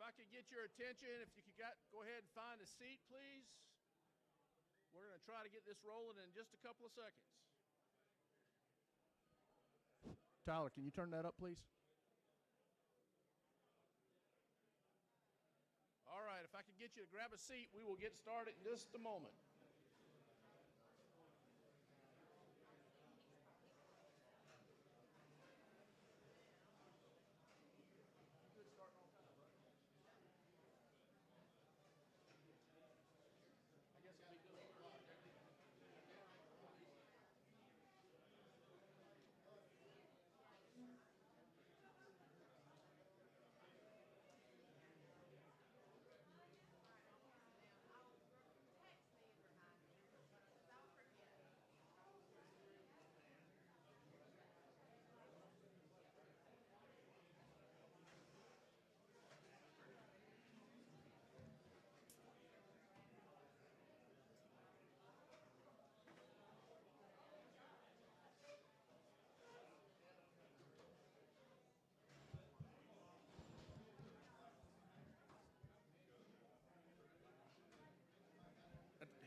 I could get your attention, if you could go ahead and find a seat, please. We're going to try to get this rolling in just a couple of seconds. Tyler, can you turn that up, please? All right, if I could get you to grab a seat, we will get started in just a moment.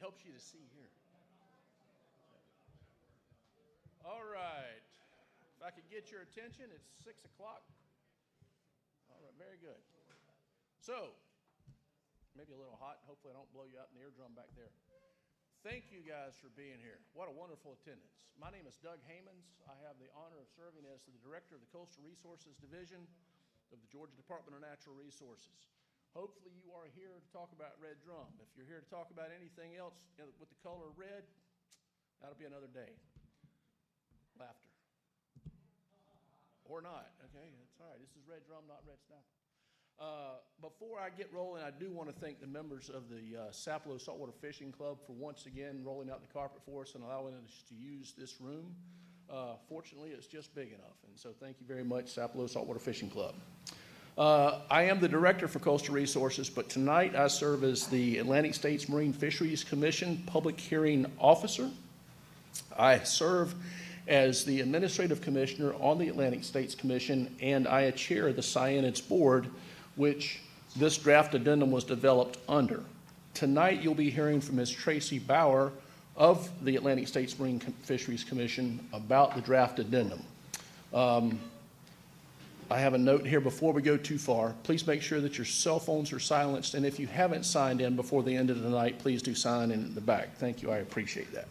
Helps you to see here. All right. If I could get your attention, it's 6 o'clock. All right, very good. So, maybe a little hot. Hopefully I don't blow you out in the eardrum back there. Thank you guys for being here. What a wonderful attendance. My name is Doug Hamons. I have the honor of serving as the Director of the Coastal Resources Division of the Georgia Department of Natural Resources. Hopefully you are here to talk about red drum. If you're here to talk about anything else with the color red, that'll be another day. Laughter. Or not, okay? That's all right. This is red drum, not red snapper. Before I get rolling, I do want to thank the members of the Sapelo Saltwater Fishing Club for once again rolling out the carpet for us and allowing us to use this room. Fortunately, it's just big enough, and so thank you very much, Sapelo Saltwater Fishing Club. I am the Director for Coastal Resources, but tonight I serve as the Atlantic States Marine Fisheries Commission Public Hearing Officer. I serve as the Administrative Commissioner on the Atlantic States Commission, and I chair the Cyanids Board, which this draft addendum was developed under. Tonight you'll be hearing from Ms. Tracy Bauer of the Atlantic States Marine Fisheries Commission about the draft addendum. I have a note here before we go too far. Please make sure that your cell phones are silenced, and if you haven't signed in before the end of the night, please do sign in the back. Thank you, I appreciate that.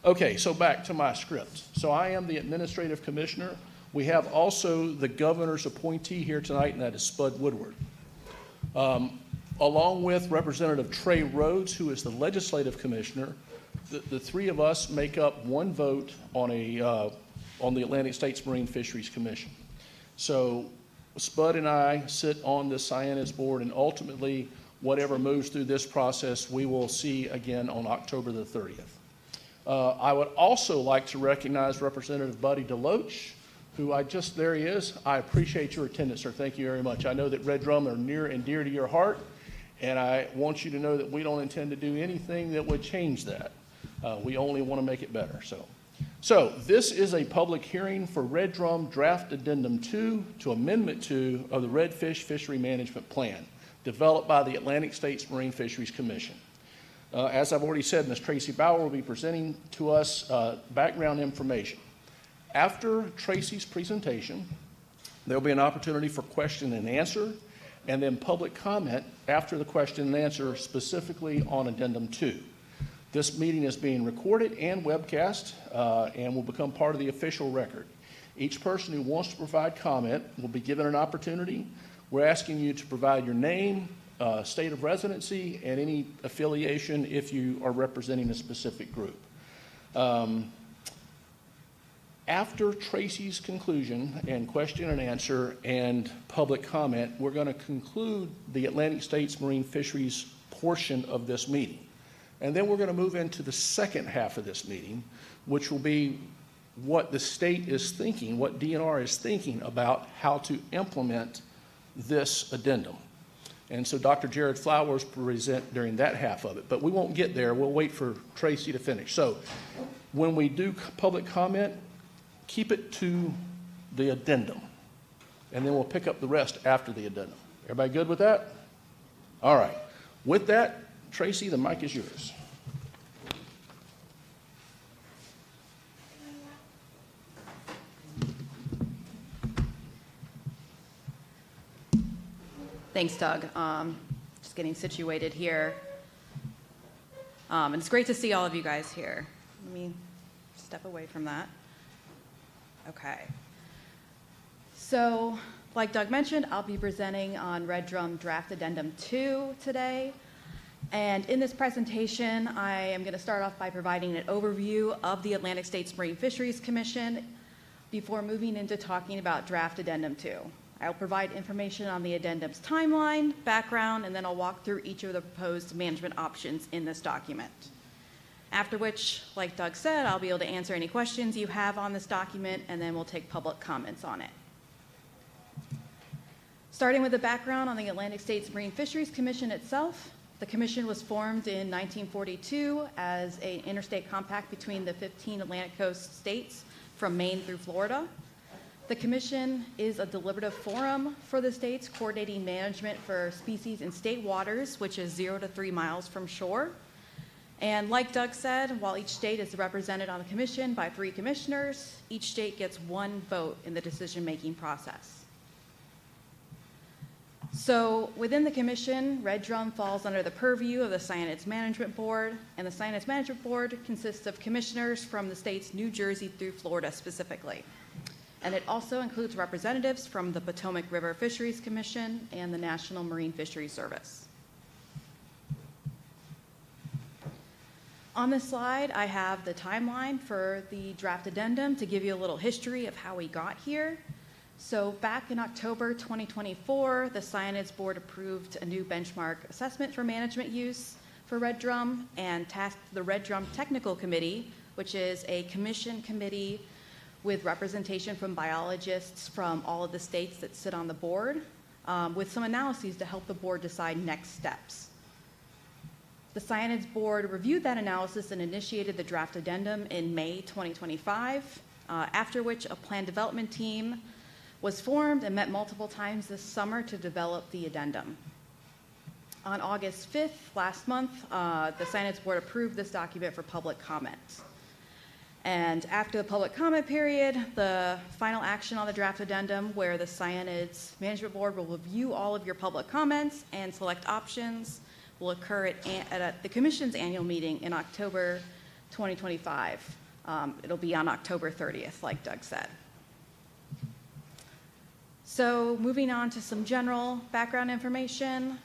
Okay, so back to my script. So I am the Administrative Commissioner. We have also the Governor's appointee here tonight, and that is Spud Woodward. Along with Representative Trey Rhodes, who is the Legislative Commissioner, the three of us make up one vote on the Atlantic States Marine Fisheries Commission. So Spud and I sit on the Cyanids Board, and ultimately, whatever moves through this process, we will see again on October the 30th. I would also like to recognize Representative Buddy DeLoach, who there he is. I appreciate your attendance, sir. Thank you very much. I know that red drum are near and dear to your heart, and I want you to know that we don't intend to do anything that would change that. We only want to make it better. So this is a public hearing for Red Drum Draft Addendum 2 to Amendment 2 of the Redfish Fishery Management Plan, developed by the Atlantic States Marine Fisheries Commission. As I've already said, Ms. Tracy Bauer will be presenting to us background information. After Tracy's presentation, there will be an opportunity for question and answer, and then public comment after the question and answer specifically on Addendum 2. This meeting is being recorded and webcast and will become part of the official record. Each person who wants to provide comment will be given an opportunity. We're asking you to provide your name, state of residency, and any affiliation if you are representing a specific group. After Tracy's conclusion and question and answer and public comment, we're going to conclude the Atlantic States Marine Fisheries portion of this meeting. And then we're going to move into the second half of this meeting, which will be what the state is thinking, what DNR is thinking about how to implement this addendum. And so Dr. Jared Flowers will present during that half of it, but we won't get there. We'll wait for Tracy to finish. So when we do public comment, keep it to the addendum, and then we'll pick up the rest after the addendum. Everybody good with that? All right. With that, Tracy, the mic is yours. Thanks, Doug. Just getting situated here. And it's great to see all of you guys here. Let me step away from that. Okay. So, like Doug mentioned, I'll be presenting on Red Drum Draft Addendum 2 today. And in this presentation, I am going to start off by providing an overview of the Atlantic States Marine Fisheries Commission before moving into talking about Draft Addendum 2. I'll provide information on the addendum's timeline, background, and then I'll walk through each of the proposed management options in this document. After which, like Doug said, I'll be able to answer any questions you have on this document, and then we'll take public comments on it. Starting with the background on the Atlantic States Marine Fisheries Commission itself, the commission was formed in 1942 as an interstate compact between the 15 Atlantic coast states from Maine through Florida. The commission is a deliberative forum for the states coordinating management for species in state waters, which is 0 to 3 miles from shore. And like Doug said, while each state is represented on the commission by 3 commissioners, each state gets 1 vote in the decision-making process. So within the commission, Red Drum falls under the purview of the Cyanids Management Board, and the Cyanids Management Board consists of commissioners from the states New Jersey through Florida specifically. And it also includes representatives from the Potomac River Fisheries Commission and the National Marine Fisheries Service. On this slide, I have the timeline for the draft addendum to give you a little history of how we got here. So back in October 2024, the Cyanids Board approved a new benchmark assessment for management use for Red Drum and tasked the Red Drum Technical Committee, which is a commission committee with representation from biologists from all of the states that sit on the board, with some analyses to help the board decide next steps. The Cyanids Board reviewed that analysis and initiated the draft addendum in May 2025, after which a plan development team was formed and met multiple times this summer to develop the addendum. On August 5th, last month, the Cyanids Board approved this document for public comment. And after the public comment period, the final action on the draft addendum, where the Cyanids Management Board will review all of your public comments and select options, will occur at the Commission's annual meeting in October 2025. It'll be on October 30th, like Doug said. So moving on to some general background information.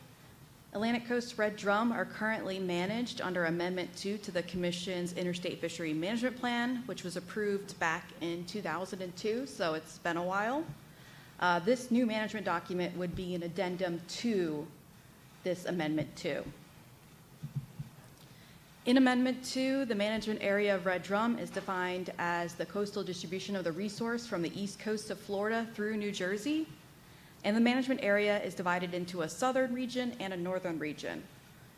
Atlantic Coast Red Drum are currently managed under Amendment 2 to the Commission's Interstate Fishery Management Plan, which was approved back in 2002, so it's been a while. This new management document would be an addendum to this Amendment 2. In Amendment 2, the management area of Red Drum is defined as the coastal distribution of the resource from the east coast of Florida through New Jersey. And the management area is divided into a southern region and a northern region.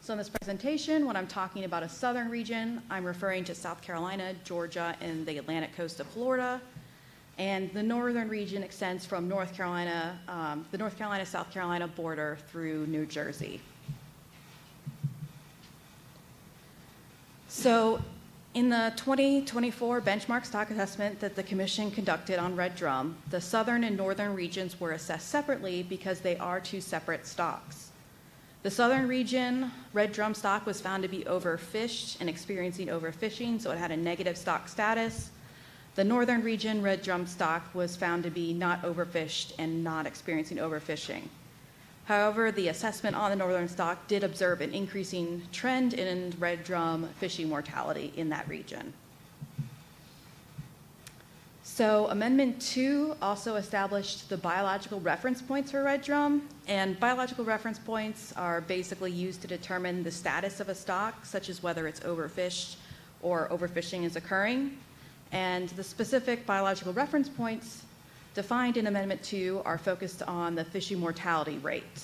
So in this presentation, when I'm talking about a southern region, I'm referring to South Carolina, Georgia, and the Atlantic coast of Florida. And the northern region extends from North Carolina, the North Carolina-South Carolina border through New Jersey. So in the 2024 benchmark stock assessment that the Commission conducted on Red Drum, the southern and northern regions were assessed separately because they are 2 separate stocks. The southern region, Red Drum stock, was found to be overfished and experiencing overfishing, so it had a negative stock status. The northern region, Red Drum stock, was found to be not overfished and not experiencing overfishing. However, the assessment on the northern stock did observe an increasing trend in Red Drum fishing mortality in that region. So Amendment 2 also established the biological reference points for Red Drum, and biological reference points are basically used to determine the status of a stock, such as whether it's overfished or overfishing is occurring. And the specific biological reference points defined in Amendment 2 are focused on the fishing mortality rate.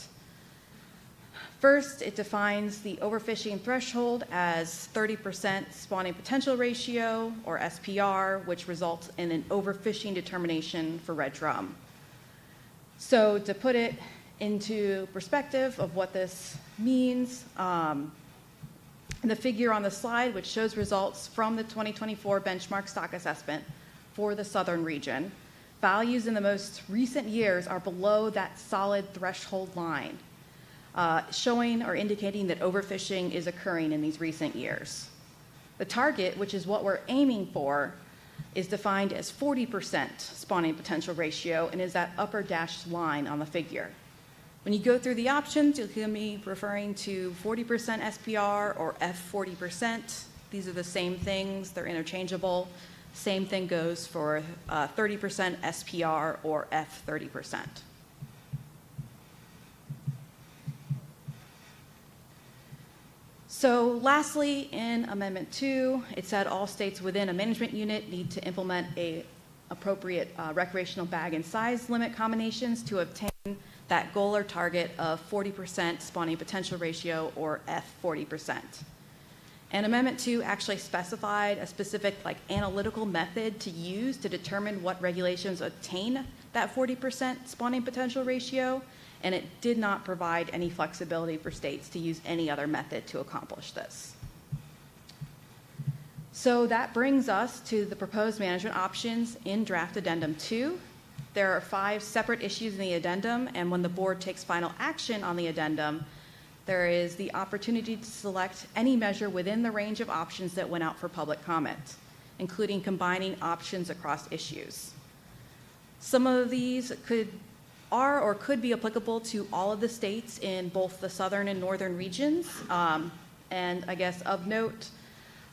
First, it defines the overfishing threshold as 30% spawning potential ratio, or SPR, which results in an overfishing determination for Red Drum. So to put it into perspective of what this means, the figure on the slide, which shows results from the 2024 benchmark stock assessment for the southern region, values in the most recent years are below that solid threshold line, showing or indicating that overfishing is occurring in these recent years. The target, which is what we're aiming for, is defined as 40% spawning potential ratio and is that upper dashed line on the figure. When you go through the options, you'll hear me referring to 40% SPR or F40%. These are the same things, they're interchangeable. Same thing goes for 30% SPR or F30%. So lastly, in Amendment 2, it said all states within a management unit need to implement a appropriate recreational bag and size limit combinations to obtain that goal or target of 40% spawning potential ratio or F40%. And Amendment 2 actually specified a specific analytical method to use to determine what regulations obtain that 40% spawning potential ratio, and it did not provide any flexibility for states to use any other method to accomplish this. So that brings us to the proposed management options in Draft Addendum 2. There are 5 separate issues in the addendum, and when the board takes final action on the addendum, there is the opportunity to select any measure within the range of options that went out for public comment, including combining options across issues. Some of these are or could be applicable to all of the states in both the southern and northern regions. And I guess of note,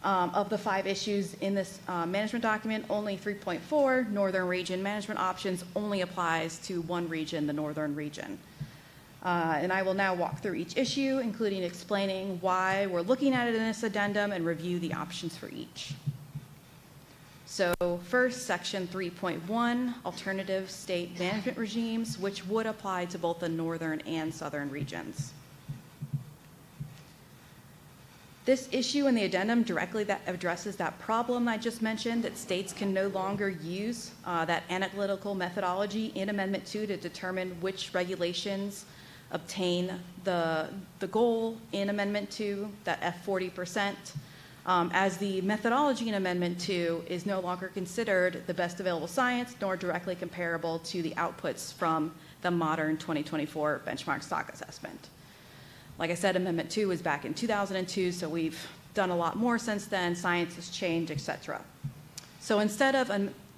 of the 5 issues in this management document, only 3.4, northern region management options, only applies to one region, the northern region. And I will now walk through each issue, including explaining why we're looking at it in this addendum and review the options for each. So first, Section 3.1, alternative state management regimes, which would apply to both the northern and southern regions. This issue in the addendum directly addresses that problem I just mentioned, that states can no longer use that analytical methodology in Amendment 2 to determine which regulations obtain the goal in Amendment 2, that F40%, as the methodology in Amendment 2 is no longer considered the best available science nor directly comparable to the outputs from the modern 2024 benchmark stock assessment. Like I said, Amendment 2 was back in 2002, so we've done a lot more since then. Science has changed, et cetera. So instead of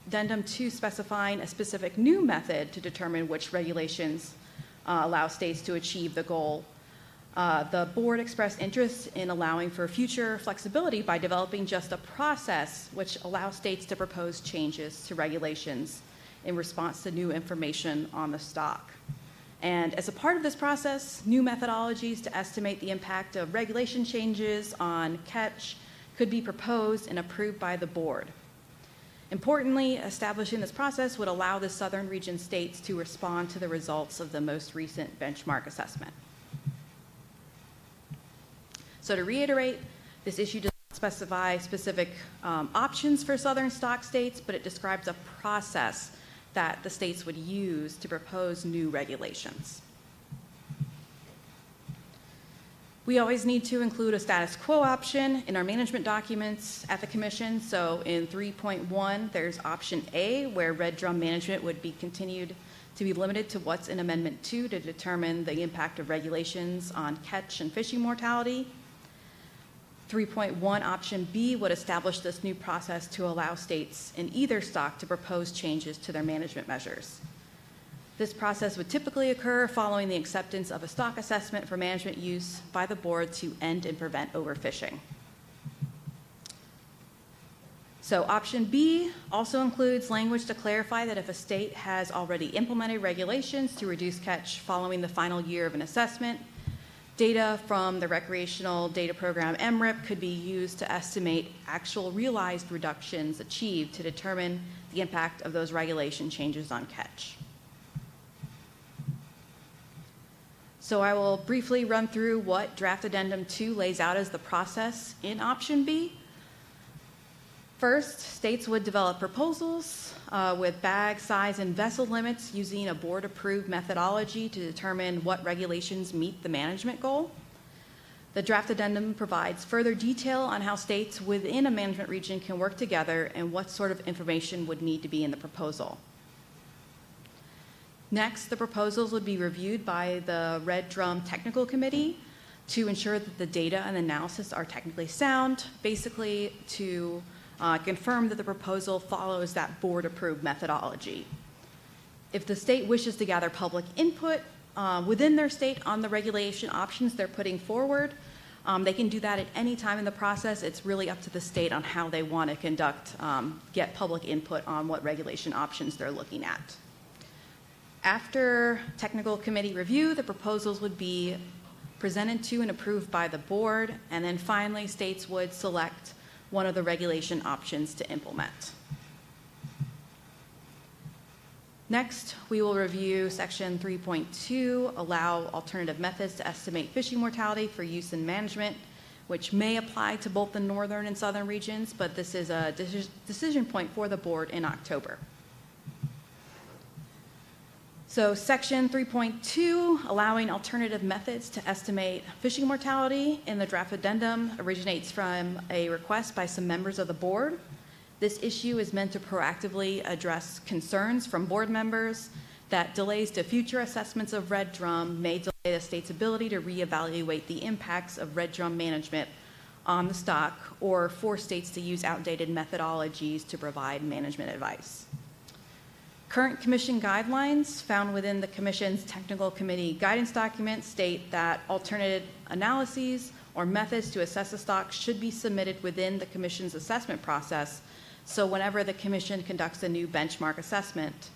Addendum 2 specifying a specific new method to determine which regulations allow states to achieve the goal, the board expressed interest in allowing for future flexibility by developing just a process which allows states to propose changes to regulations in response to new information on the stock. And as a part of this process, new methodologies to estimate the impact of regulation changes on catch could be proposed and approved by the board. Importantly, establishing this process would allow the southern region states to respond to the results of the most recent benchmark assessment. So to reiterate, this issue does not specify specific options for southern stock states, but it describes a process that the states would use to propose new regulations. We always need to include a status quo option in our management documents at the Commission. So in 3.1, there's option A, where red drum management would be continued to be limited to what's in Amendment 2 to determine the impact of regulations on catch and fishing mortality. 3.1 option B would establish this new process to allow states in either stock to propose changes to their management measures. This process would typically occur following the acceptance of a stock assessment for management use by the board to end and prevent overfishing. So option B also includes language to clarify that if a state has already implemented regulations to reduce catch following the final year of an assessment, data from the Recreational Data Program MRIP could be used to estimate actual realized reductions achieved to determine the impact of those regulation changes on catch. So I will briefly run through what Draft Addendum 2 lays out as the process in option B. First, states would develop proposals with bag size and vessel limits using a board-approved methodology to determine what regulations meet the management goal. The draft addendum provides further detail on how states within a management region can work together and what sort of information would need to be in the proposal. Next, the proposals would be reviewed by the Red Drum Technical Committee to ensure that the data and analysis are technically sound, basically to confirm that the proposal follows that board-approved methodology. If the state wishes to gather public input within their state on the regulation options they're putting forward, they can do that at any time in the process. It's really up to the state on how they want to get public input on what regulation options they're looking at. After technical committee review, the proposals would be presented to and approved by the board, and then finally states would select one of the regulation options to implement. Next, we will review section 3.2, allow alternative methods to estimate fishing mortality for use in management, which may apply to both the northern and southern regions, but this is a decision point for the board in October. So section 3.2, allowing alternative methods to estimate fishing mortality in the draft addendum, originates from a request by some members of the board. This issue is meant to proactively address concerns from board members that delays to future assessments of red drum may delay the state's ability to reevaluate the impacts of red drum management on the stock, or for states to use outdated methodologies to provide management advice. Current commission guidelines found within the commission's technical committee guidance document state that alternative analyses or methods to assess a stock should be submitted within the commission's assessment process. So whenever the commission conducts a new benchmark assessment,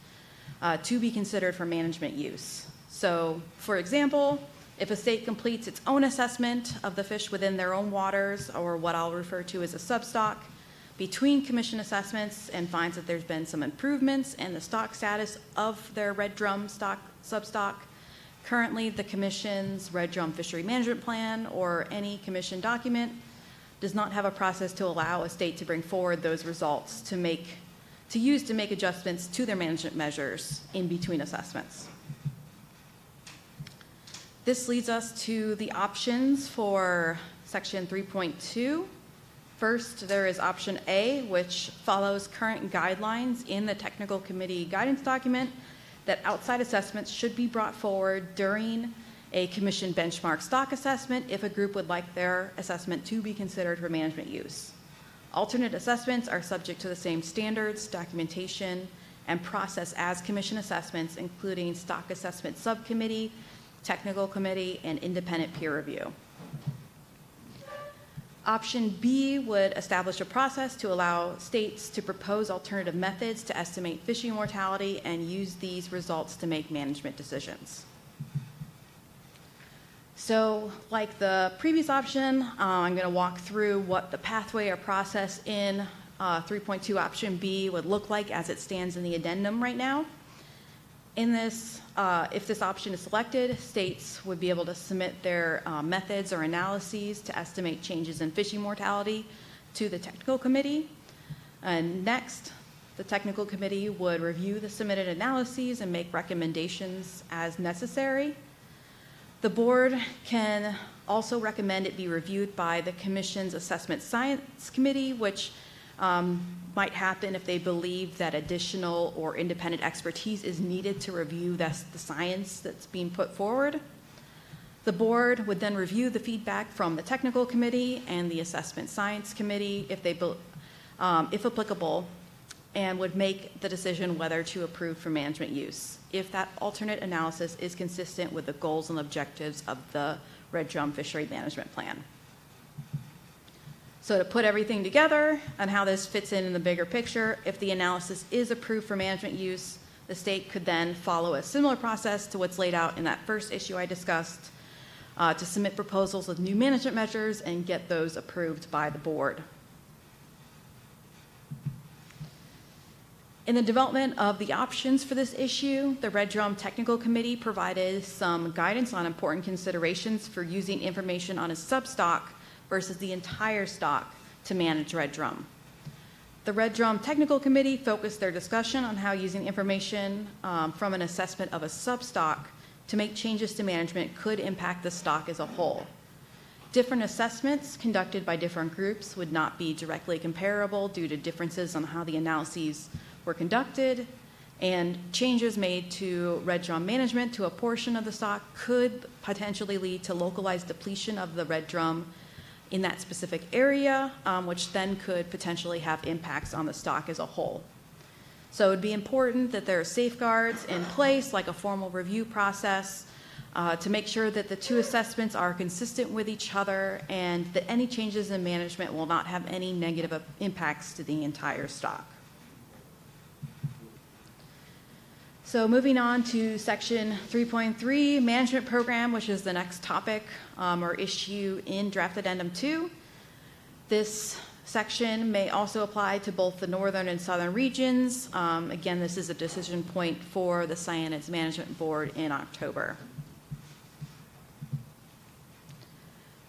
to be considered for management use. So for example, if a state completes its own assessment of the fish within their own waters, or what I'll refer to as a substock, between commission assessments and finds that there's been some improvements in the stock status of their red drum substock, currently the commission's red drum fishery management plan or any commission document does not have a process to allow a state to bring forward those results to use to make adjustments to their management measures in between assessments. This leads us to the options for section 3.2. First, there is option A, which follows current guidelines in the technical committee guidance document that outside assessments should be brought forward during a commission benchmark stock assessment if a group would like their assessment to be considered for management use. Alternate assessments are subject to the same standards, documentation, and process as commission assessments, including stock assessment subcommittee, technical committee, and independent peer review. Option B would establish a process to allow states to propose alternative methods to estimate fishing mortality and use these results to make management decisions. So like the previous option, I'm going to walk through what the pathway or process in 3.2 option B would look like as it stands in the addendum right now. In this, if this option is selected, states would be able to submit their methods or analyses to estimate changes in fishing mortality to the technical committee. And next, the technical committee would review the submitted analyses and make recommendations as necessary. The board can also recommend it be reviewed by the commission's assessment science committee, which might happen if they believe that additional or independent expertise is needed to review the science that's being put forward. The board would then review the feedback from the technical committee and the assessment science committee if applicable, and would make the decision whether to approve for management use if that alternate analysis is consistent with the goals and objectives of the Red Drum Fishery Management Plan. So to put everything together and how this fits in the bigger picture, if the analysis is approved for management use, the state could then follow a similar process to what's laid out in that first issue I discussed to submit proposals with new management measures and get those approved by the board. In the development of the options for this issue, the Red Drum Technical Committee provided some guidance on important considerations for using information on a substock versus the entire stock to manage red drum. The Red Drum Technical Committee focused their discussion on how using information from an assessment of a substock to make changes to management could impact the stock as a whole. Different assessments conducted by different groups would not be directly comparable due to differences on how the analyses were conducted, and changes made to red drum management to a portion of the stock could potentially lead to localized depletion of the red drum in that specific area, which then could potentially have impacts on the stock as a whole. So it would be important that there are safeguards in place, like a formal review process, to make sure that the two assessments are consistent with each other and that any changes in management will not have any negative impacts to the entire stock. So moving on to section 3.3, management program, which is the next topic or issue in draft addendum 2. This section may also apply to both the northern and southern regions. Again, this is a decision point for the Cyanids Management Board in October.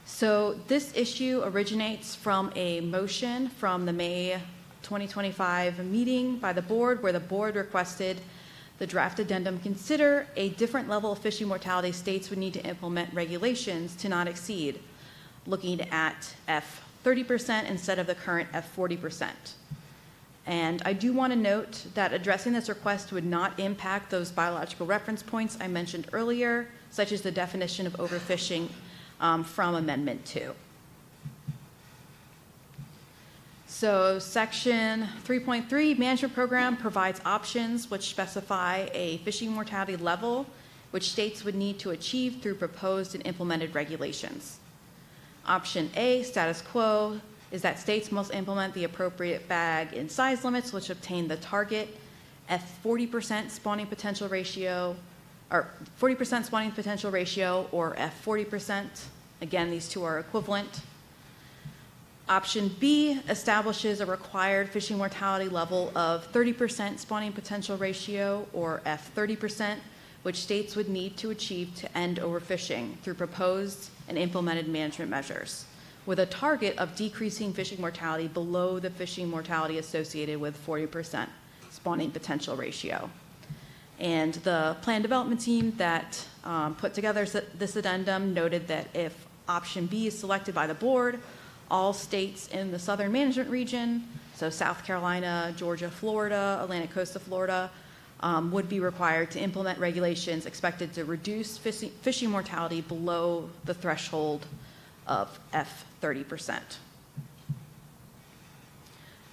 So this issue originates from a motion from the May 2025 meeting by the board, where the board requested the draft addendum consider a different level of fishing mortality states would need to implement regulations to not exceed, looking at F30% instead of the current F40%. And I do want to note that addressing this request would not impact those biological reference points I mentioned earlier, such as the definition of overfishing from Amendment 2. So section 3.3, management program provides options which specify a fishing mortality level which states would need to achieve through proposed and implemented regulations. Option A, status quo, is that states must implement the appropriate bag and size limits which obtain the target F40% spawning potential ratio, or 40% spawning potential ratio, or F40%. Again, these two are equivalent. Option B establishes a required fishing mortality level of 30% spawning potential ratio, or F30%, which states would need to achieve to end overfishing through proposed and implemented management measures, with a target of decreasing fishing mortality below the fishing mortality associated with 40% spawning potential ratio. And the plan development team that put together this addendum noted that if option B is selected by the board, all states in the southern management region, so South Carolina, Georgia, Florida, Atlantic coast of Florida, would be required to implement regulations expected to reduce fishing mortality below the threshold of F30%.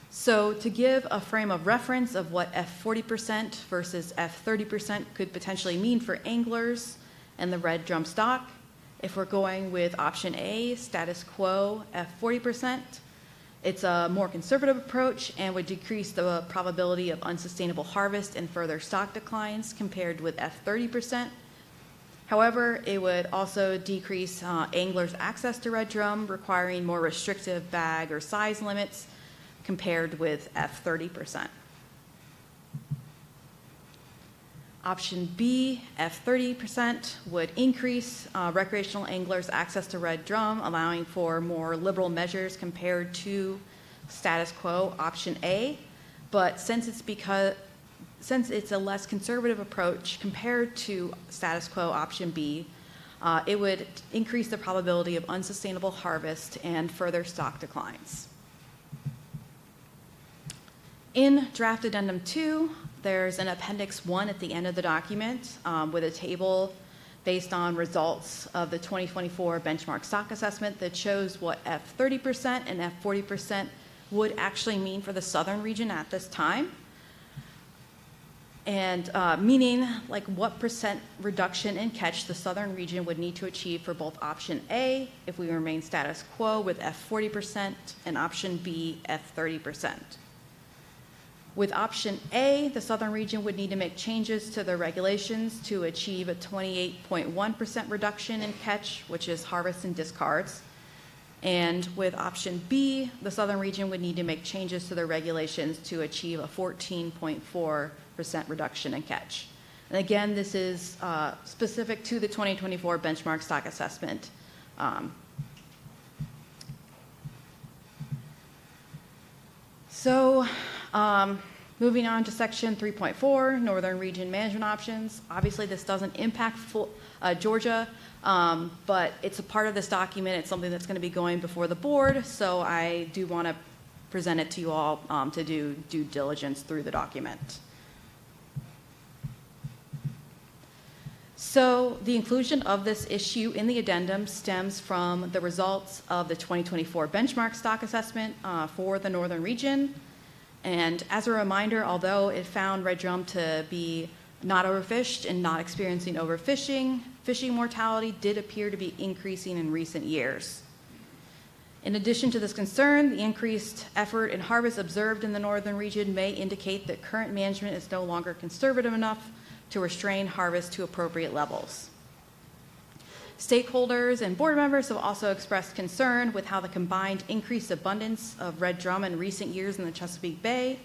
So to give a frame of reference of what F40% versus F30% could potentially mean for anglers and the red drum stock, if we're going with option A, status quo, F40%, it's a more conservative approach and would decrease the probability of unsustainable harvest and further stock declines compared with F30%. However, it would also decrease anglers' access to red drum, requiring more restrictive bag or size limits compared with F30%. Option B, F30%, would increase recreational anglers' access to red drum, allowing for more liberal measures compared to status quo, option A. But since it's a less conservative approach compared to status quo, option B, it would increase the probability of unsustainable harvest and further stock declines. In draft addendum 2, there's an appendix 1 at the end of the document with a table based on results of the 2024 benchmark stock assessment that shows what F30% and F40% would actually mean for the southern region at this time. And meaning like what percent reduction in catch the southern region would need to achieve for both option A if we remain status quo with F40% and option B, F30%. With option A, the southern region would need to make changes to the regulations to achieve a 28.1% reduction in catch, which is harvest and discards. And with option B, the southern region would need to make changes to the regulations to achieve a 14.4% reduction in catch. And again, this is specific to the 2024 benchmark stock assessment. So, moving on to section 3.4, Northern Region Management Options. Obviously, this doesn't impact Georgia, but it's a part of this document. It's something that's going to be going before the board, so I do want to present it to you all to do due diligence through the document. So the inclusion of this issue in the addendum stems from the results of the 2024 benchmark stock assessment for the northern region. And as a reminder, although it found red drum to be not overfished and not experiencing overfishing, fishing mortality did appear to be increasing in recent years. In addition to this concern, the increased effort in harvest observed in the northern region may indicate that current management is no longer conservative enough to restrain harvest to appropriate levels. Stakeholders and board members have also expressed concern with how the combined increased abundance of red drum in recent years in the Chesapeake Bay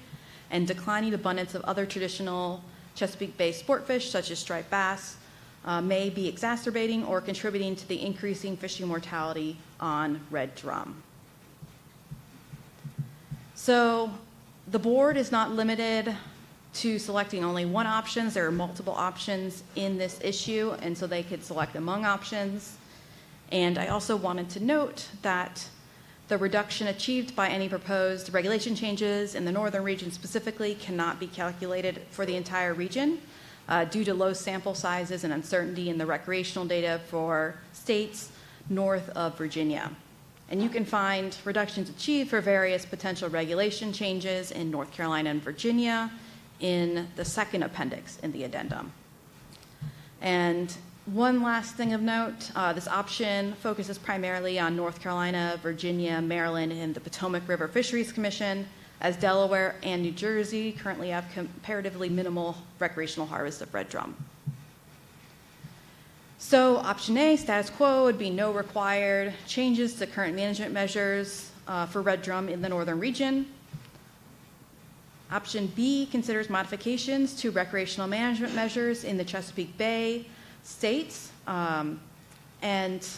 and declining abundance of other traditional Chesapeake Bay sport fish, such as striped bass, may be exacerbating or contributing to the increasing fishing mortality on red drum. So the board is not limited to selecting only one option. There are multiple options in this issue, and so they could select among options. And I also wanted to note that the reduction achieved by any proposed regulation changes in the northern region specifically cannot be calculated for the entire region due to low sample sizes and uncertainty in the recreational data for states north of Virginia. And you can find reductions achieved for various potential regulation changes in North Carolina and Virginia in the second appendix in the addendum. And one last thing of note, this option focuses primarily on North Carolina, Virginia, Maryland, and the Potomac River Fisheries Commission, as Delaware and New Jersey currently have comparatively minimal recreational harvest of red drum. So option A, status quo, would be no required changes to current management measures for red drum in the northern region. Option B considers modifications to recreational management measures in the Chesapeake Bay states, and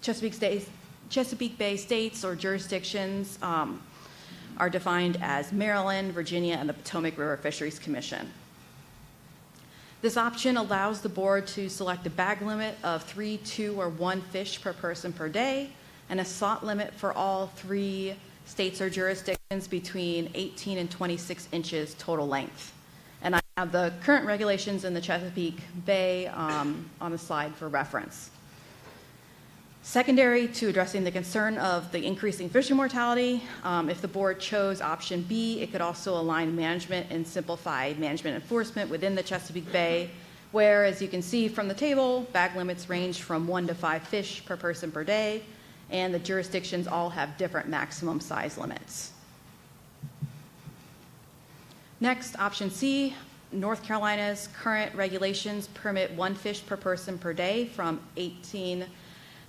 Chesapeake Bay states or jurisdictions are defined as Maryland, Virginia, and the Potomac River Fisheries Commission. This option allows the board to select a bag limit of 3, 2, or 1 fish per person per day, and a slot limit for all 3 states or jurisdictions between 18 and 26 inches total length. And I have the current regulations in the Chesapeake Bay on the slide for reference. Secondary to addressing the concern of the increasing fishing mortality, if the board chose option B, it could also align management and simplify management enforcement within the Chesapeake Bay, where, as you can see from the table, bag limits range from 1 to 5 fish per person per day, and the jurisdictions all have different maximum size limits. Next, option C, North Carolina's current regulations permit 1 fish per person per day from 18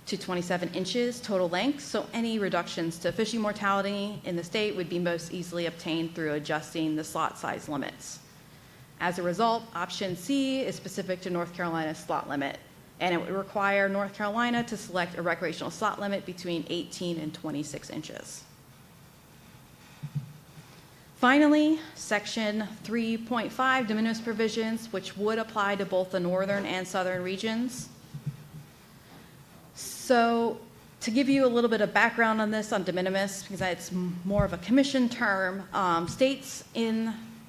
to 27 inches total length, so any reductions to fishing mortality in the state would be most easily obtained through adjusting the slot size limits. As a result, option C is specific to North Carolina's slot limit, and it would require North Carolina to select a recreational slot limit between 18 and 26 inches. Finally, section 3.5, de minimis provisions, which would apply to both the northern and southern regions. So to give you a little bit of background on this, on de minimis, because it's more of a commission term, states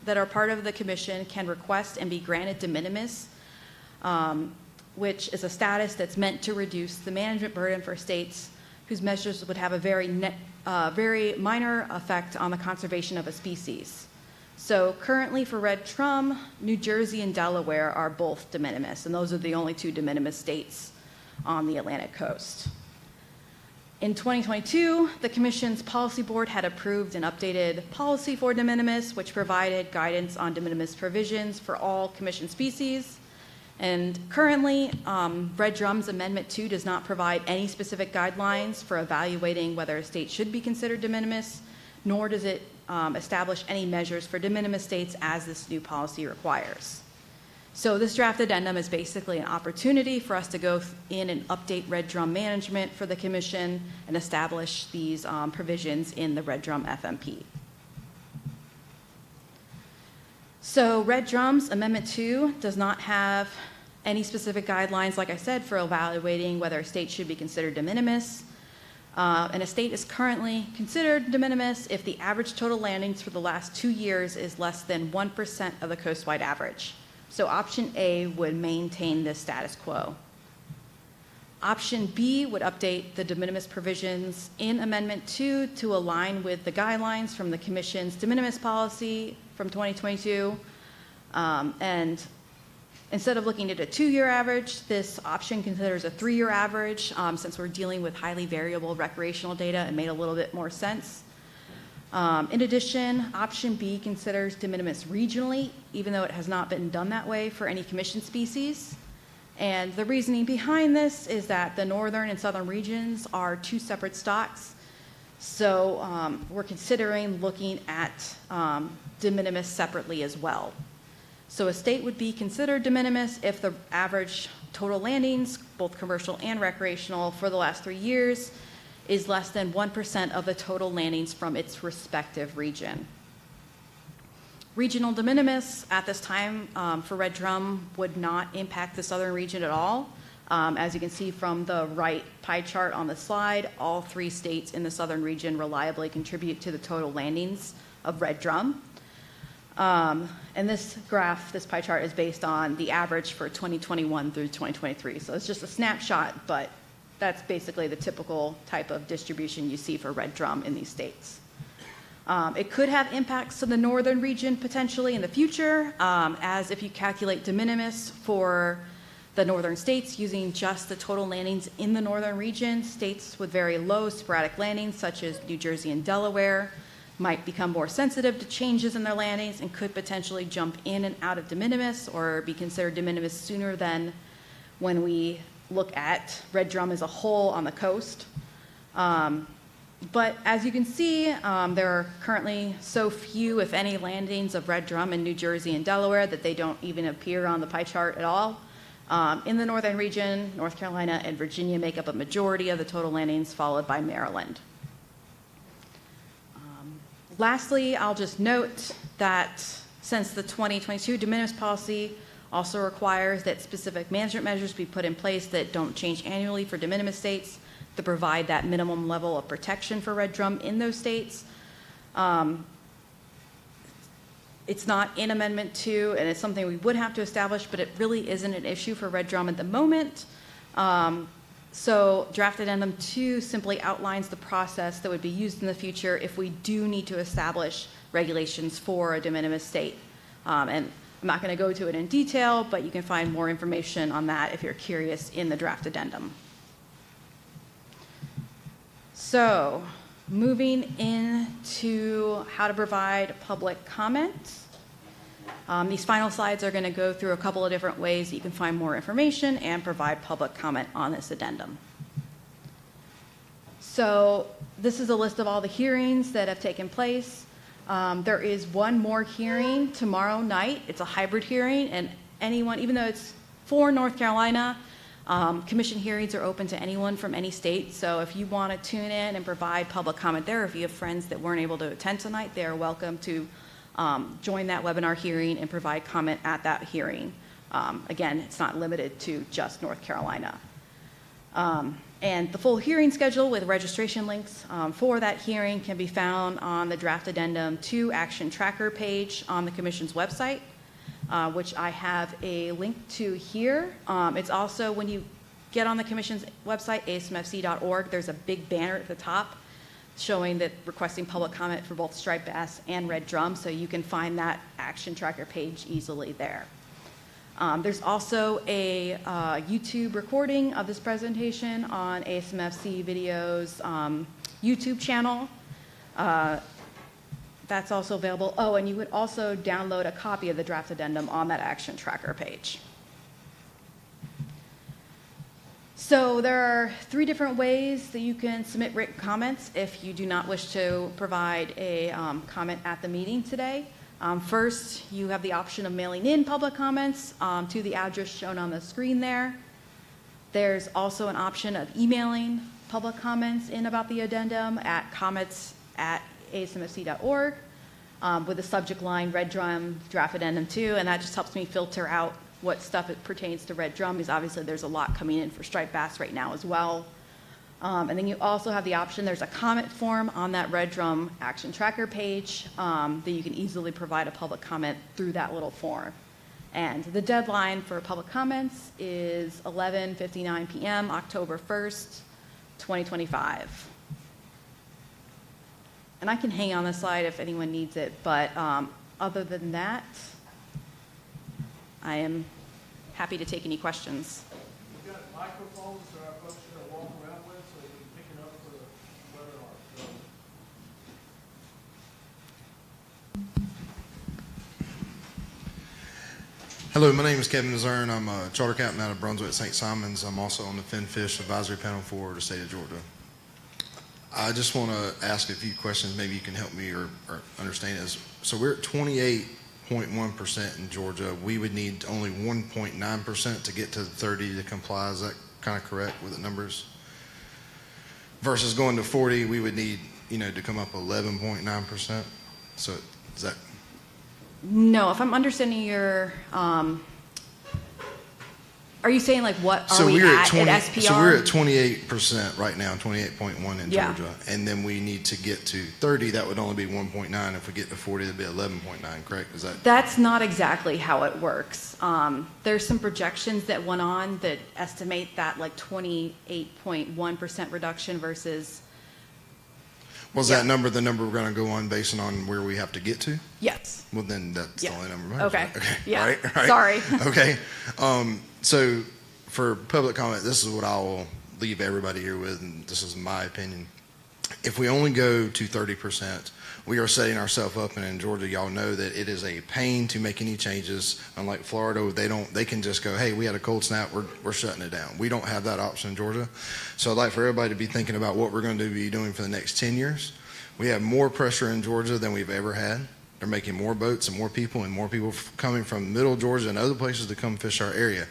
that are part of the commission can request and be granted de minimis, which is a status that's meant to reduce the management burden for states whose measures would have a very minor effect on the conservation of a species. So currently for red drum, New Jersey and Delaware are both de minimis, and those are the only 2 de minimis states on the Atlantic coast. In 2022, the Commission's policy board had approved an updated policy for de minimis, which provided guidance on de minimis provisions for all Commission species. And currently, Red Drum's Amendment 2 does not provide any specific guidelines for evaluating whether a state should be considered de minimis, nor does it establish any measures for de minimis states as this new policy requires. So this draft addendum is basically an opportunity for us to go in and update red drum management for the Commission and establish these provisions in the red drum FMP. So Red Drums Amendment 2 does not have any specific guidelines, like I said, for evaluating whether a state should be considered de minimis. And a state is currently considered de minimis if the average total landings for the last 2 years is less than 1% of the coastwide average. So option A would maintain this status quo. Option B would update the de minimis provisions in Amendment 2 to align with the guidelines from the Commission's de minimis policy from 2022. And instead of looking at a 2-year average, this option considers a 3-year average. Since we're dealing with highly variable recreational data, it made a little bit more sense. In addition, option B considers de minimis regionally, even though it has not been done that way for any commission species. And the reasoning behind this is that the northern and southern regions are 2 separate stocks. So we're considering looking at de minimis separately as well. So a state would be considered de minimis if the average total landings, both commercial and recreational, for the last 3 years is less than 1% of the total landings from its respective region. Regional de minimis at this time for Red Drum would not impact the southern region at all. As you can see from the right pie chart on the slide, all 3 states in the southern region reliably contribute to the total landings of Red Drum. And this graph, this pie chart, is based on the average for 2021 through 2023. So it's just a snapshot, but that's basically the typical type of distribution you see for Red Drum in these states. It could have impacts to the northern region potentially in the future, as if you calculate de minimis for the northern states using just the total landings in the northern region, states with very low sporadic landings such as New Jersey and Delaware might become more sensitive to changes in their landings and could potentially jump in and out of de minimis or be considered de minimis sooner than when we look at Red Drum as a whole on the coast. But as you can see, there are currently so few, if any, landings of Red Drum in New Jersey and Delaware that they don't even appear on the pie chart at all. In the northern region, North Carolina and Virginia make up a majority of the total landings, followed by Maryland. Lastly, I'll just note that since the 2022 de minimis policy also requires that specific management measures be put in place that don't change annually for de minimis states to provide that minimum level of protection for Red Drum in those states. It's not in Amendment 2, and it's something we would have to establish, but it really isn't an issue for Red Drum at the moment. So Draft Addendum 2 simply outlines the process that would be used in the future if we do need to establish regulations for a de minimis state. And I'm not going to go to it in detail, but you can find more information on that if you're curious in the Draft Addendum. So moving into how to provide public comment. These final slides are going to go through a couple of different ways that you can find more information and provide public comment on this addendum. So this is a list of all the hearings that have taken place. There is one more hearing tomorrow night. It's a hybrid hearing, and anyone, even though it's for North Carolina, commission hearings are open to anyone from any state. So if you want to tune in and provide public comment there, if you have friends that weren't able to attend tonight, they are welcome to join that webinar hearing and provide comment at that hearing. Again, it's not limited to just North Carolina. And the full hearing schedule with registration links for that hearing can be found on the Draft Addendum 2 Action Tracker page on the Commission's website, which I have a link to here. It's also, when you get on the Commission's website, ASMFC.org, there's a big banner at the top showing that requesting public comment for both striped bass and Red Drum, so you can find that Action Tracker page easily there. There's also a YouTube recording of this presentation on ASMFC Video's YouTube channel. That's also available. Oh, and you would also download a copy of the Draft Addendum on that Action Tracker page. So there are 3 different ways that you can submit written comments if you do not wish to provide a comment at the meeting today. First, you have the option of mailing in public comments to the address shown on the screen there. There's also an option of emailing public comments in about the addendum at comments@asmfc.org. with the subject line, red drum, draft addendum 2, and that just helps me filter out what stuff it pertains to red drum, because obviously there's a lot coming in for striped bass right now as well. And then you also have the option, there's a comment form on that red drum action tracker page that you can easily provide a public comment through that little form. And the deadline for public comments is 11:59 p.m., October 1st, 2025. And I can hang on the slide if anyone needs it, but other than that, I am happy to take any questions. We've got microphones that our folks are going to walk around with so they can pick it up for the webinar. Hello, my name is Kevin Zern. I'm a charter captain out of Brunswick, St. Simons. I'm also on the Finfish Advisory Panel for the state of Georgia. I just want to ask a few questions. Maybe you can help me or understand this. So we're at 28.1% in Georgia. We would need only 1.9% to get to 30 to comply. Is that kind of correct with the numbers? Versus going to 40, we would need, to come up 11.9%. So is that? No, if I'm understanding your, are you saying like what are we at SPR? So we're at 28% right now, 28.1 in Yeah. Georgia, and then we need to get to 30. That would only be 1.9. If we get to 40, that'd be 11.9. Correct? Is that? That's not exactly how it works. There's some projections that went on that estimate that like 28.1% reduction versus. Was Yeah. that number the number we're going to go on based on where we have to get to? Yes. Well, then that's Yeah. the only number. Matters, Okay. right? Okay. Yeah. Right. Sorry. Okay. So for public comment, this is what I will leave everybody here with, and this is my opinion. If we only go to 30%, we are setting ourselves up, and in Georgia, y'all know that it is a pain to make any changes. Unlike Florida, they can just go, hey, we had a cold snap, we're shutting it down. We don't have that option in Georgia. So I'd like for everybody to be thinking about what we're going to be doing for the next 10 years. We have more pressure in Georgia than we've ever had. They're making more boats and more people coming from middle Georgia and other places to come fish our area.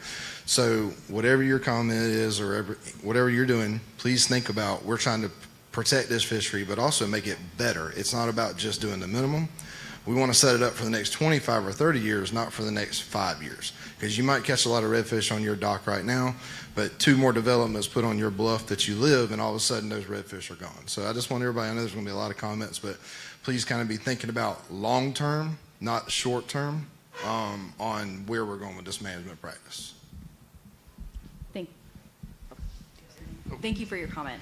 So whatever your comment is or whatever you're doing, please think about, we're trying to protect this fishery, but also make it better. It's not about just doing the minimum. We want to set it up for the next 25 or 30 years, not for the next 5 years. Because you might catch a lot of redfish on your dock right now, but 2 more developments put on your bluff that you live, and all of a sudden those redfish are gone. So I just want everybody, I know there's going to be a lot of comments, but please kind of be thinking about long term, not short term, on where we're going with this management practice. Thank you for your comment.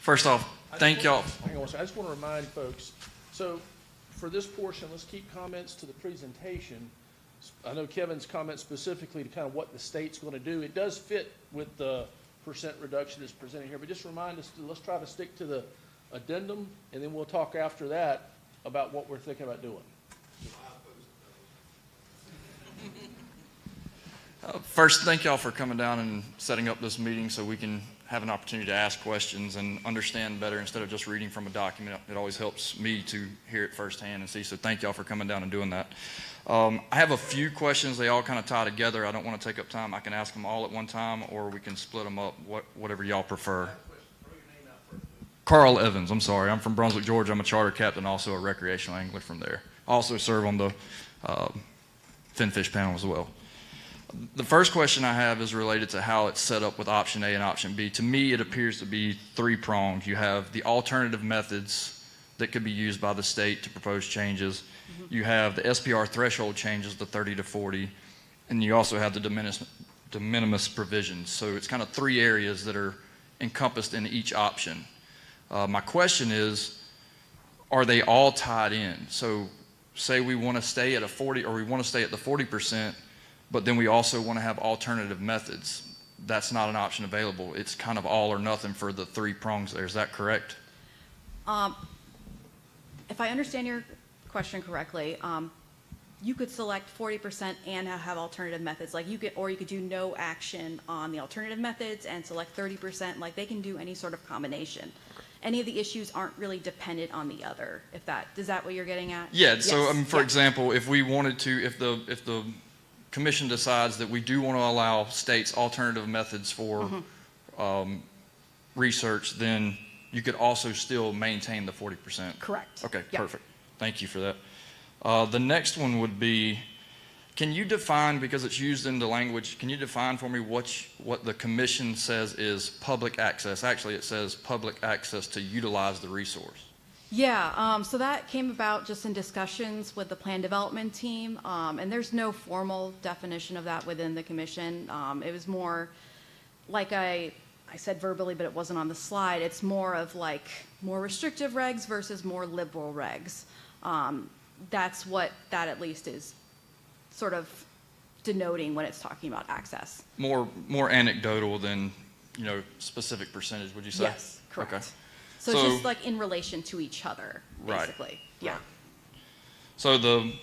First off, thank y'all. Hang on a second. I just want to remind folks, so for this portion, let's keep comments to the presentation. I know Kevin's comment specifically to kind of what the state's going to do. It does fit with the percent reduction that's presented here, but just remind us, let's try to stick to the addendum, and then we'll talk after that about what we're thinking about doing. First, thank y'all for coming down and setting up this meeting so we can have an opportunity to ask questions and understand better instead of just reading from a document. It always helps me to hear it firsthand and see. So thank y'all for coming down and doing that. I have a few questions. They all kind of tie together. I don't want to take up time. I can ask them all at one time, or we can split them up, whatever y'all prefer. Carl Evans, I'm sorry. I'm from Brunswick, Georgia. I'm a charter captain, also a recreational angler from there. I also serve on the Finfish panel as well. The first question I have is related to how it's set up with option A and option B. To me, it appears to be 3-pronged. You have the alternative methods that could be used by the state to propose changes. Mm-hmm. You have the SPR threshold changes, the 30 to 40, and you also have the de minimis provisions. So it's kind of 3 areas that are encompassed in each option. My question is, are they all tied in? So say we want to stay at a 40, or we want to stay at the 40%, but then we also want to have alternative methods. That's not an option available. It's kind of all or nothing for the 3 prongs there. Is that correct? If I understand your question correctly, you could select 40% and have alternative methods. Like you could do no action on the alternative methods and select 30%. Like they can do any sort of combination. Okay. Any of the issues aren't really dependent on the other. Is that what you're getting at? Yeah. Yes. So for example, if we wanted to, if the commission decides that we do want to allow states alternative methods for research, then you could also still maintain the 40%. Correct. Okay, Yep. perfect. Thank you for that. The next one would be, can you define, because it's used in the language, can you define for me what the commission says is public access? Actually, it says public access to utilize the resource. Yeah, so that came about just in discussions with the plan development team, and there's no formal definition of that within the commission. It was more, like I said verbally, but it wasn't on the slide, it's more of like more restrictive regs versus more liberal regs. That's what that at least is sort of denoting when it's talking about access. More anecdotal than, specific percentage, would you say? Yes, correct. Okay. So it's just like in relation to each other, Right. basically. Yeah. So the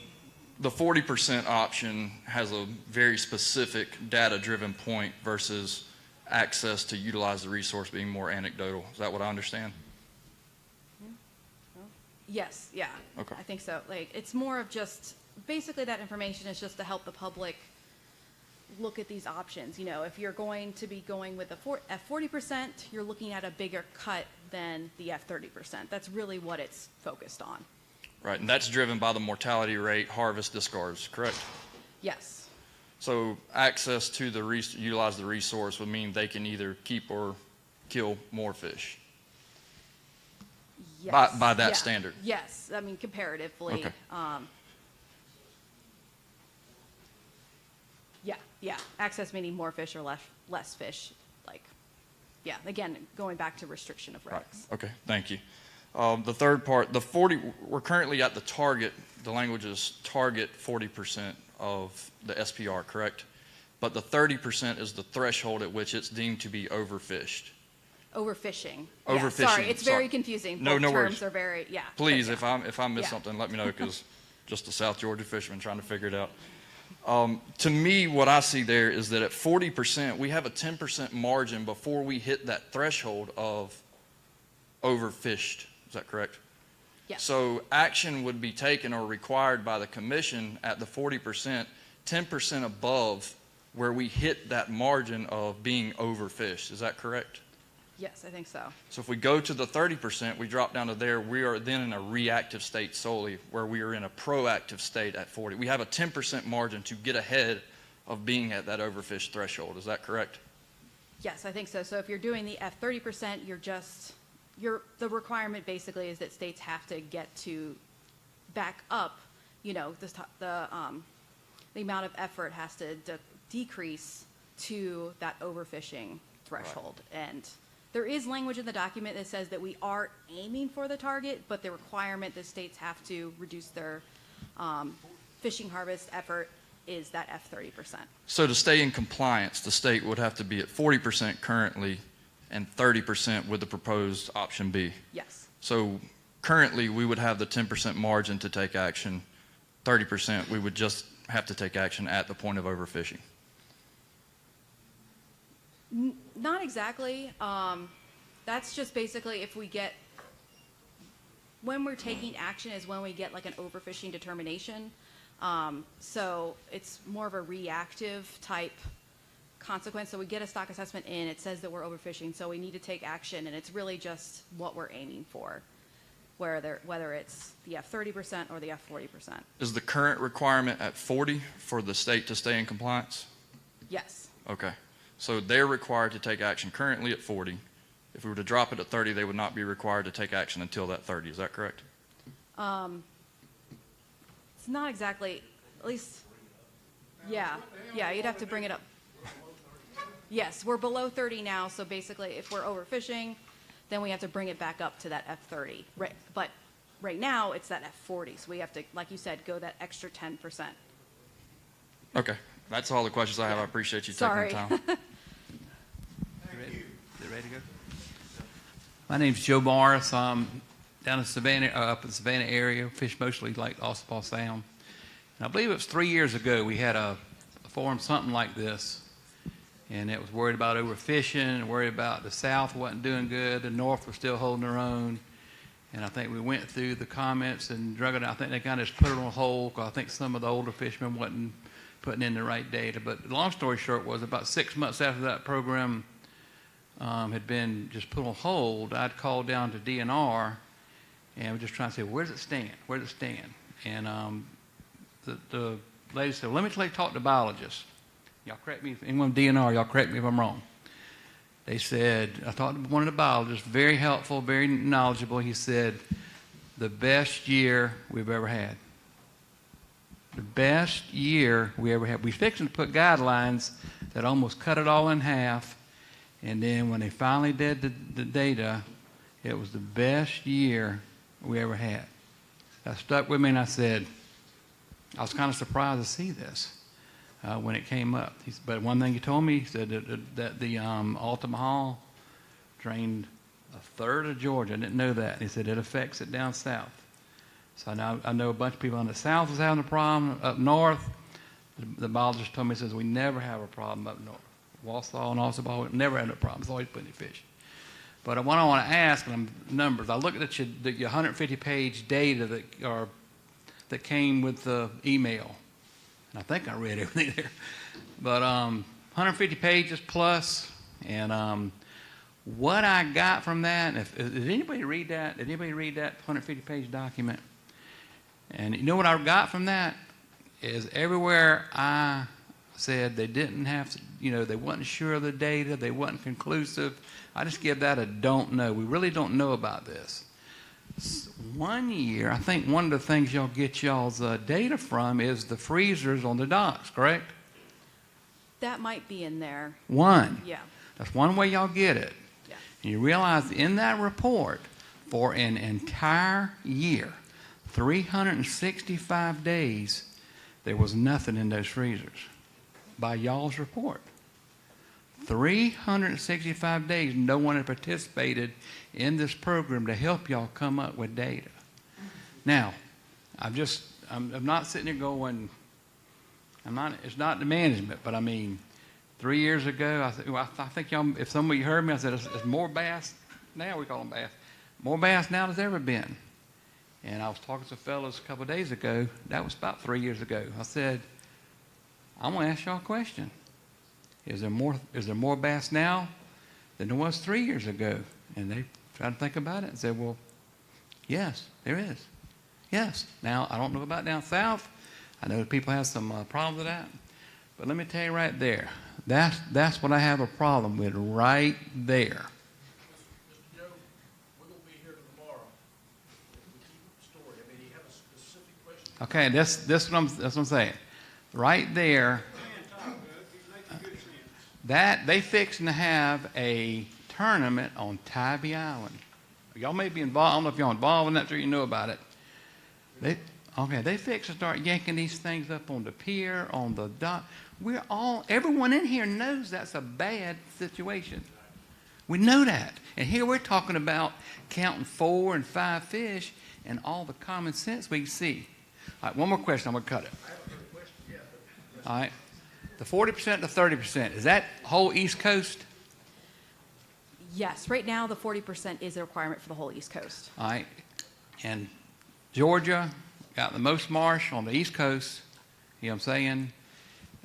40% option has a very specific data-driven point versus access to utilize the resource being more anecdotal. Is that what I understand? Yes, yeah. Okay. I think so. Like, it's more of just, basically that information is just to help the public look at these options. If you're going to be going with F40%, you're looking at a bigger cut than the F30%. That's really what it's focused on. Right, and that's driven by the mortality rate, harvest, discards, correct? Yes. So access to utilize the resource would mean they can either keep or kill more fish. Yes. By that Yeah. standard. Yes, I mean comparatively. Okay. Yeah. Access meaning more fish or less fish. Again, going back to restriction of regs. Right. Okay, thank you. The third part, the 40, we're currently at the target, the language is target 40% of the SPR, correct? But the 30% is the threshold at which it's deemed to be overfished. Overfishing. Overfishing, Yeah, sorry, it's very sorry. confusing. No, Both no terms worries. are very, yeah. Please, but yeah. if I miss Yeah. something, let me know, because just a South Georgia fisherman trying to figure it out. To me, what I see there is that at 40%, we have a 10% margin before we hit that threshold of overfished. Is that correct? Yes. So action would be taken or required by the commission at the 40%, 10% above where we hit that margin of being overfished. Is that correct? Yes, I think so. So if we go to the 30%, we drop down to there, we are then in a reactive state solely, where we are in a proactive state at 40. We have a 10% margin to get ahead of being at that overfished threshold. Is that correct? Yes, I think so. So if you're doing the F30%, the requirement basically is that states have to get to back up, the amount of effort has to decrease to that overfishing threshold. Right. And there is language in the document that says that we are aiming for the target, but the requirement that states have to reduce their fishing harvest effort is that F30%. So to stay in compliance, the state would have to be at 40% currently and 30% with the proposed option B. Yes. So currently, we would have the 10% margin to take action. 30%, we would just have to take action at the point of overfishing. Not exactly. That's just basically when we're taking action is when we get like an overfishing determination. So it's more of a reactive type consequence. So we get a stock assessment in, it says that we're overfishing, so we need to take action, and it's really just what we're aiming for, whether it's the F30% or the F40%. Is the current requirement at 40 for the state to stay in compliance? Yes. Okay. So they're required to take action currently at 40. If we were to drop it at 30, they would not be required to take action until that 30. Is that correct? It's not exactly, at least, yeah, you'd have to bring it up. Yes, we're below 30 now, so basically if we're overfishing, then we have to bring it back up to that F30. Right, but right now, it's that F40, so we have to, like you said, go that extra 10%. Okay. That's all the questions I have. I appreciate you Sorry. taking the time. You ready to go? My name's Joe Morris. I'm down in Savannah, up in the Savannah area, fish mostly Lake Ossipee Sound. And I believe it was 3 years ago we had a forum something like this, and it was worried about overfishing and worried about the South wasn't doing good, the North was still holding their own. And I think we went through the comments and drug it out. I think they kind of just put it on hold because I think some of the older fishermen wasn't putting in the right data. But the long story short was about 6 months after that program had been just put on hold, I'd called down to DNR And we're just trying to say, where does it stand? Where does it stand? And the lady said, well, let me talk to biologists. Y'all correct me, if anyone DNR, y'all correct me if I'm wrong. They said, I talked to one of the biologists, very helpful, very knowledgeable. He said, the best year we've ever had. The best year we ever had. We're fixing to put guidelines that almost cut it all in half. And then when they finally did the data, it was the best year we ever had. That stuck with me, and I said, I was kind of surprised to see this when it came up. But one thing he told me, he said that the Altamaha drained a third of Georgia. I didn't know that. He said it affects it down south. So now I know a bunch of people in the south is having a problem. Up north, the biologist told me, he says, we never have a problem up north. Wausau and Ossabaw, never had no problems. Always plenty of fish. But what I want to ask, numbers, I looked at your 150-page data that came with the email. And I think I read everything there. But 150 pages plus, and what I got from that, did anybody read that? Did anybody read that 150-page document? And you know what I got from that? Is everywhere I said they didn't have to, they wasn't sure of the data, they wasn't conclusive. I just give that a don't know. We really don't know about this. One year, I think one of the things y'all get y'all's data from is the freezers on the docks, correct? That might be in there. One. Yeah. That's one way y'all get it. Yeah. And you realize in that report, for an entire year, 365 days, there was nothing in those freezers by y'all's report. 365 days, no one had participated in this program to help y'all come up with data. Now, I'm not sitting there going, it's not the management, but I mean, 3 years ago, I think y'all, if some of you heard me, I said, it's more bass now, we call them bass, more bass now than there's ever been. And I was talking to some fellows a couple of days ago, that was about 3 years ago. I said, I'm going to ask y'all a question. Is there more bass now than there was 3 years ago? And they tried to think about it and said, well, yes, there is. Yes. Now, I don't know about down south. I know people have some problems with that. But let me tell you right there, that's what I have a problem with right there. Mr. Joe, we're going to be here tomorrow. We keep the story. I mean, you have a specific question. Okay, that's what I'm saying. Right there, that they fixing to have a tournament on Tybee Island. Y'all may be involved. I don't know if y'all involved in that, so you know about it. They fix to start yanking these things up on the pier, on the dock. Everyone in here knows that's a bad situation. We know that. And here we're talking about counting 4 and 5 fish and all the common sense we see. All right, one more question. I'm going to cut it. All right. The 40% to 30%, is that whole East Coast? Yes, right now the 40% is a requirement for the whole East Coast. All right. And Georgia got the most marsh on the East Coast. You know what I'm saying?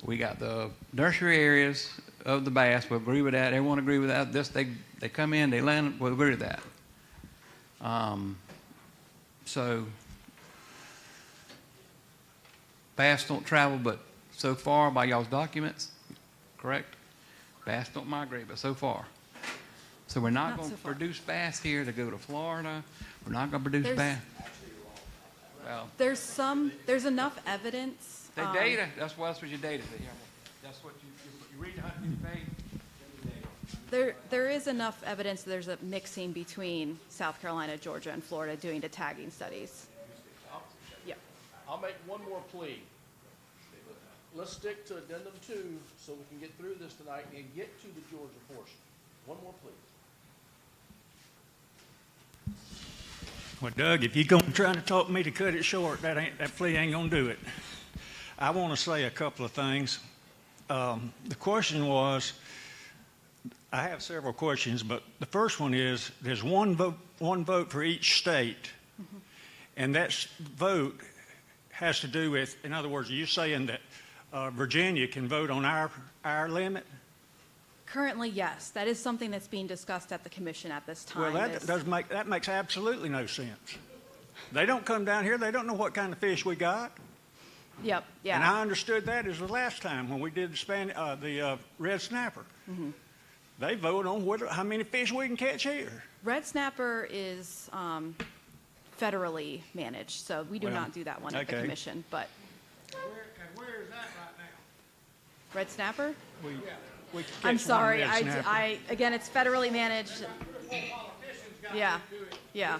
We got the nursery areas of the bass. We'll agree with that. Everyone agree with that. They come in, they land, we'll agree with that. So bass don't travel, but so far by y'all's documents, correct? Bass don't migrate, but so far. So we're not going to produce bass here to go to Florida. We're not going to produce bass. Well, there's enough evidence. the data, that's what your data says. That's what you read 150 pages. There is enough evidence that there's a mixing between South Carolina, Georgia, and Florida doing the tagging studies. Yeah. I'll make one more plea. Let's stick to Addendum 2 so we can get through this tonight and get to the Georgia portion. One more plea. Well, Doug, if you're going to try to talk me to cut it short, that plea ain't going to do it. I want to say a couple of things. The question was, I have several questions, but the first one is, there's one vote for each state, and that vote has to do with, in other words, are you saying that Virginia can vote on our limit? Currently, yes. That is something that's being discussed at the commission at this time. Well, that makes absolutely no sense. They don't come down here. They don't know what kind of fish we got. Yep, yeah. And I understood that as the last time when we did the red snapper. Mm-hmm. They vote on how many fish we can catch here. Red snapper is federally managed, so we do Well, not do that one at the okay. commission, but Where is that right now? red snapper? We can catch I'm one sorry, red snapper. again, it's federally managed. Yeah, yeah.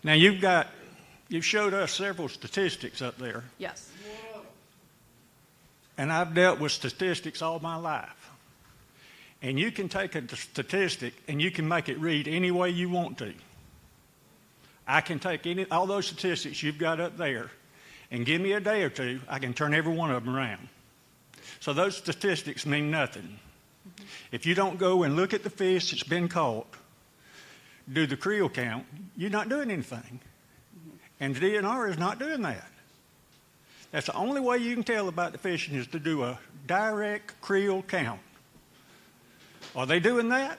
Now you've showed us several statistics up there, Yes, and I've dealt with statistics all my life. And you can take a statistic and you can make it read any way you want to. I can take all those statistics you've got up there and give me a day or two, I can turn every one of them around. So those statistics mean nothing. Mm-hmm. If you don't go and look at the fish that's been caught, do the creel count, you're not doing anything. Mm-hmm. And the DNR is not doing that. That's the only way you can tell about the fishing is to do a direct creel count. Are they doing that?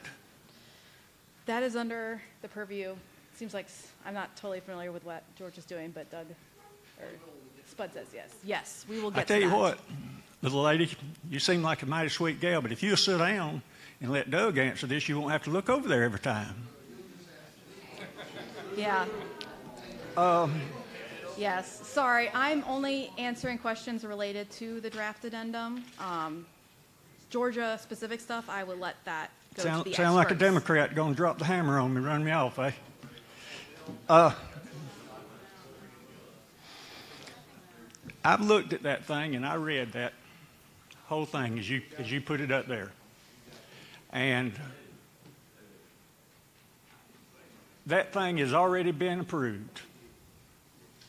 that is under the purview. Seems like, I'm not totally familiar with what George is doing, but Doug, or Spud says yes. Yes, we will I get to tell that. you what, little lady, you seem like a mighty sweet gal, but if you'll sit down and let Doug answer this, you won't have to look over there every time. Yeah. Yes, sorry, I'm only answering questions related to the draft addendum. Georgia specific stuff, I would let that go to the experts. Sound like a Democrat going to drop the hammer on me, run me off, eh? I've looked at that thing and I read that whole thing as you put it up there. And that thing has already been approved.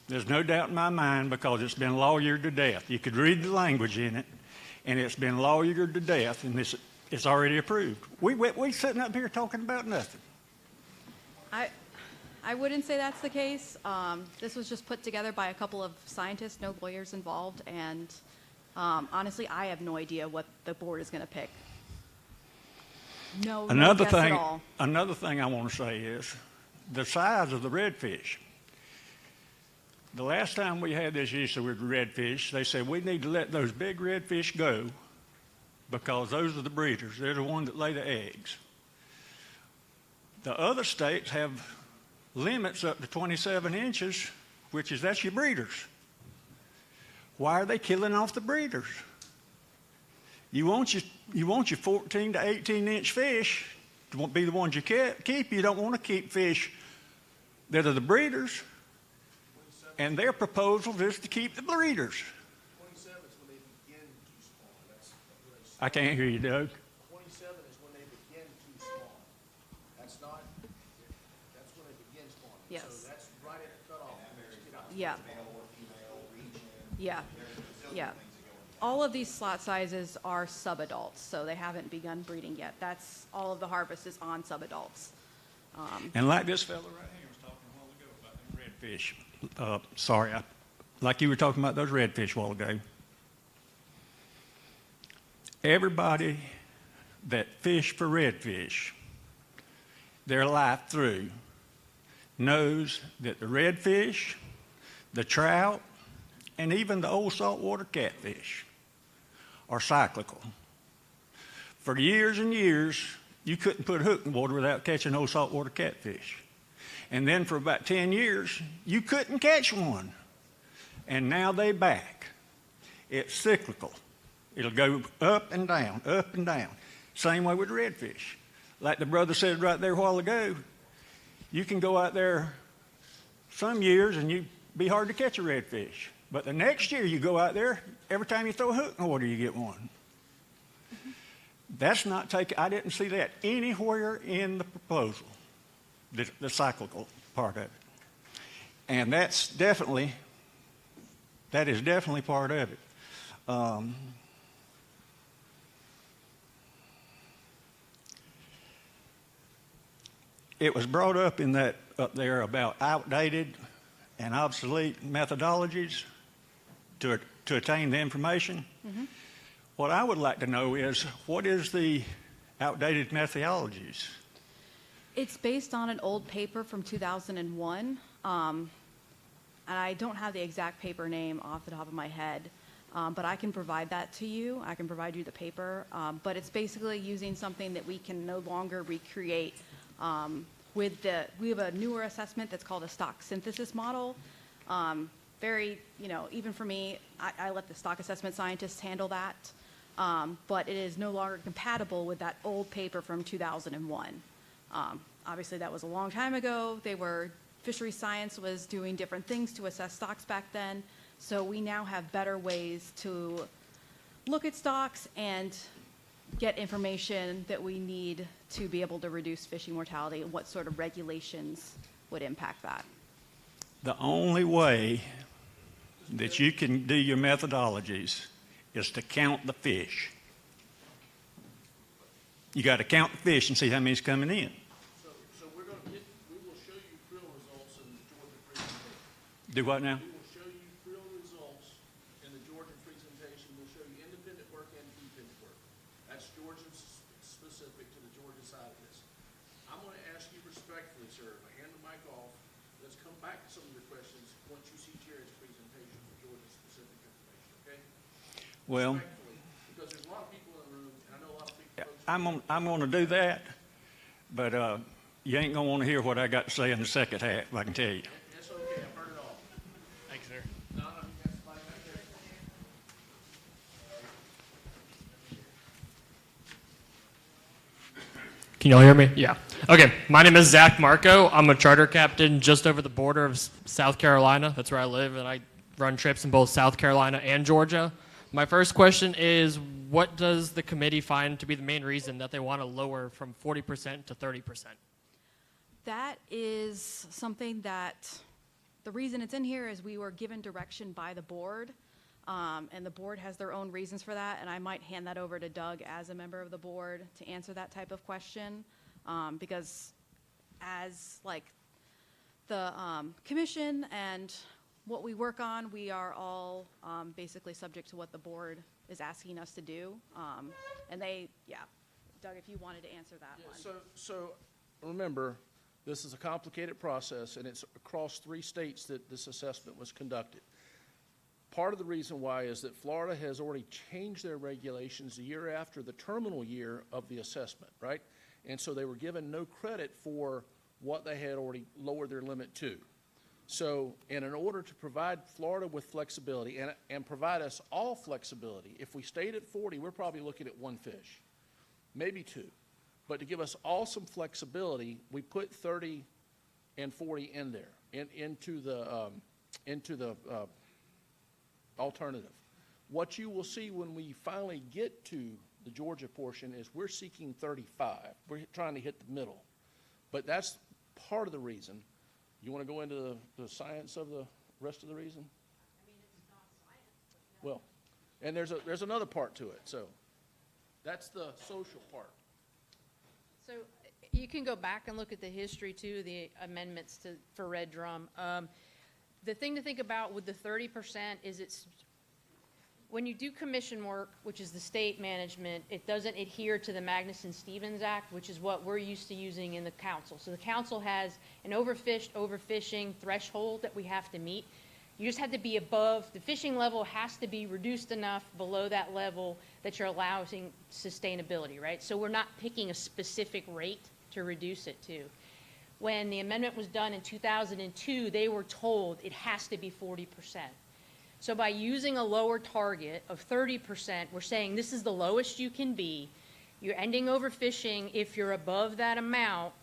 There's no doubt in my mind because it's been lawyered to death. You could read the language in it, and it's been lawyered to death, and it's already approved. We sitting up here talking about nothing. I wouldn't say that's the case. This was just put together by a couple of scientists, no lawyers involved, and honestly, I have no idea what the board is going to pick. No guess at all. Another thing I want to say is the size of the redfish. The last time we had this issue with redfish, they said we need to let those big redfish go because those are the breeders. They're the ones that lay the eggs. The other states have limits up to 27 inches, that's your breeders. Why are they killing off the breeders? You want your 14 to 18 inch fish to be the ones you keep. You don't want to keep fish that are the breeders. And their proposal is to keep the breeders. 27 is when they begin to spawn. That's what they say. I can't hear you, Doug. 27 is when they begin to spawn. That's when they begin spawning. Yes. So that's right at the cutoff. Yeah. Yeah. Yeah. All of these slot sizes are subadults, so they haven't begun breeding yet. That's all of the harvest is on subadults. And like this fellow right here was talking a while ago about them redfish. Like you were talking about those redfish a while ago. Everybody that fish for redfish their life through knows that the redfish, the trout, and even the old saltwater catfish are cyclical. For years and years, you couldn't put a hook in water without catching old saltwater catfish. And then for about 10 years, you couldn't catch one. And now they back. It's cyclical. It'll go up and down, up and down. Same way with redfish. Like the brother said right there a while ago, you can go out there some years and you be hard to catch a redfish. But the next year you go out there, every time you throw a hook in the water, you get one. That's not I didn't see that anywhere in the proposal. The cyclical part of it. And that is definitely part of it. It was brought up up there about outdated and obsolete methodologies to attain the information. Mm-hmm. What I would like to know is, what is the outdated methodologies? It's based on an old paper from 2001, and I don't have the exact paper name off the top of my head, but I can provide that to you. I can provide you the paper, but it's basically using something that we can no longer recreate. We have a newer assessment that's called a stock synthesis model. Very, even for me, I let the stock assessment scientists handle that, but it is no longer compatible with that old paper from 2001. Obviously, that was a long time ago. Fisheries science was doing different things to assess stocks back then. So we now have better ways to look at stocks and get information that we need to be able to reduce fishing mortality and what sort of regulations would impact that. The only way that you can do your methodologies is to count the fish. You got to count the fish and see how many's coming in. So we will show you drill results in the Georgia presentation. Do what now? We will show you drill results in the Georgia presentation. We'll show you independent work and dependent work. That's Georgia specific to the Georgia side of this. I'm going to ask you respectfully, sir, if I hand the mic off, let's come back to some of your questions once you see Jerry's presentation for Georgia specific information, okay? Well, Respectfully, because there's a lot of people in the room, and I know a lot of people. I'm going to do that, but you ain't going to want to hear what I got to say in the second half, I can tell you. It's okay, I've heard it all. Thanks, sir. No, you got somebody back there. Can y'all hear me? Yeah. Okay. My name is Zach Marco. I'm a charter captain just over the border of South Carolina. That's where I live, and I run trips in both South Carolina and Georgia. My first question is, what does the committee find to be the main reason that they want to lower from 40% to 30%? That is something that, the reason it's in here is we were given direction by the board, and the board has their own reasons for that, and I might hand that over to Doug as a member of the board to answer that type of question, because as like the commission and what we work on, we are all basically subject to what the board is asking us to do, and Doug, if you wanted to answer that one. So remember, this is a complicated process, and it's across 3 states that this assessment was conducted. Part of the reason why is that Florida has already changed their regulations a year after the terminal year of the assessment, right? And so they were given no credit for what they had already lowered their limit to. So, and in order to provide Florida with flexibility and provide us all flexibility, if we stayed at 40, we're probably looking at 1 fish, maybe 2. But to give us all some flexibility, we put 30 and 40 in there, into the alternative. What you will see when we finally get to the Georgia portion is we're seeking 35. We're trying to hit the middle. But that's part of the reason. You want to go into the science of the rest of the reason? I mean, it's not science. But no. Well, and there's another part to it. So that's the social part. So you can go back and look at the history too, the amendments for Red Drum. The thing to think about with the 30% is it's when you do commission work, which is the state management, it doesn't adhere to the Magnuson-Stevens Act, which is what we're used to using in the council. So the council has an overfished, overfishing threshold that we have to meet. You just have to be above, the fishing level has to be reduced enough below that level that you're allowing sustainability, right? So we're not picking a specific rate to reduce it to. When the amendment was done in 2002, they were told it has to be 40%. So by using a lower target of 30%, we're saying this is the lowest you can be. You're ending overfishing if you're above that amount,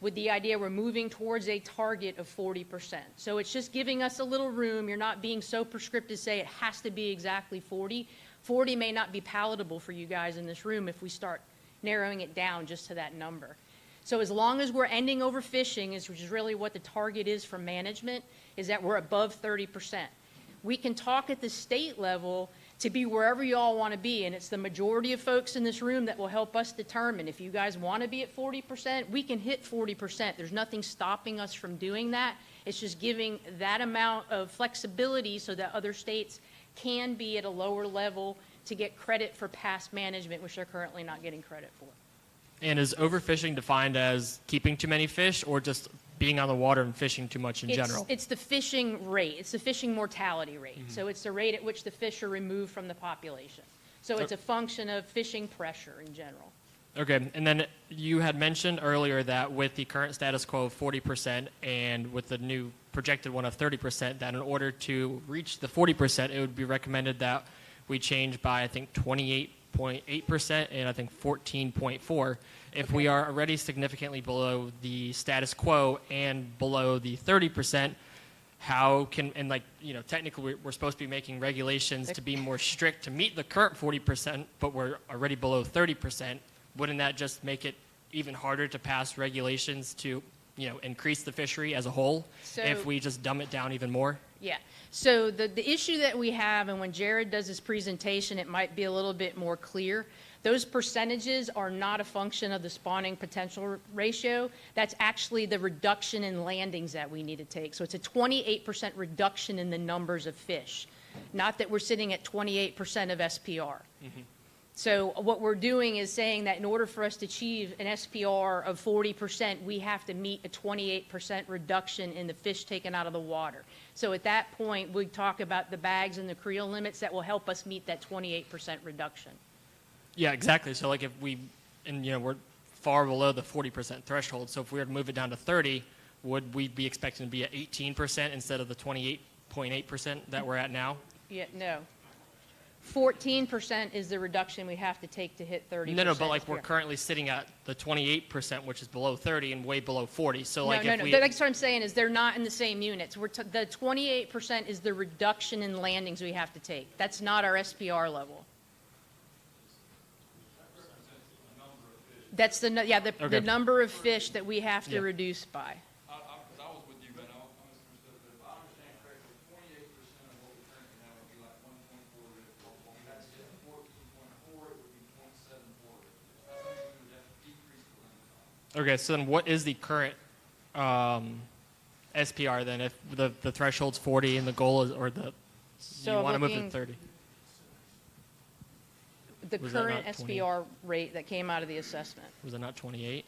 with the idea we're moving towards a target of 40%. So it's just giving us a little room. You're not being so prescriptive to say it has to be exactly 40. 40 may not be palatable for you guys in this room if we start narrowing it down just to that number. So as long as we're ending overfishing, which is really what the target is for management, is that we're above 30%. We can talk at the state level to be wherever you all want to be, and it's the majority of folks in this room that will help us determine if you guys want to be at 40%, we can hit 40%. There's nothing stopping us from doing that. It's just giving that amount of flexibility so that other states can be at a lower level to get credit for past management, which they're currently not getting credit for. And is overfishing defined as keeping too many fish or just being on the water and fishing too much in general? It's the fishing rate. It's the fishing mortality rate. Mm-hmm. So it's the rate at which the fish are removed from the population. So it's a function of fishing pressure in general. Okay, and then you had mentioned earlier that with the current status quo of 40% and with the new projected one of 30%, that in order to reach the 40%, it would be recommended that we change by, I think, 28.8% and I think 14.4%. If we are already significantly below the status quo and below the 30%, how can, and like, you know, technically we're supposed to be making regulations to be more strict to meet the current 40%, but we're already below 30%. Wouldn't that just make it even harder to pass regulations to, you know, increase the fishery as a whole if we just dumb it down even more? Yeah. So the issue that we have, and when Jared does his presentation, it might be a little bit more clear. Those percentages are not a function of the spawning potential ratio. That's actually the reduction in landings that we need to take. So it's a 28% reduction in the numbers of fish, not that we're sitting at 28% of SPR. Mm-hmm. So what we're doing is saying that in order for us to achieve an SPR of 40%, we have to meet a 28% reduction in the fish taken out of the water. So at that point, we talk about the bags and the creel limits that will help us meet that 28% reduction. Yeah, exactly. So like if we, and you know, we're far below the 40% threshold. So if we were to move it down to 30, would we be expecting to be at 18% instead of the 28.8% that we're at now? Yeah, no. 14% is the reduction we have to take to hit 30%. No, but like we're currently sitting at the 28%, which is below 30 and way below 40. So like No. That's what I'm saying is they're not in the same units. The 28% is the reduction in landings we have to take. That's not our SPR level. That's the number of fish that we have to reduce by. Because I was with you, but I misunderstood. But if I understand correctly, 28% of what we currently have would be like 1.4 red. If we had to get 14.4, it would be 0.74. That means we would have to decrease the limit. Okay, so then what is the current SPR then? If the threshold's 40 and the goal is, or the, So you want to move it to 30? The Was that current not 20? SPR rate that came out of the assessment. Was it not 28?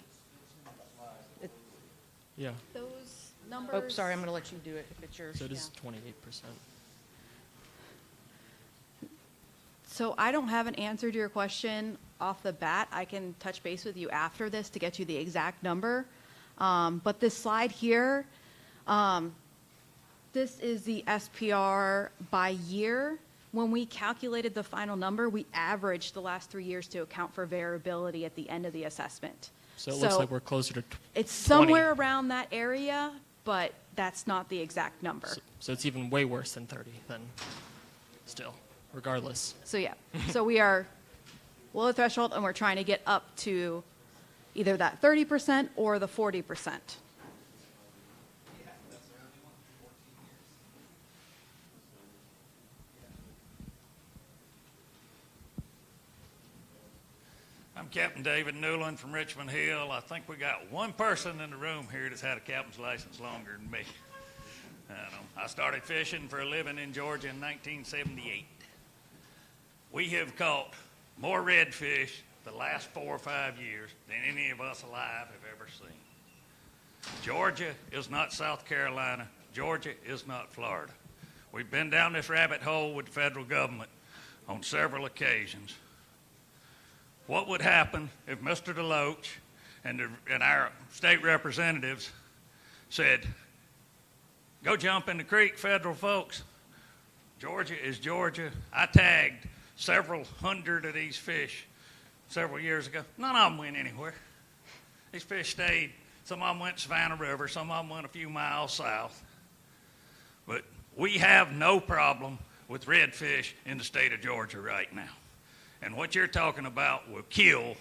Yeah, Those numbers. Oh, sorry, I'm going to let you do it if it's yours. so it is 28%. So I don't have an answer to your question off the bat. I can touch base with you after this to get you the exact number. But this slide here, this is the SPR by year. When we calculated the final number, we averaged the last 3 years to account for variability at the end of the assessment. So it looks like we're closer to It's somewhere around that area, but that's not the exact number. So it's even way worse than 30 then, still, regardless. So yeah, so we are below the threshold, and we're trying to get up to either that 30% or the 40%. I'm Captain David Newland from Richmond Hill. I think we got one person in the room here that's had a captain's license longer than me. I started fishing for a living in Georgia in 1978. We have caught more redfish the last 4 or 5 years than any of us alive have ever seen. Georgia is not South Carolina. Georgia is not Florida. We've been down this rabbit hole with the federal government on several occasions. What would happen if Mr. DeLoach and our state representatives said, go jump in the creek, federal folks. Georgia is Georgia. I tagged several hundred of these fish several years ago. None of them went anywhere. These fish stayed. Some of them went Savannah River. Some of them went a few miles south. But we have no problem with redfish in the state of Georgia right now. And what you're talking about will kill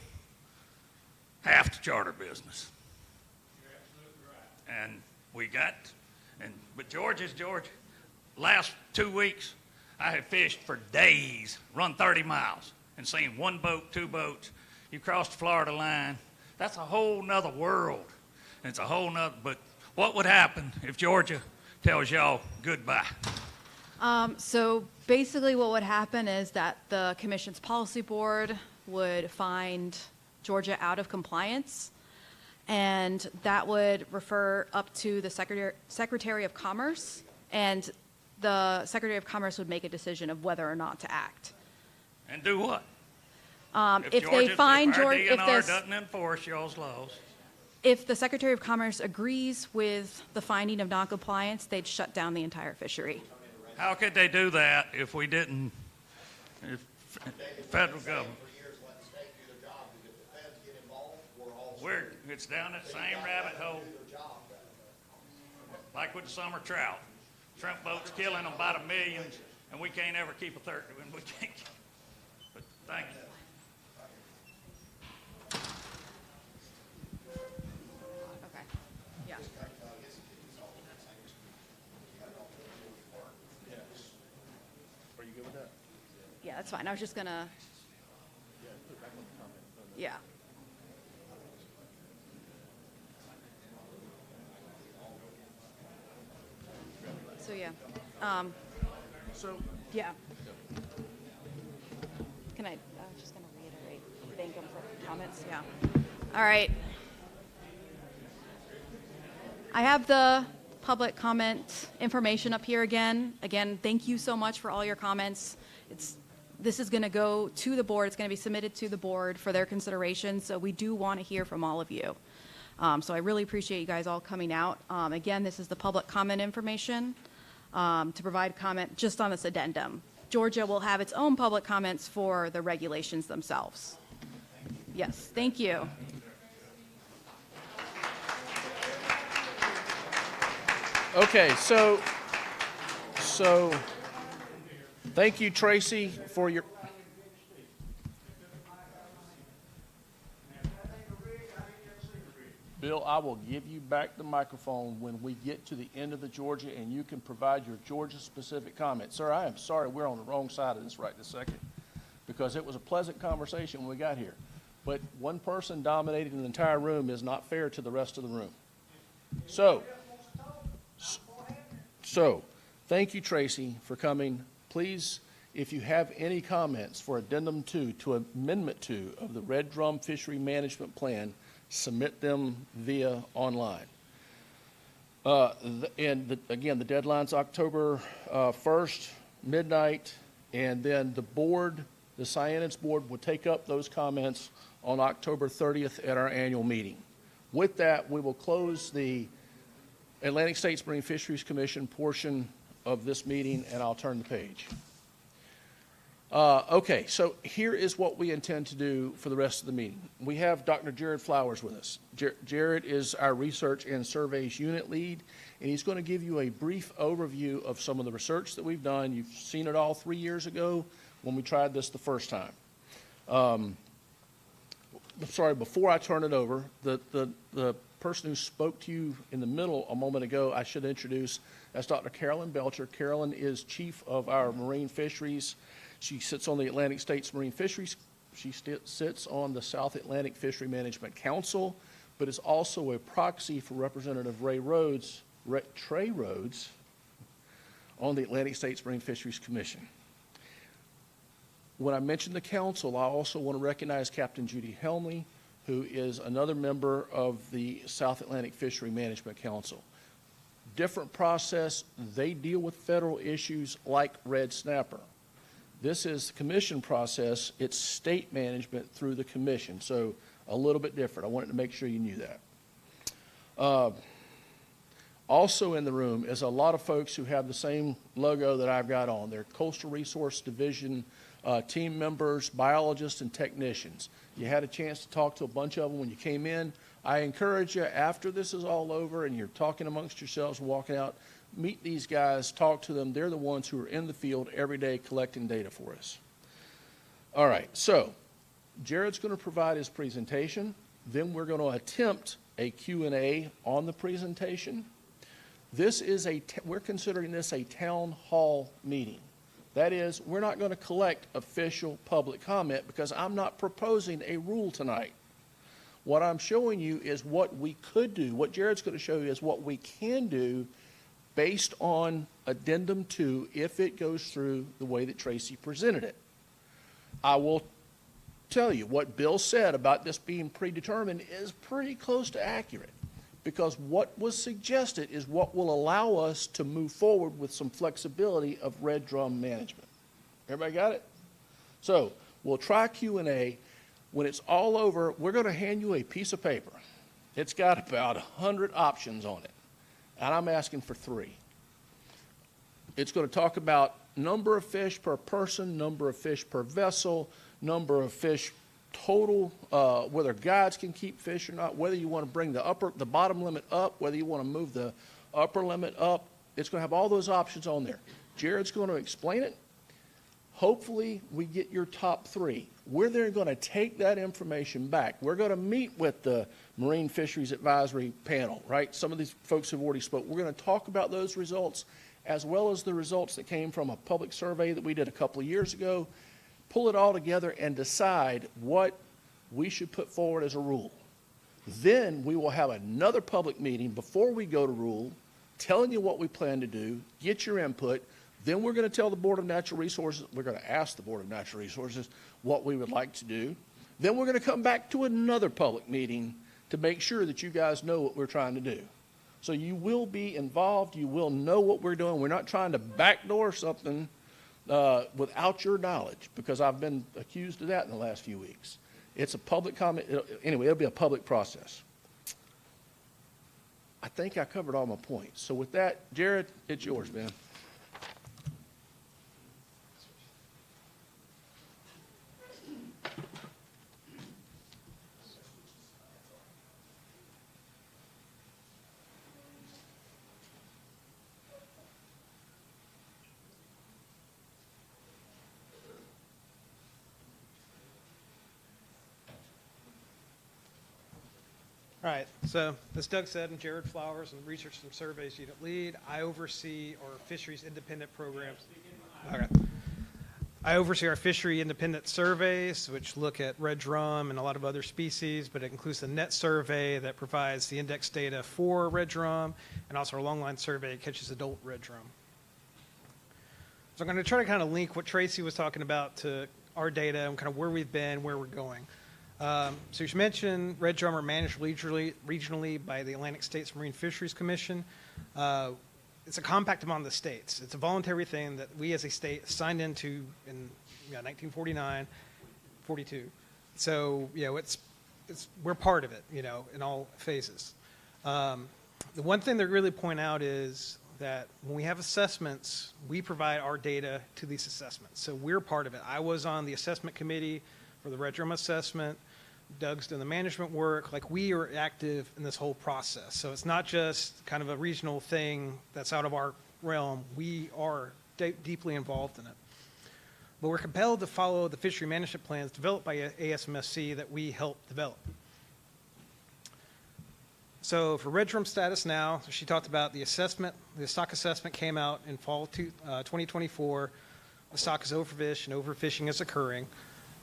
half the charter business. You're absolutely right. But Georgia's Georgia. Last 2 weeks, I have fished for days, run 30 miles, and seen 1 boat, 2 boats. You cross the Florida line, that's a whole nother world. It's a whole nother, but what would happen if Georgia tells y'all goodbye? So basically what would happen is that the commission's policy board would find Georgia out of compliance. And that would refer up to the Secretary of Commerce, and the Secretary of Commerce would make a decision of whether or not to act. And do what? If they find if our Georgia, DNR doesn't enforce y'all's laws, if the Secretary of Commerce agrees with the finding of noncompliance, they'd shut down the entire fishery. how could they do that if we didn't, if federal government? It's down that same rabbit hole. Like with the summer trout. Shrimp boats killing them by the millions, and we can't ever keep a third, and we can't. But thank you. Okay, yeah. Are you good with that? Yeah, that's fine. I was just gonna, yeah. So, yeah. So, Yeah. Can I was just going to reiterate, thank them for comments, yeah. All right. I have the public comment information up here again. Again, thank you so much for all your comments. This is going to go to the board. It's going to be submitted to the board for their consideration, so we do want to hear from all of you. So I really appreciate you guys all coming out. Again, this is the public comment information. To provide comment just on this addendum. Georgia will have its own public comments for the regulations themselves. Yes, thank you. okay, so thank you, Tracy, for your. Bill, I will give you back the microphone when we get to the end of the Georgia, and you can provide your Georgia-specific comment. Sir, I am sorry we're on the wrong side of this right this second, because it was a pleasant conversation when we got here. But one person dominating an entire room is not fair to the rest of the room. So, thank you, Tracy, for coming. Please, if you have any comments for Addendum 2 to Amendment 2 of the Red Drum Fishery Management Plan, submit them via online. Again, the deadline's October 1st, midnight, and then the board, the Cyanids board, will take up those comments on October 30th at our annual meeting. With that, we will close the Atlantic States Marine Fisheries Commission portion of this meeting, and I'll turn the page. Okay, so here is what we intend to do for the rest of the meeting. We have Dr. Jared Flowers with us. Jared is our Research and Surveys Unit Lead, and he's going to give you a brief overview of some of the research that we've done. You've seen it all 3 years ago when we tried this the first time. Sorry, before I turn it over, the person who spoke to you in the middle a moment ago, I should introduce, that's Dr. Carolyn Belcher. Carolyn is Chief of our Marine Fisheries. She sits on the Atlantic States Marine Fisheries. She sits on the South Atlantic Fishery Management Council, but is also a proxy for Representative Trey Rhodes on the Atlantic States Marine Fisheries Commission. When I mentioned the council, I also want to recognize Captain Judy Helmley, who is another member of the South Atlantic Fishery Management Council. Different process. They deal with federal issues like red snapper. This is the commission process. It's state management through the commission, so a little bit different. I wanted to make sure you knew that. Also in the room is a lot of folks who have the same logo that I've got on. They're Coastal Resource Division team members, biologists, and technicians. You had a chance to talk to a bunch of them when you came in. I encourage you, after this is all over and you're talking amongst yourselves, walking out, meet these guys, talk to them. They're the ones who are in the field every day collecting data for us. All right, so Jared's going to provide his presentation. Then we're going to attempt a Q&A on the presentation. We're considering this a town hall meeting. That is, we're not going to collect official public comment because I'm not proposing a rule tonight. What I'm showing you is what we could do. What Jared's going to show you is what we can do based on Addendum 2 if it goes through the way that Tracy presented it. I will tell you, what Bill said about this being predetermined is pretty close to accurate, because what was suggested is what will allow us to move forward with some flexibility of red drum management. Everybody got it? So we'll try Q&A. When it's all over, we're going to hand you a piece of paper. It's got about 100 options on it, and I'm asking for 3. It's going to talk about number of fish per person, number of fish per vessel, number of fish total, whether guides can keep fish or not, whether you want to bring the bottom limit up, whether you want to move the upper limit up. It's going to have all those options on there. Jared's going to explain it. Hopefully, we get your top 3. We're then going to take that information back. We're going to meet with the Marine Fisheries Advisory Panel, right? Some of these folks have already spoke. We're going to talk about those results, as well as the results that came from a public survey that we did a couple of years ago, pull it all together and decide what we should put forward as a rule. Then we will have another public meeting before we go to rule, telling you what we plan to do, get your input. Then we're going to tell the Board of Natural Resources, we're going to ask the Board of Natural Resources what we would like to do. Then we're going to come back to another public meeting to make sure that you guys know what we're trying to do. So you will be involved. You will know what we're doing. We're not trying to backdoor something without your knowledge, because I've been accused of that in the last few weeks. It's a public comment. Anyway, it'll be a public process. I think I covered all my points. So with that, Jared, it's yours, man. All right, so as Doug said, I'm Jared Flowers, and Research and Surveys Unit Lead. I oversee our fisheries independent programs. Okay. I oversee our fishery independent surveys, which look at red drum and a lot of other species, but it includes the net survey that provides the index data for red drum, and also our longline survey that catches adult red drum. So I'm going to try to kind of link what Tracy was talking about to our data and kind of where we've been, where we're going. So you mentioned red drum are managed regionally by the Atlantic States Marine Fisheries Commission. It's a compact among the states. It's a voluntary thing that we as a state signed into in 1949, 42. So, we're part of it, in all phases. The one thing that really point out is that when we have assessments, we provide our data to these assessments. So we're part of it. I was on the assessment committee for the red drum assessment. Doug's doing the management work. Like, we are active in this whole process. So it's not just kind of a regional thing that's out of our realm. We are deeply involved in it. But we're compelled to follow the fishery management plans developed by ASMFC that we helped develop. So for red drum status now, she talked about the assessment. The stock assessment came out in fall 2024. The stock is overfished and overfishing is occurring.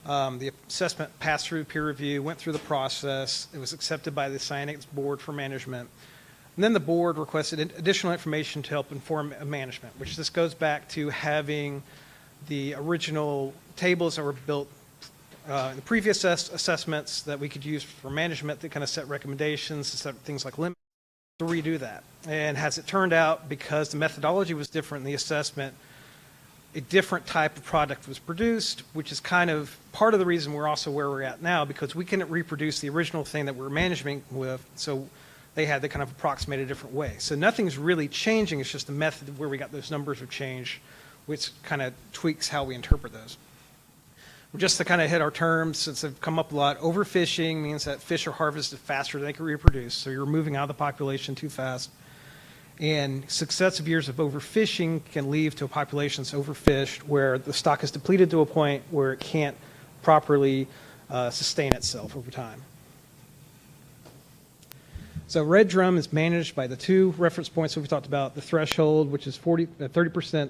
The assessment passed through peer review, went through the process. It was accepted by the Cyanics Board for Management. And then the board requested additional information to help inform management, which this goes back to having the original tables that were built in the previous assessments that we could use for management that kind of set recommendations, to set things like limits, to redo that. And as it turned out, because the methodology was different in the assessment, a different type of product was produced, which is kind of part of the reason we're also where we're at now, because we couldn't reproduce the original thing that we're managing with, so they had to kind of approximate a different way. So nothing's really changing, it's just the method of where we got those numbers have changed, which kind of tweaks how we interpret those. Just to kind of hit our terms, since they've come up a lot, overfishing means that fish are harvested faster than they can reproduce, so you're moving out of the population too fast. And successive years of overfishing can lead to a population that's overfished, where the stock is depleted to a point where it can't properly sustain itself over time. So red drum is managed by the 2 reference points that we talked about, the threshold, which is 30%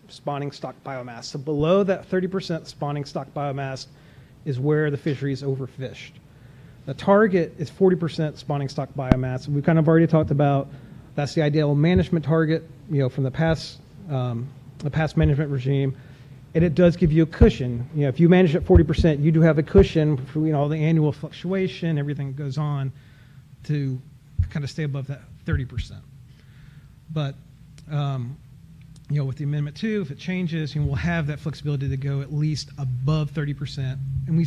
spawning stock biomass. So below that 30% spawning stock biomass is where the fishery is overfished. The target is 40% spawning stock biomass. And we've kind of already talked about that's the ideal management target, from the past management regime. and it does give you a cushion. You know, if you manage at 40%, you do have a cushion for, you know, all the annual fluctuation, everything that goes on to kind of stay above that 30%. But, you know, with the Amendment 2, if it changes, you know, we'll have that flexibility to go at least above 30%, and we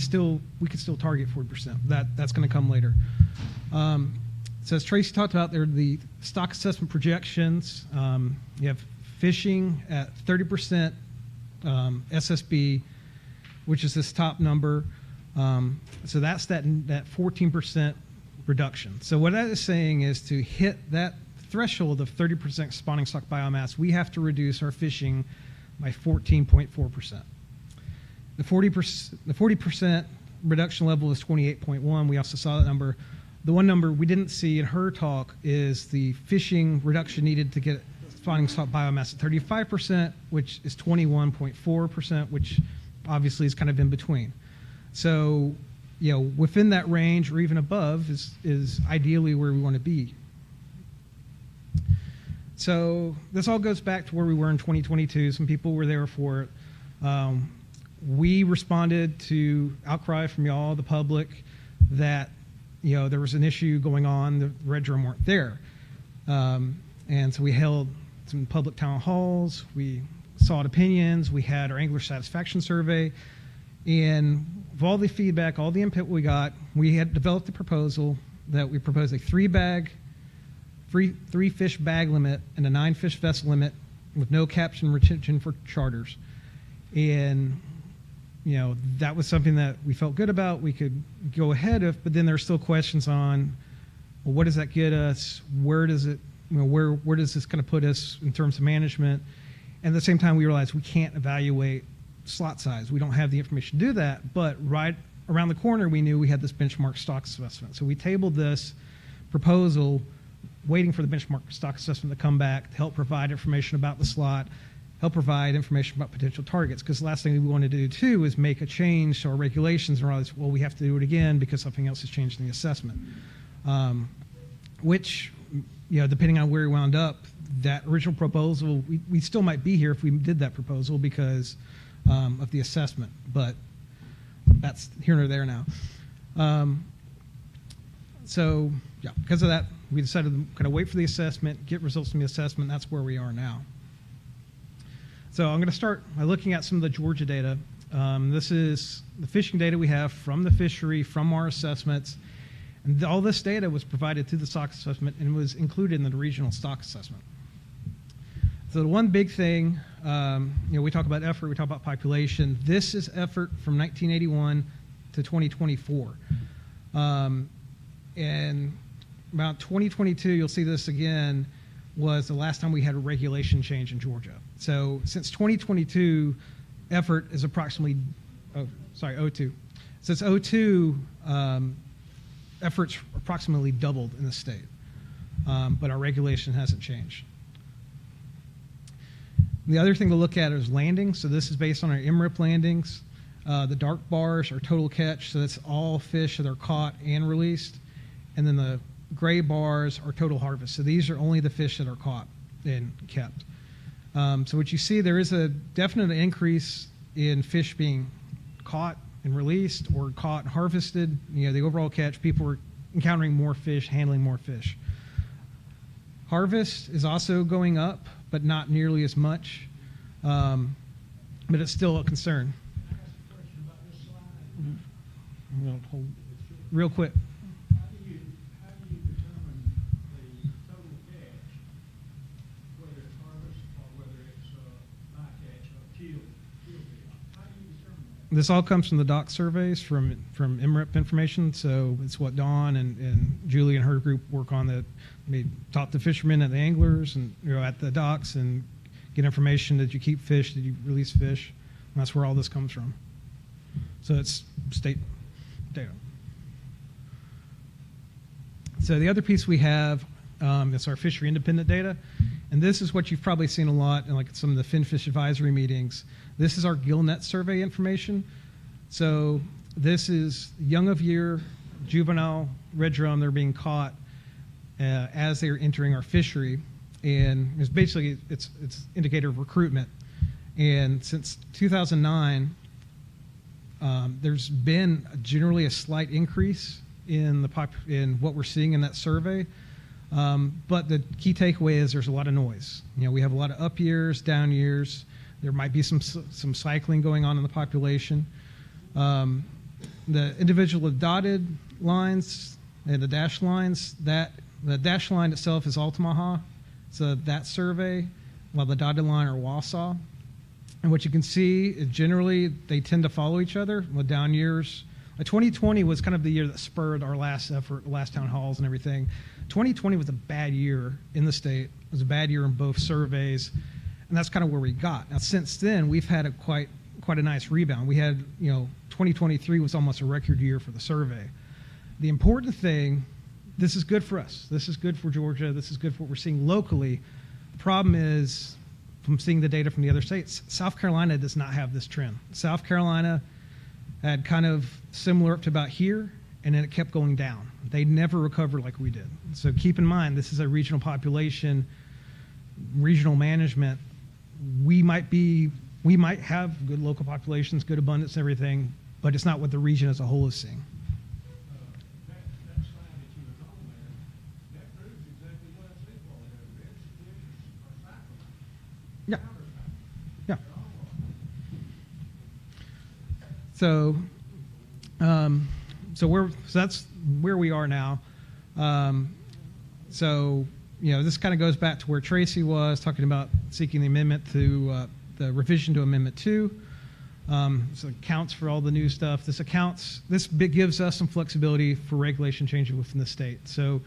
could still target 40%. That's going to come later. So as Tracy talked about, there are the stock assessment projections. You have fishing at 30% SSB, which is this top number. So that's that 14% reduction. So what that is saying is to hit that threshold of 30% spawning stock biomass, we have to reduce our fishing by 14.4%. The 40% reduction level is 28.1. We also saw that number. The one number we didn't see in her talk is the fishing reduction needed to get spawning stock biomass at 35%, which is 21.4%, which obviously is kind of in between. So, you know, within that range or even above is ideally where we want to be. So this all goes back to where we were in 2022. Some people were there for it. We responded to outcry from y'all, the public, that, you know, there was an issue going on. The red drum weren't there. And so we held some public town halls. We sought opinions. We had our angler satisfaction survey. And with all the feedback, all the input we got, we had developed a proposal that we proposed a three fish bag limit and a 9 fish vessel limit with no caption retention for charters. And, you know, that was something that we felt good about. We could go ahead of, but then there's still questions on, well, what does that get us? Where does it, you know, where does this kind of put us in terms of management? And at the same time, we realized we can't evaluate slot size. We don't have the information to do that. But right around the corner, we knew we had this benchmark stock assessment. So we tabled this proposal, waiting for the benchmark stock assessment to come back to help provide information about the slot, help provide information about potential targets. Because the last thing we wanted to do, too, is make a change to our regulations and realize, well, we have to do it again because something else has changed in the assessment. Which, you know, depending on where we wound up, that original proposal, we still might be here if we did that proposal because of the assessment. But that's here nor there now. So, yeah, because of that, we decided to kind of wait for the assessment, get results from the assessment. That's where we are now. So I'm going to start by looking at some of the Georgia data. This is the fishing data we have from the fishery, from our assessments. And all this data was provided through the stock assessment and was included in the regional stock assessment. So the one big thing, you know, we talk about effort, we talk about population. This is effort from 1981 to 2024. And about 2022, you'll see this again, was the last time we had a regulation change in Georgia. So since 2022, effort is approximately, '02. Since '02, effort's approximately doubled in the state, but our regulation hasn't changed. The other thing to look at is landings. So this is based on our MRIP landings. The dark bars are total catch, so that's all fish that are caught and released. And then the gray bars are total harvest. So these are only the fish that are caught and kept. So what you see, there is a definite increase in fish being caught and released or caught and harvested. You know, the overall catch, people are encountering more fish, handling more fish. Harvest is also going up, but not nearly as much. But it's still a concern. Real quick. This all comes from the dock surveys from MRIP information. So it's what Dawn and Julie and her group work on, that they talk to fishermen and the anglers and, you know, at the docks and get information that you keep fish, that you release fish. And that's where all this comes from. So it's state data. So the other piece we have is our fishery independent data. And this is what you've probably seen a lot in like some of the finfish advisory meetings. This is our gillnet survey information. So this is young of year, juvenile red drum. They're being caught as they're entering our fishery. And it's basically, it's indicator of recruitment. And since 2009, there's been generally a slight increase in what we're seeing in that survey. But the key takeaway is there's a lot of noise. We have a lot of up years, down years. There might be some cycling going on in the population. The individual dotted lines and the dashed lines, the dashed line itself is Altamaha, so that survey, while the dotted line are Wausau. And what you can see is generally they tend to follow each other with down years. 2020 was kind of the year that spurred our last effort, last town halls and everything. 2020 was a bad year in the state. It was a bad year in both surveys, and that's kind of where we got. Now, since then, we've had quite a nice rebound. We had, 2023 was almost a record year for the survey. The important thing, this is good for us. This is good for Georgia. This is good for what we're seeing locally. The problem is, from seeing the data from the other states, South Carolina does not have this trend. South Carolina had kind of similar up to about here, and then it kept going down. They never recovered like we did. So keep in mind, this is a regional population, regional management. We might have good local populations, good abundance and everything, but it's not what the region as a whole is seeing. Yeah. Yeah. So that's where we are now. This kind of goes back to where Tracy was talking about seeking the amendment to the revision to Amendment 2. So it accounts for all the new stuff. This gives us some flexibility for regulation changes within the state. So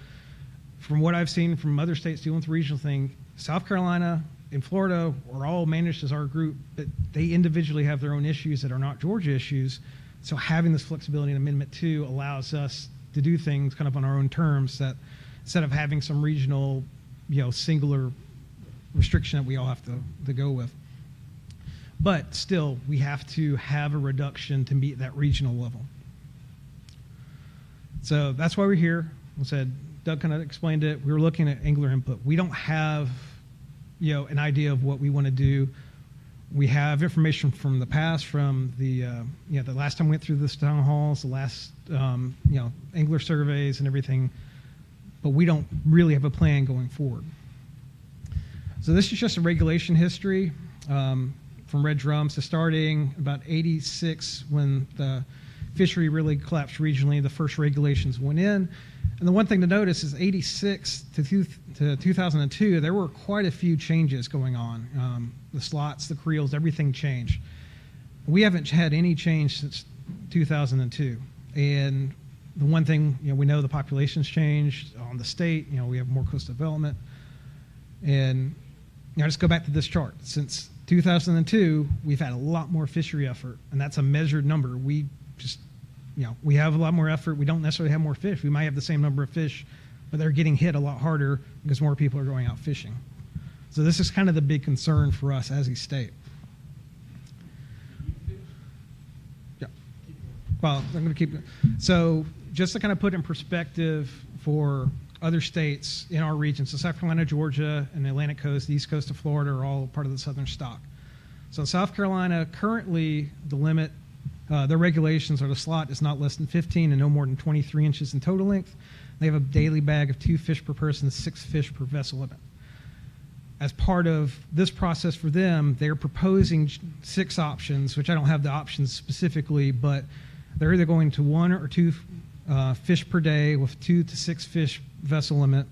from what I've seen from other states dealing with the regional thing, South Carolina and Florida are all managed as our group, but they individually have their own issues that are not Georgia issues. So having this flexibility in Amendment 2 allows us to do things kind of on our own terms, that instead of having some regional, singular restriction that we all have to go with. But still, we have to have a reduction to meet that regional level. So that's why we're here. I said, Doug kind of explained it. We were looking at angler input. We don't have, an idea of what we want to do. We have information from the past, from the last time we went through this town halls, the last, angler surveys and everything, but we don't really have a plan going forward. So this is just a regulation history from red drums to starting about 86 when the fishery really collapsed regionally. The first regulations went in. And the one thing to notice is 86 to 2002, there were quite a few changes going on. The slots, the creels, everything changed. We haven't had any change since 2002. And the one thing, we know the population's changed on the state. We have more coastal development. And just go back to this chart. Since 2002, we've had a lot more fishery effort, and that's a measured number. We just, we have a lot more effort. We don't necessarily have more fish. We might have the same number of fish, but they're getting hit a lot harder because more people are going out fishing. So this is kind of the big concern for us as a state. Yeah. Well, I'm going to keep. So just to kind of put in perspective for other states in our region, so South Carolina, Georgia, and the Atlantic coast, the east coast of Florida are all part of the southern stock. So South Carolina, currently the limit, their regulations are the slot is not less than 15 and no more than 23 inches in total length. They have a daily bag of 2 fish per person, 6 fish per vessel limit. As part of this process for them, they're proposing 6 options, which I don't have the options specifically, but they're either going to 1 or 2 fish per day with 2 to 6 fish vessel limit,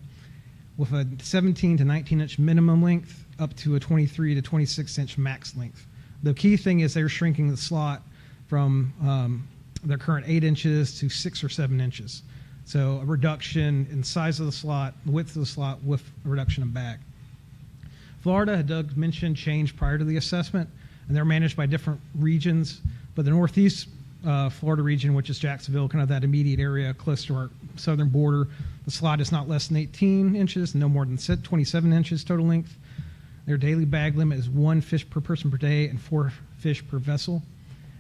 with a 17 to 19 inch minimum length up to a 23 to 26 inch max length. The key thing is they're shrinking the slot from their current 8 inches to 6 or 7 inches. So a reduction in size of the slot, the width of the slot, with a reduction in bag. Florida, Doug mentioned, changed prior to the assessment, and they're managed by different regions, but the northeast Florida region, which is Jacksonville, kind of that immediate area close to our southern border, the slot is not less than 18 inches, no more than 27 inches total length. Their daily bag limit is 1 fish per person per day and 4 fish per vessel.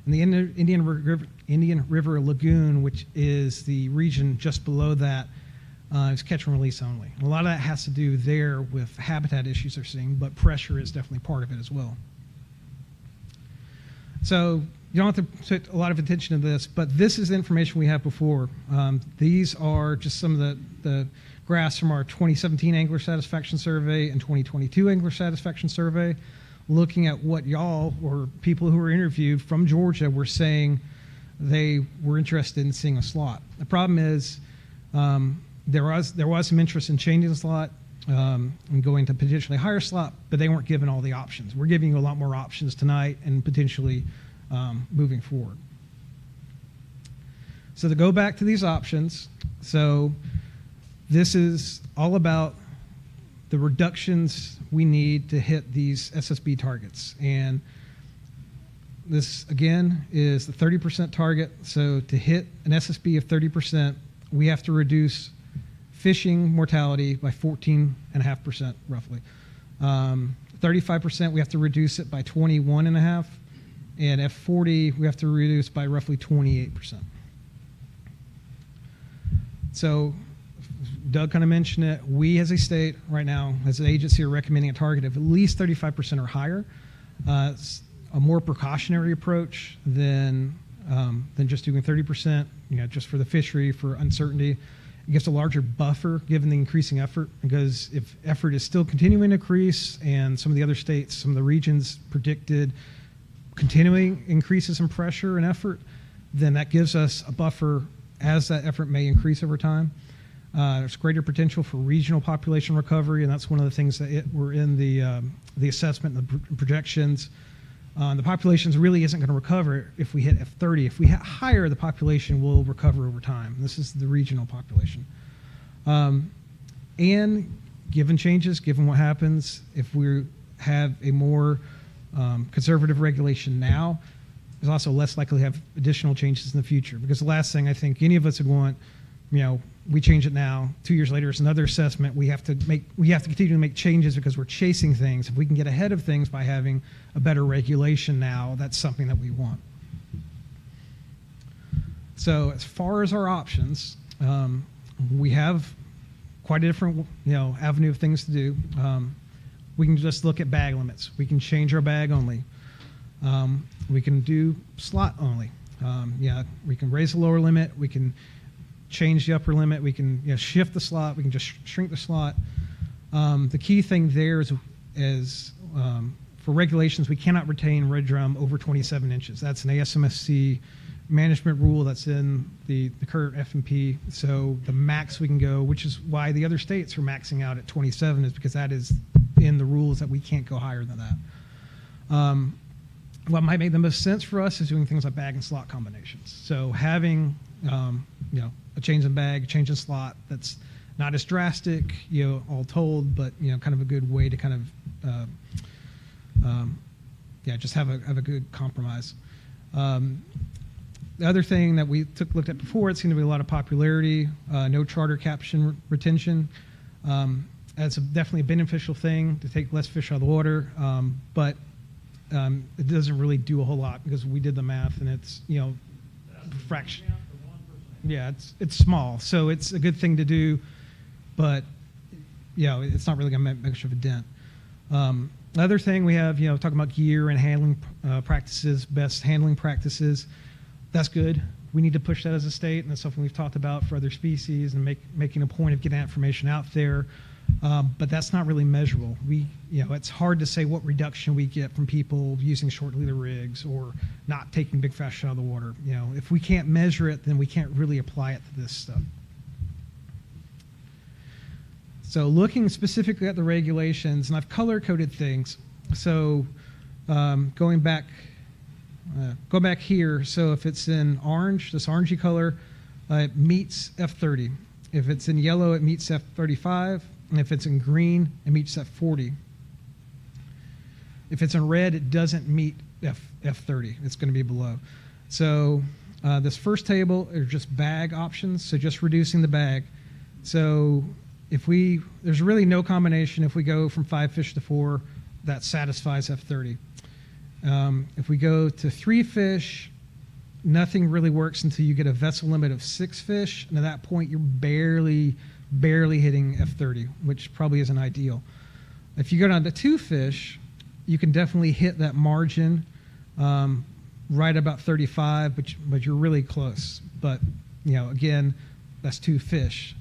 And the Indian River Lagoon, which is the region just below that, is catch and release only. A lot of that has to do there with habitat issues they're seeing, but pressure is definitely part of it as well. So you don't have to put a lot of attention to this, but this is the information we have before. These are just some of the graphs from our 2017 Angler Satisfaction Survey and 2022 Angler Satisfaction Survey, looking at what y'all or people who were interviewed from Georgia were saying they were interested in seeing a slot. The problem is there was some interest in changing the slot and going to potentially higher slot, but they weren't given all the options. We're giving you a lot more options tonight and potentially moving forward. So to go back to these options, so this is all about the reductions we need to hit these SSB targets. And this, again, is the 30% target. So to hit an SSB of 30%, we have to reduce fishing mortality by 14.5%, roughly. 35%, we have to reduce it by 21.5%. And F40, we have to reduce by roughly 28%. So Doug kind of mentioned it. We, as a state, right now, as an agency, are recommending a target of at least 35% or higher. It's a more precautionary approach than just doing 30%, just for the fishery, for uncertainty. It gives a larger buffer given the increasing effort, because if effort is still continuing to increase and some of the other states, some of the regions predicted continuing increases in pressure and effort, then that gives us a buffer as that effort may increase over time. There's greater potential for regional population recovery, and that's one of the things that were in the assessment and the projections. The populations really isn't going to recover if we hit F30. If we hit higher, the population will recover over time. This is the regional population. And given changes, given what happens, if we have a more conservative regulation now, there's also less likely to have additional changes in the future. Because the last thing I think any of us would want, we change it now. 2 years later, it's another assessment. We have to continue to make changes because we're chasing things. If we can get ahead of things by having a better regulation now, that's something that we want. So as far as our options, we have quite a different avenue of things to do. We can just look at bag limits. We can change our bag only. We can do slot only. We can raise the lower limit. We can change the upper limit. We can shift the slot. We can just shrink the slot. The key thing there is for regulations, we cannot retain red drum over 27 inches. That's an ASMFC management rule that's in the current F&P. So the max we can go, which is why the other states are maxing out at 27, is because that is in the rules that we can't go higher than that. What might make the most sense for us is doing things like bag and slot combinations. So having a change in bag, a change in slot that's not as drastic, all told, but kind of a good way to kind of just have a good compromise. The other thing that we looked at before, it seemed to be a lot of popularity, no charter caption retention. That's definitely a beneficial thing to take less fish out of the water, but it doesn't really do a whole lot because we did the math and it's fraction. Yeah, it's small, so it's a good thing to do, but it's not really going to make much of a dent. The other thing we have, talking about gear and handling practices, best handling practices. That's good. We need to push that as a state, and that's something we've talked about for other species and making a point of getting that information out there. But that's not really measurable. It's hard to say what reduction we get from people using short leader rigs or not taking big fish out of the water. If we can't measure it, then we can't really apply it to this stuff. So looking specifically at the regulations, and I've color-coded things. So going back here. So if it's in orange, this orangey color, it meets F30. If it's in yellow, it meets F35. And if it's in green, it meets F40. If it's in red, it doesn't meet F30. It's going to be below. So this first table are just bag options, so just reducing the bag. So there's really no combination. If we go from 5 fish to 4, that satisfies F30. If we go to 3 fish, nothing really works until you get a vessel limit of 6 fish, and at that point you're barely hitting F30, which probably isn't ideal. If you go down to 2 fish, you can definitely hit that margin, right about 35, but you're really close. But, again, that's 2 fish.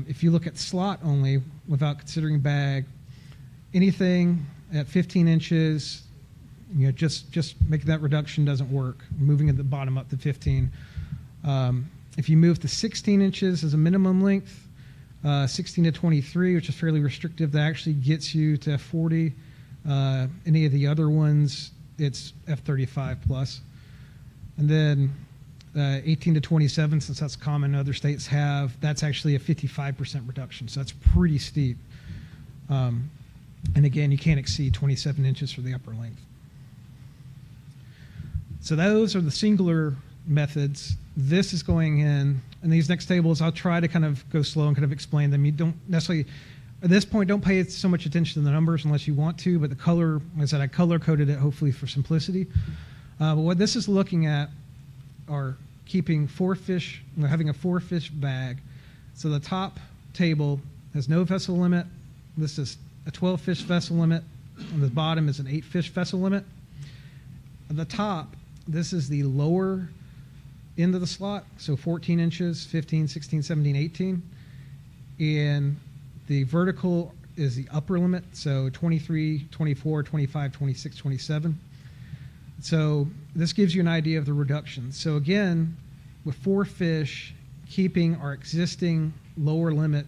If you look at slot only, without considering bag, anything at 15 inches, just making that reduction doesn't work. Moving at the bottom up to 15. If you move to 16 inches as a minimum length, 16 to 23, which is fairly restrictive, that actually gets you to F40. Any of the other ones, it's F35 plus. And then 18 to 27, since that's common, other states have, that's actually a 55% reduction. So that's pretty steep. And again, you can't exceed 27 inches for the upper length. So those are the singular methods. This is going in these next tables, I'll try to kind of go slow and kind of explain them. You don't necessarily, at this point, don't pay so much attention to the numbers unless you want to, but the color, like I said, I color-coded it hopefully for simplicity. But what this is looking at are keeping 4 fish, having a 4-fish bag. So the top table has no vessel limit. This is a 12-fish vessel limit. On the bottom is an 8-fish vessel limit. At the top, this is the lower end of the slot, so 14 inches, 15, 16, 17, 18. And the vertical is the upper limit, so 23, 24, 25, 26, 27. So this gives you an idea of the reduction. So again, with 4 fish, keeping our existing lower limit,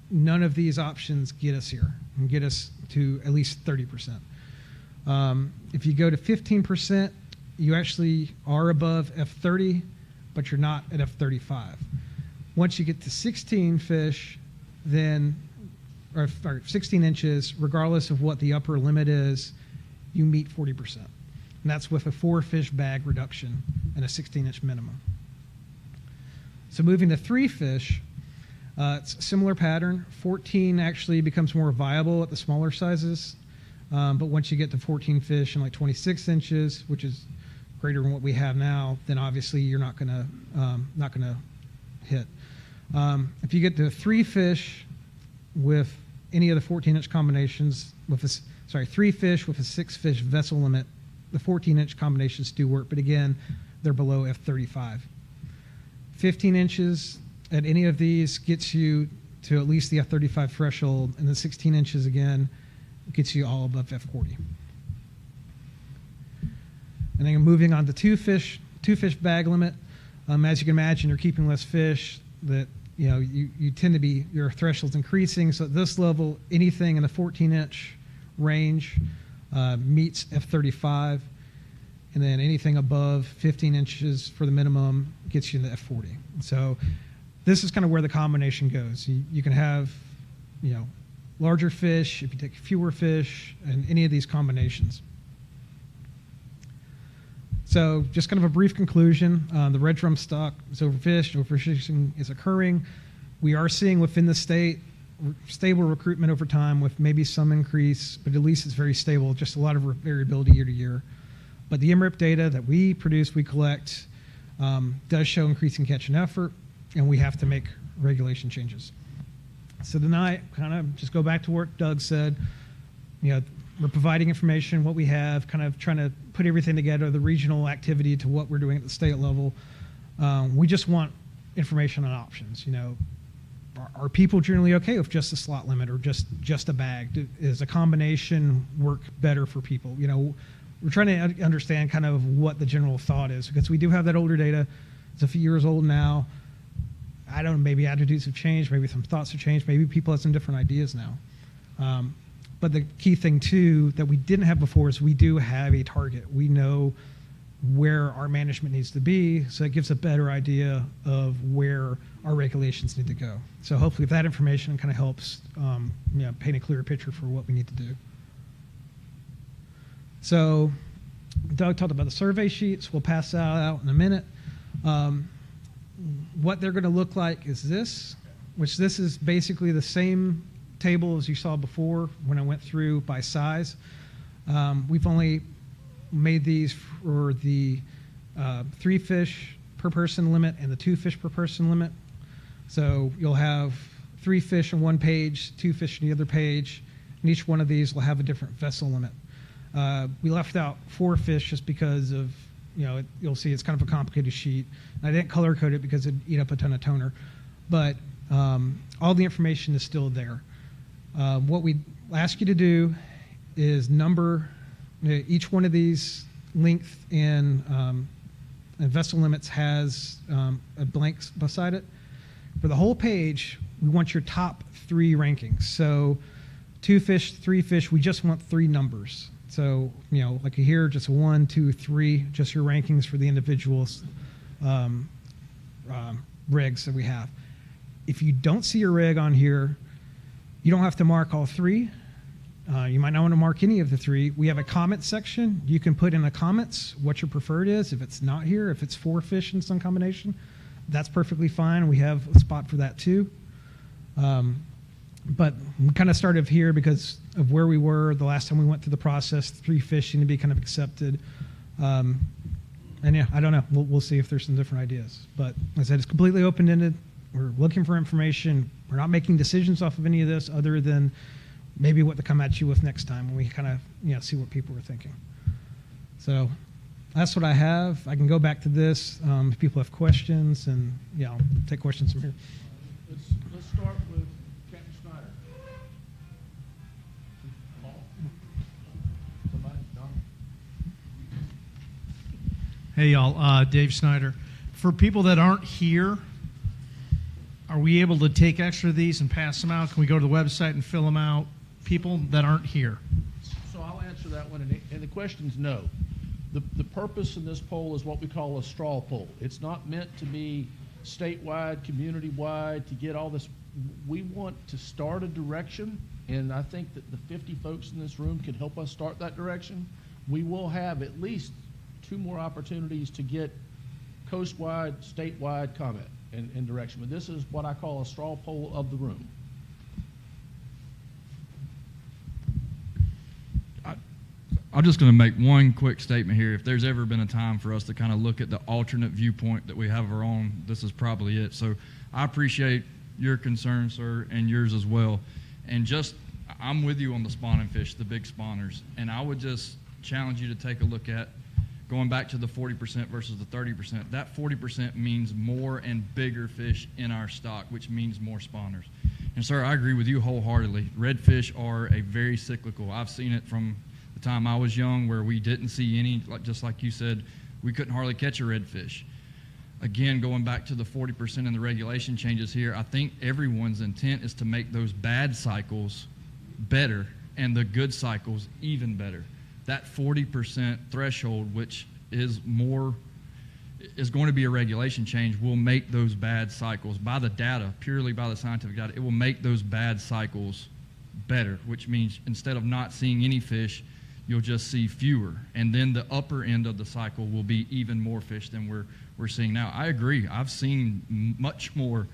none of these options get us here and get us to at least 30%. If you go to 15%, you actually are above F30, but you're not at F35. Once you get to 16 fish, then, or 16 inches, regardless of what the upper limit is, you meet 40%. And that's with a 4-fish bag reduction and a 16-inch minimum. So moving to 3 fish, it's a similar pattern. 14 actually becomes more viable at the smaller sizes, but once you get to 14 fish and like 26 inches, which is greater than what we have now, then obviously you're not gonna hit. If you get to 3 fish with any of the 14-inch combinations, 3 fish with a 6-fish vessel limit, the 14-inch combinations do work, but again, they're below F35. 15 inches at any of these gets you to at least the F35 threshold, and the 16 inches again gets you all above F40. And then moving on to 2-fish bag limit. As you can imagine, you're keeping less fish. That you tend to be, your threshold's increasing. So at this level, anything in the 14-inch range meets F35, and then anything above 15 inches for the minimum gets you into F40. So this is kind of where the combination goes. You can have, larger fish if you take fewer fish, and any of these combinations. So just kind of a brief conclusion. The red drum stock is overfished. Overfishing is occurring. We are seeing within the state stable recruitment over time with maybe some increase, but at least it's very stable, just a lot of variability year to year. But the MRIP data that we produce, we collect, does show increasing catch and effort, and we have to make regulation changes. So tonight, kind of just go back to what Doug said. We're providing information, what we have, kind of trying to put everything together, the regional activity to what we're doing at the state level. We just want information on options. Are people generally okay with just a slot limit or just a bag? Is a combination work better for people? We're trying to understand kind of what the general thought is, because we do have that older data. It's a few years old now. I don't know, maybe attitudes have changed, maybe some thoughts have changed, maybe people have some different ideas now. But the key thing, too, that we didn't have before is we do have a target. We know where our management needs to be, so it gives a better idea of where our regulations need to go. So hopefully if that information kind of helps paint a clearer picture for what we need to do. So Doug talked about the survey sheets. We'll pass that out in a minute. What they're going to look like is this, which this is basically the same table as you saw before when I went through by size. We've only made these for the 3 fish per person limit and the 2 fish per person limit. So you'll have 3 fish on one page, 2 fish on the other page, and each one of these will have a different vessel limit. We left out 4 fish just because of, you'll see it's kind of a complicated sheet. And I didn't color code it because it'd eat up a ton of toner. But all the information is still there. What we ask you to do is number each one of these length and vessel limits has a blank beside it. For the whole page, we want your top 3 rankings. So 2 fish, 3 fish, we just want 3 numbers. So, like here, just 1, 2, 3, just your rankings for the individuals rigs that we have. If you don't see a rig on here, you don't have to mark all 3. You might not want to mark any of the 3. We have a comment section. You can put in the comments what your preferred is. If it's not here, if it's 4 fish in some combination, that's perfectly fine. We have a spot for that too. But we kind of started here because of where we were the last time we went through the process. 3 fish seem to be kind of accepted. And yeah, I don't know. We'll see if there's some different ideas. But as I said, it's completely open-ended. We're looking for information. We're not making decisions off of any of this other than maybe what to come at you with next time when we kind of see what people are thinking. So that's what I have. I can go back to this if people have questions, and I'll take questions from here. Let's start with Captain Snyder. Somebody? Don? Hey y'all, Dave Snyder. For people that aren't here, are we able to take extra of these and pass them out? Can we go to the website and fill them out? People that aren't here. So I'll answer that one, and the question's no. The purpose in this poll is what we call a straw poll. It's not meant to be statewide, community-wide, to get all this. We want to start a direction, and I think that the 50 folks in this room can help us start that direction. We will have at least 2 more opportunities to get coast-wide, statewide comment and direction. But this is what I call a straw poll of the room. I'm just going to make one quick statement here. If there's ever been a time for us to kind of look at the alternate viewpoint that we have our own, this is probably it. So I appreciate your concern, sir, and yours as well. And I'm with you on the spawning fish, the big spawners. And I would just challenge you to take a look at going back to the 40% versus the 30%. That 40% means more and bigger fish in our stock, which means more spawners. And, sir, I agree with you wholeheartedly. Redfish are a very cyclical. I've seen it from the time I was young where we didn't see any, just like you said, we couldn't hardly catch a redfish. Again, going back to the 40% and the regulation changes here, I think everyone's intent is to make those bad cycles better and the good cycles even better. That 40% threshold, which is going to be a regulation change, will make those bad cycles, by the data, purely by the scientific data, it will make those bad cycles better, which means instead of not seeing any fish, you'll just see fewer. And then the upper end of the cycle will be even more fish than we're seeing now. I agree. I've seen much more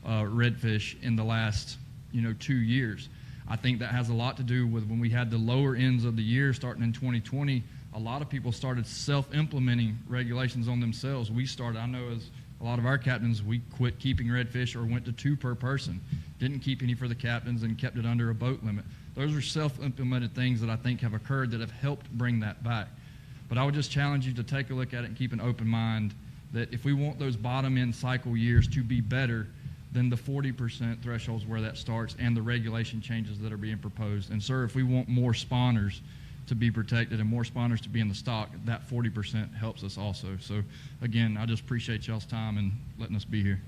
redfish in the last 2 years. I think that has a lot to do with when we had the lower ends of the year starting in 2020, a lot of people started self-implementing regulations on themselves. I know as a lot of our captains, we quit keeping redfish or went to 2 per person, didn't keep any for the captains and kept it under a boat limit. Those are self-implemented things that I think have occurred that have helped bring that back. But I would just challenge you to take a look at it and keep an open mind that if we want those bottom-end cycle years to be better, then the 40% threshold is where that starts and the regulation changes that are being proposed. And, sir, if we want more spawners to be protected and more spawners to be in the stock, that 40% helps us also. So, again, I just appreciate y'all's time and letting us be here.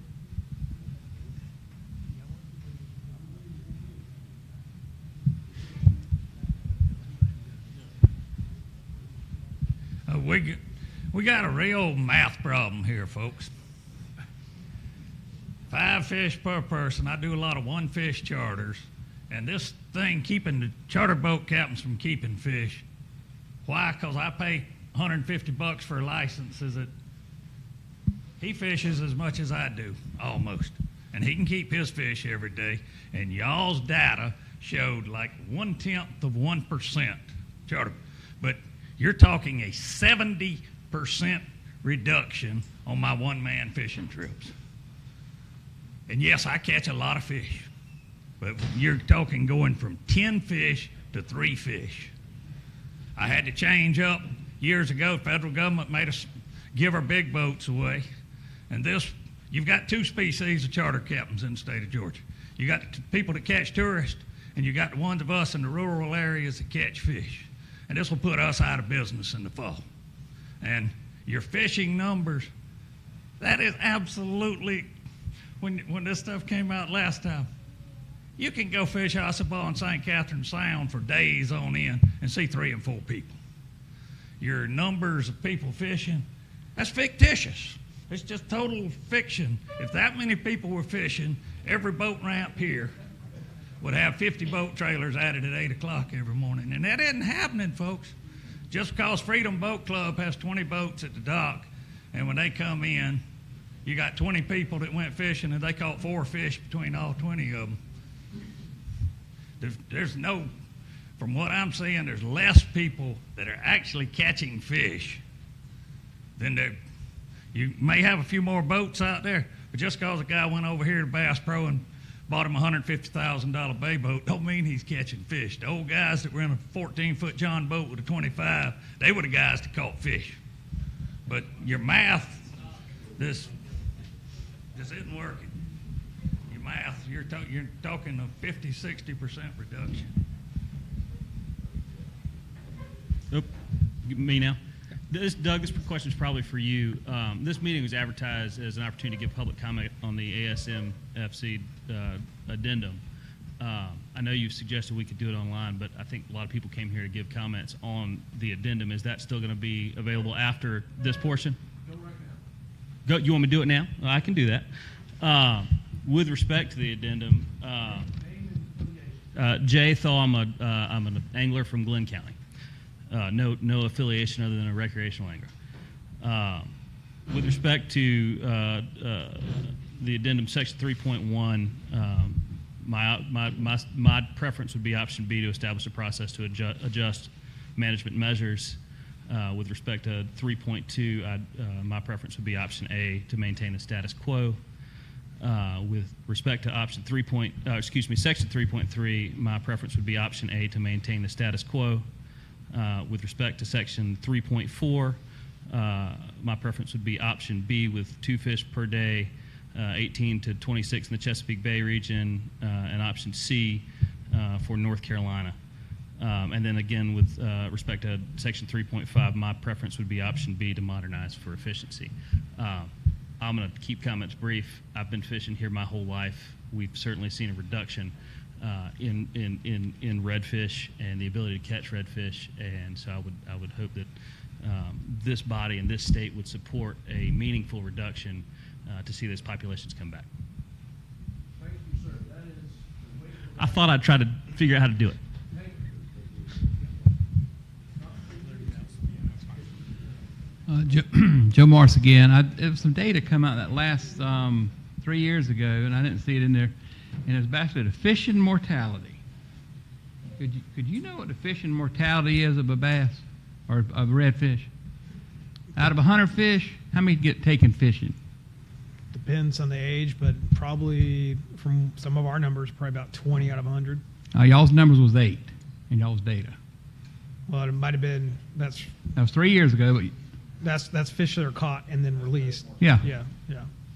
We got a real math problem here, folks. 5 fish per person. I do a lot of 1 fish charters, and this thing keeping the charter boat captains from keeping fish. Why? Because I pay $150 for a license. Is it? He fishes as much as I do, almost, and he can keep his fish every day. And y'all's data showed like 0.1% charter, but you're talking a 70% reduction on my one-man fishing trips. And yes, I catch a lot of fish, but you're talking going from 10 fish to 3 fish. I had to change up years ago. Federal government made us give our big boats away. And you've got two species of charter captains in the state of Georgia. You got the people that catch tourists, and you got the ones of us in the rural areas that catch fish. And this will put us out of business in the fall. And your fishing numbers, that is absolutely, when this stuff came out last time, you can go fish Ossipee and St. Catherine Sound for days on end and see 3 and 4 people. Your numbers of people fishing, that's fictitious. It's just total fiction. If that many people were fishing, every boat ramp here would have 50 boat trailers added at 8 o'clock every morning. And that isn't happening, folks. Just because Freedom Boat Club has 20 boats at the dock, and when they come in, you got 20 people that went fishing, and they caught 4 fish between all 20 of them. There's no, from what I'm seeing, there's less people that are actually catching fish than there. You may have a few more boats out there, but just because a guy went over here to Bass Pro and bought him a $150,000 bay boat don't mean he's catching fish. The old guys that were in a 14-foot John boat with a 25, they were the guys that caught fish. But your math, this isn't working. Your math, you're talking a 50-60% reduction. Nope. Me now. Doug, this question is probably for you. This meeting was advertised as an opportunity to give public comment on the ASMFC addendum. I know you've suggested we could do it online, but I think a lot of people came here to give comments on the addendum. Is that still going to be available after this portion? Go right now. You want me to do it now? Well, I can do that. With respect to the addendum, Jay Thaw, I'm an angler from Glenn County. No affiliation other than a recreational angler. With respect to the addendum section 3.1, my preference would be option B, to establish a process to adjust management measures. With respect to 3.2, my preference would be option A, to maintain the status quo. With respect to option section 3.3, my preference would be option A, to maintain the status quo. With respect to section 3.4, my preference would be option B, with 2 fish per day, 18 to 26 in the Chesapeake Bay region, and option C for North Carolina. And then again, with respect to section 3.5, my preference would be option B, to modernize for efficiency. I'm going to keep comments brief. I've been fishing here my whole life. We've certainly seen a reduction in redfish and the ability to catch redfish, and so I would hope that this body and this state would support a meaningful reduction to see those populations come back. Thank you, sir. That is the way I thought I'd try to figure out how to do it. Joe Morris again. There was some data come out that last 3 years ago, and I didn't see it in there. And it's basically the fishing mortality. Could you know what the fishing mortality is of a bass or of a redfish? Out of 100 fish, how many get taken fishing? Depends on the age, but probably from some of our numbers, probably about 20 out of 100. Y'all's numbers was 8 in y'all's data. Well, it might have been, That was 3 years ago, but that's fish that are caught and then released. Yeah. Yeah.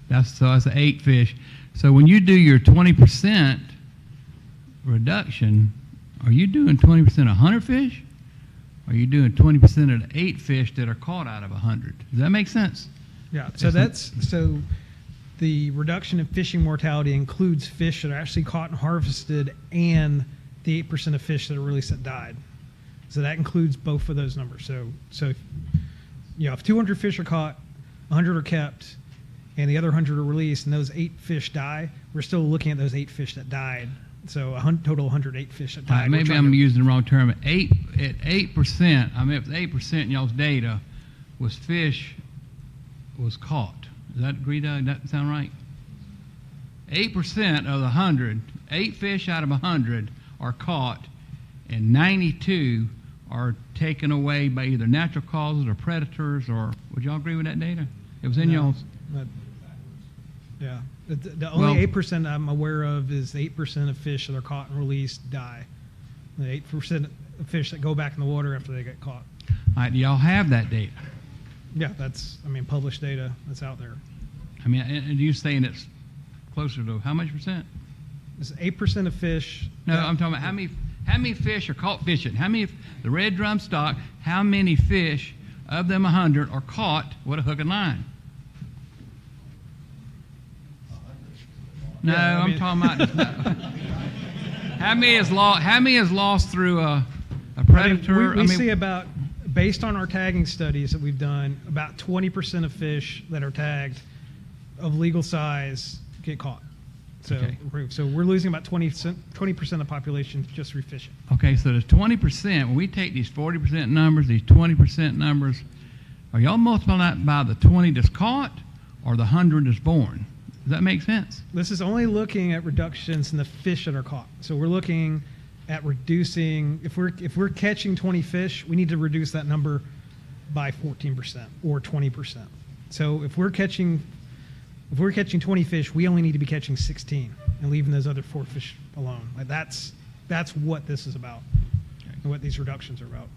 that's 8 fish. So when you do your 20% reduction, are you doing 20% of 100 fish? Or are you doing 20% of the 8 fish that are caught out of 100? Does that make sense? Yeah. So the reduction in fishing mortality includes fish that are actually caught and harvested and the 8% of fish that are released that died. So that includes both of those numbers. So if 200 fish are caught, 100 are kept, and the other 100 are released, and those 8 fish die, we're still looking at those 8 fish that died. So total 108 fish that died. Maybe I'm using the wrong term. At 8%, I mean, if 8% in y'all's data was fish was caught. Does that agree, Doug? That sound right? 8% of the 100, 8 fish out of 100 are caught, and 92 are taken away by either natural causes or predators, or would y'all agree with that data? It was in y'all's. Yeah. The only 8% I'm aware of is 8% of fish that are caught and released die. The 8% of fish that go back in the water after they get caught. All right, do y'all have that data? Yeah, that's, I mean, published data that's out there. I mean, and you're saying it's closer to how much percent? It's 8% of fish. No, I'm talking about how many fish are caught fishing? How many, the red drum stock, how many fish of them 100 are caught with a hook and line? No, Yeah, I mean- I'm talking about how many is lost through a predator? We see about, based on our tagging studies that we've done, about 20% of fish that are tagged of legal size get caught. So, Okay. so we're losing about 20% of the population just through fishing. Okay, so there's 20%. When we take these 40% numbers, these 20% numbers, are y'all multiplying that by the 20 that's caught or the 100 that's born? Does that make sense? This is only looking at reductions in the fish that are caught. So we're looking at reducing, if we're catching 20 fish, we need to reduce that number by 14% or 20%. So if we're catching 20 fish, we only need to be catching 16 and leaving those other 4 fish alone. Like that's what this is about, and what these reductions are about.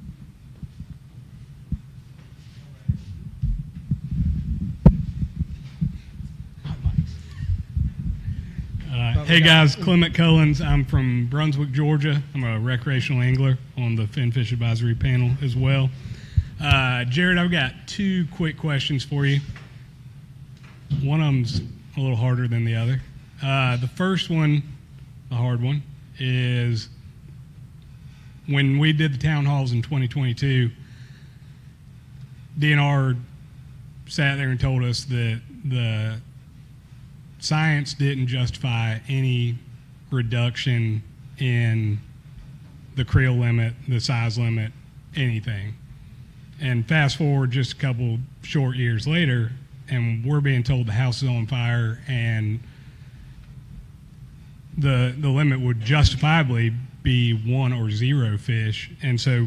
Hey guys, Clement Cullens. I'm from Brunswick, Georgia. I'm a recreational angler on the Fin Fish Advisory panel as well. Jared, I've got 2 quick questions for you. One of them's a little harder than the other. The first one, the hard one, is when we did the town halls in 2022, DNR sat there and told us that the science didn't justify any reduction in the creel limit, the size limit, anything. And fast forward just a couple short years later, and we're being told the house is on fire and the limit would justifiably be 1 or 0 fish. And so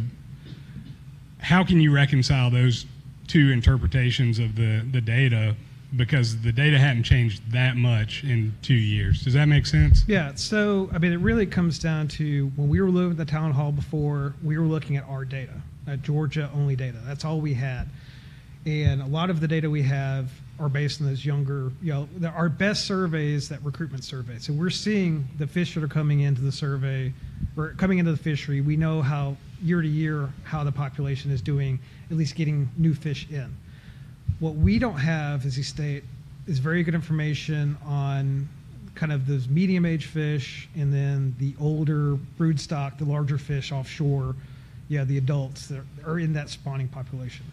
how can you reconcile those 2 interpretations of the data? Because the data hadn't changed that much in 2 years. Does that make sense? Yeah, so, I mean, it really comes down to when we were looking at the town hall before, we were looking at our data, Georgia-only data. That's all we had. And a lot of the data we have are based on those younger, our best surveys, that recruitment survey. So we're seeing the fish that are coming into the survey, or coming into the fishery. We know how, year to year, how the population is doing, at least getting new fish in. What we don't have, as you state, is very good information on kind of those medium-age fish and then the older broodstock, the larger fish offshore, the adults that are in that spawning population.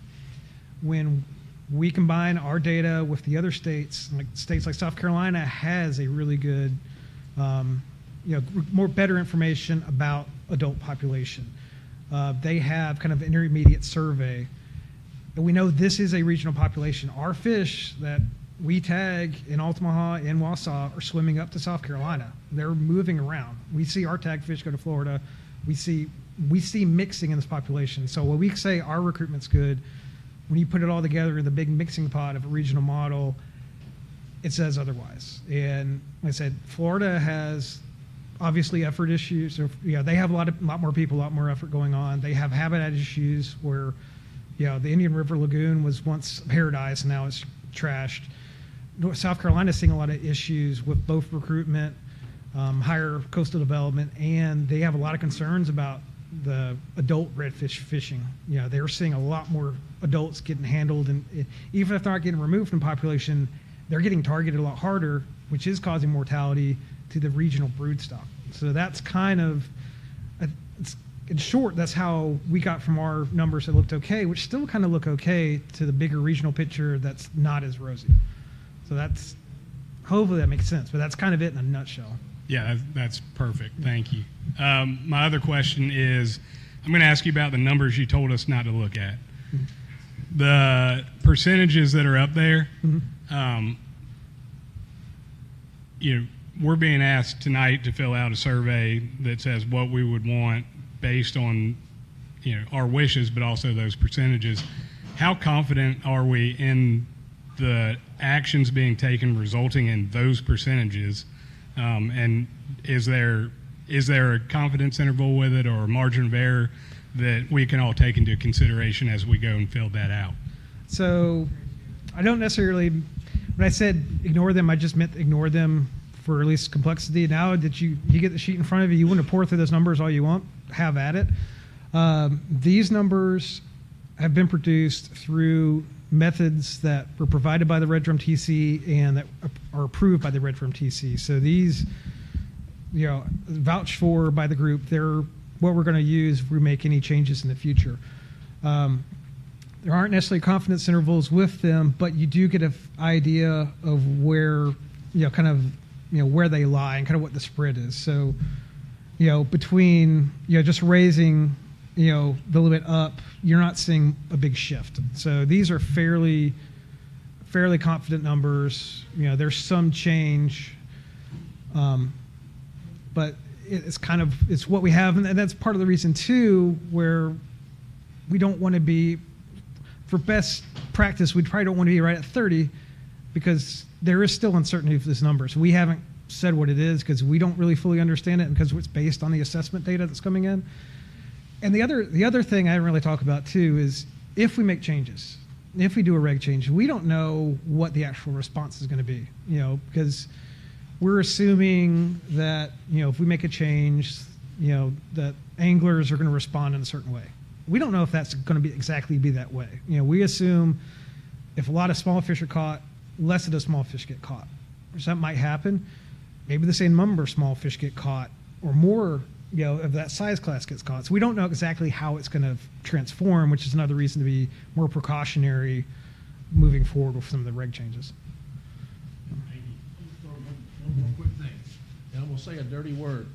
When we combine our data with the other states like South Carolina has a really good, more better information about adult population. They have kind of an intermediate survey. And we know this is a regional population. Our fish that we tag in Altamaha and Wausau are swimming up to South Carolina. They're moving around. We see our tag fish go to Florida. We see mixing in this population. So when we say our recruitment's good, when you put it all together in the big mixing pot of a regional model, it says otherwise. And like I said, Florida has obviously effort issues. They have a lot more people, a lot more effort going on. They have habitat issues where the Indian River Lagoon was once paradise, and now it's trashed. South Carolina is seeing a lot of issues with both recruitment, higher coastal development, and they have a lot of concerns about the adult redfish fishing. They're seeing a lot more adults getting handled, and even if they're not getting removed from population, they're getting targeted a lot harder, which is causing mortality to the regional broodstock. So that's kind of, in short, that's how we got from our numbers that looked okay, which still kind of look okay, to the bigger regional picture that's not as rosy. So that's, hopefully that makes sense, but that's kind of it in a nutshell. Yeah, that's perfect. Thank you. My other question is, I'm going to ask you about the numbers you told us not to look at. The percentages that are up there, we're being asked tonight to fill out a survey that says what we would want based on our wishes, but also those percentages. How confident are we in the actions being taken resulting in those percentages? And is there is there a confidence interval with it or a margin of error that we can all take into consideration as we go and fill that out? So I don't necessarily, when I said ignore them, I just meant ignore them for at least complexity. Now that you get the sheet in front of you, you want to pour through those numbers all you want, have at it. These numbers have been produced through methods that were provided by the Red Drum TC and that are approved by the Red Drum TC. So these, vouched for by the group, they're what we're going to use if we make any changes in the future. There aren't necessarily confidence intervals with them, but you do get an idea of where, where they lie and kind of what the spread is. So, between, just raising, the limit up, you're not seeing a big shift. So these are fairly confident numbers. There's some change, but it's what we have, and that's part of the reason too, where we don't want to be, for best practice, we probably don't want to be right at 30 because there is still uncertainty with this number. So we haven't said what it is because we don't really fully understand it because it's based on the assessment data that's coming in. And the other thing I didn't really talk about too is if we make changes, if we do a reg change, we don't know what the actual response is going to be, because we're assuming that, if we make a change, that anglers are going to respond in a certain way. We don't know if that's going to be exactly that way. We assume if a lot of small fish are caught, less of the small fish get caught. Or something might happen. Maybe the same number of small fish get caught or more, of that size class gets caught. So we don't know exactly how it's going to transform, which is another reason to be more precautionary moving forward with some of the reg changes. One more quick thing, and I'm going to say a dirty word.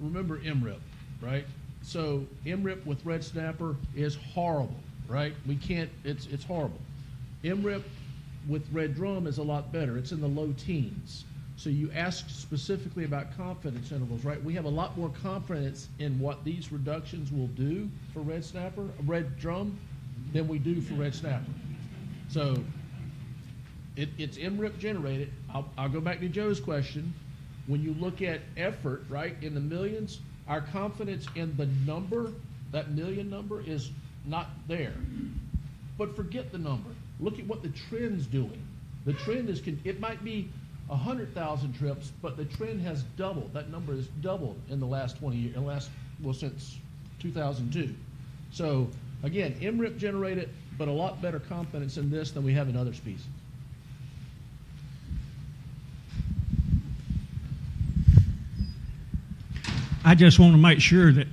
Remember MRIP, right? So MRIP with red snapper is horrible, right? We can't, it's horrible. MRIP with red drum is a lot better. It's in the low teens. So you asked specifically about confidence intervals, right? We have a lot more confidence in what these reductions will do for red snapper, red drum, than we do for red snapper. So it's MRIP generated. I'll go back to Joe's question. When you look at effort, right, in the millions, our confidence in the number, that million number, is not there. But forget the number. Look at what the trend's doing. The trend is, it might be 100,000 trips, but the trend has doubled. That number has doubled in the last 20 years, since 2002. So again, MRIP generated, but a lot better confidence in this than we have in other species. I just want to make sure that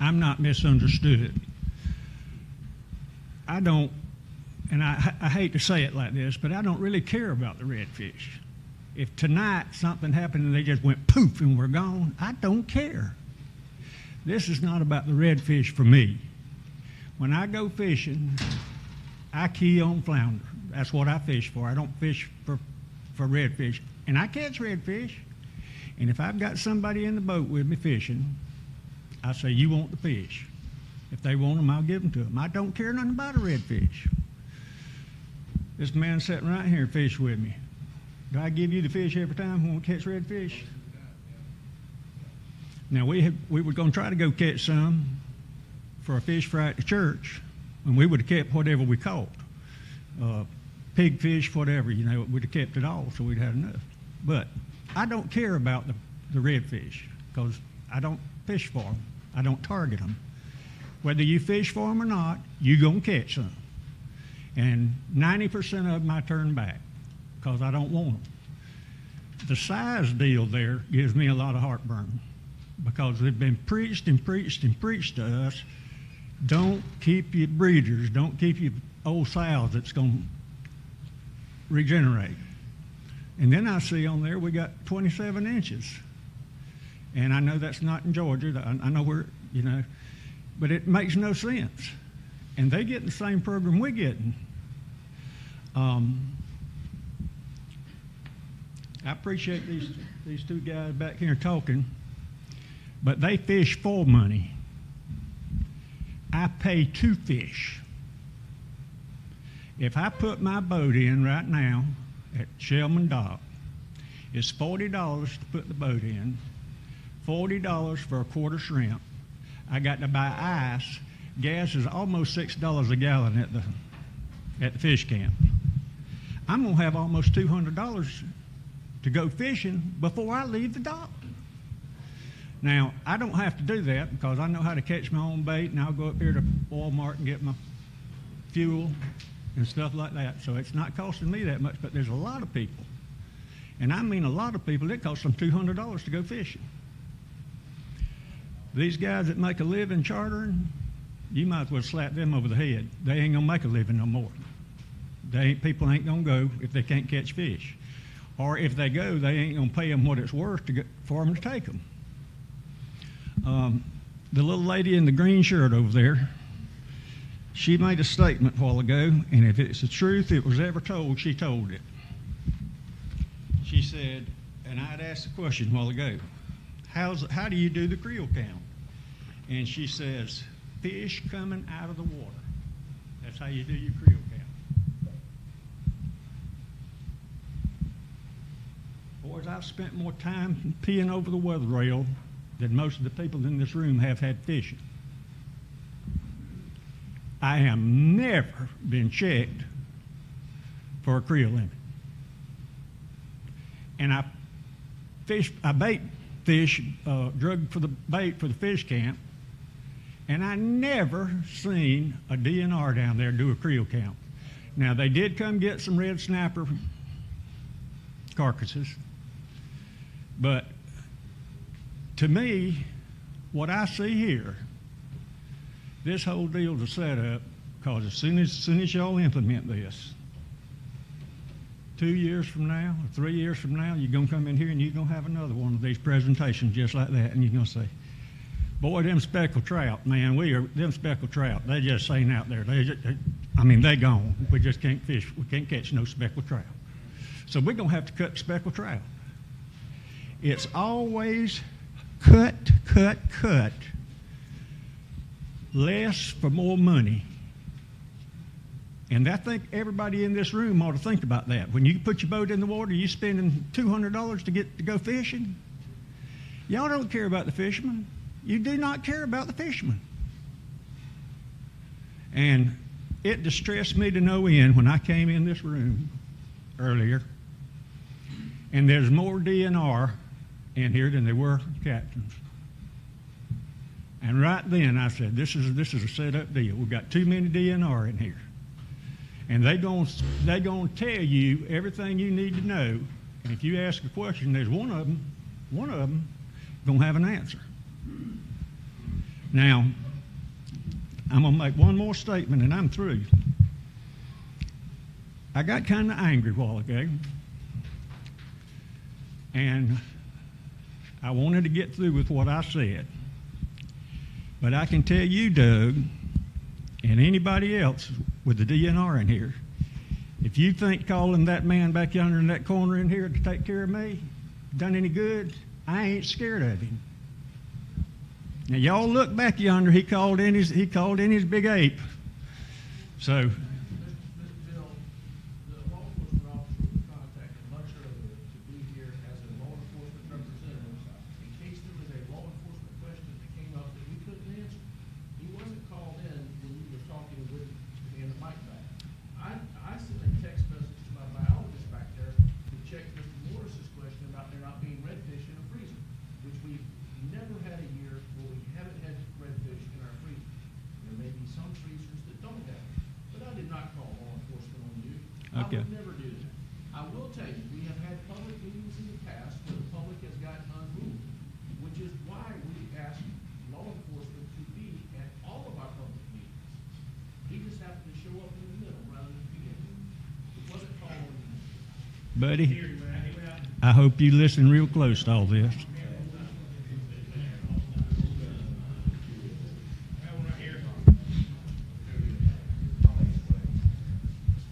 I'm not misunderstood. I don't, and I hate to say it like this, but I don't really care about the redfish. If tonight something happened and they just went poof and we're gone, I don't care. This is not about the redfish for me. When I go fishing, I key on flounder. That's what I fish for. I don't fish for redfish. And I catch redfish. And if I've got somebody in the boat with me fishing, I say, you want the fish. If they want them, I'll give them to them. I don't care nothing about a redfish. This man sitting right here fish with me. Do I give you the fish every time when we catch redfish? Now, we were going to try to go catch some for a fish fry at the church, and we would have kept whatever we caught. Pigfish, whatever, we'd have kept it all, so we'd had enough. But I don't care about the redfish because I don't fish for them. I don't target them. Whether you fish for them or not, you're going to catch some. And 90% of them I turn back because I don't want them. The size deal there gives me a lot of heartburn because they've been preached and preached and preached to us. Don't keep your breeders. Don't keep your old sows that's going to regenerate. And then I see on there we got 27 inches. And I know that's not in Georgia. I know where, but it makes no sense. And they get the same program we're getting. I appreciate these two guys back here talking, but they fish for money. I pay to fish. If I put my boat in right now at Shellman Dock It's $40 to put the boat in, $40 for a quarter shrimp. I got to buy ice. Gas is almost $6 a gallon at the fish camp. I'm going to have almost $200 to go fishing before I leave the dock. Now, I don't have to do that because I know how to catch my own bait, and I'll go up here to Walmart and get my fuel and stuff like that. So it's not costing me that much, but there's a lot of people, and I mean a lot of people, it costs them $200 to go fishing. These guys that make a living chartering, you might as well slap them over the head. They ain't gonna make a living no more. People ain't gonna go if they can't catch fish. Or if they go, they ain't gonna pay them what it's worth for them to take them. The little lady in the green shirt over there, she made a statement a while ago, and if it's the truth it was ever told, she told it. She said, and I'd asked the question a while ago, how do you do the creel count? And she says, fish coming out of the water. That's how you do your creel count. Boys, I've spent more time peeing over the weather rail than most of the people in this room have had fishing. I have never been checked for a creel limit. And I bait fish, drug for the bait for the fish camp, and I never seen a DNR down there do a creel count. Now, they did come get some red snapper carcasses, but to me, what I see here, this whole deal's a setup, because as soon as y'all implement this, 2 years from now or 3 years from now, you're going to come in here and you're going to have another one of these presentations just like that, and you're going to say, boy, them speckled trout, man, them speckled trout, they just ain't out there. They gone. We just can't fish. We can't catch no speckled trout. So we're going to have to cut speckled trout. It's always cut, less for more money. And I think everybody in this room ought to think about that. When you put your boat in the water, you spending $200 to go fishing. Y'all don't care about the fishermen. You do not care about the fishermen. And it distressed me to no end when I came in this room earlier, and there's more DNR in here than there were captains. And right then I said, this is a set-up deal. We've got too many DNR in here. And they gonna tell you everything you need to know. And if you ask a question, there's one of them gonna have an answer. Now, I'm gonna make one more statement and I'm through. I got kind of angry a while ago, and I wanted to get through with what I said. But I can tell you, Doug, and anybody else with the DNR in here, if you think calling that man back yonder in that corner in here to take care of me done any good, I ain't scared of him. Now y'all look back yonder, he called in his big ape. So Bill, the law enforcement officer was contacted much earlier to be here as a law enforcement representative in case there was a law enforcement question that came up that we couldn't answer. He wasn't called in when you were talking with me in the mic back. I sent a text message to my biologist back there to check Mr. Morris's question about there not being redfish in a freezer, which we've never had a year where we haven't had redfish in our freezer. There may be some freezers that don't have it, but I did not call law enforcement on you. Okay. I would never do that. I will tell you, we have had public meetings in the past where the public has gotten unruly, which is why we ask law enforcement to be at all of our public meetings. He just happened to show up in the middle rather than be in. It wasn't called on you. buddy, I hope you listen real close to all this.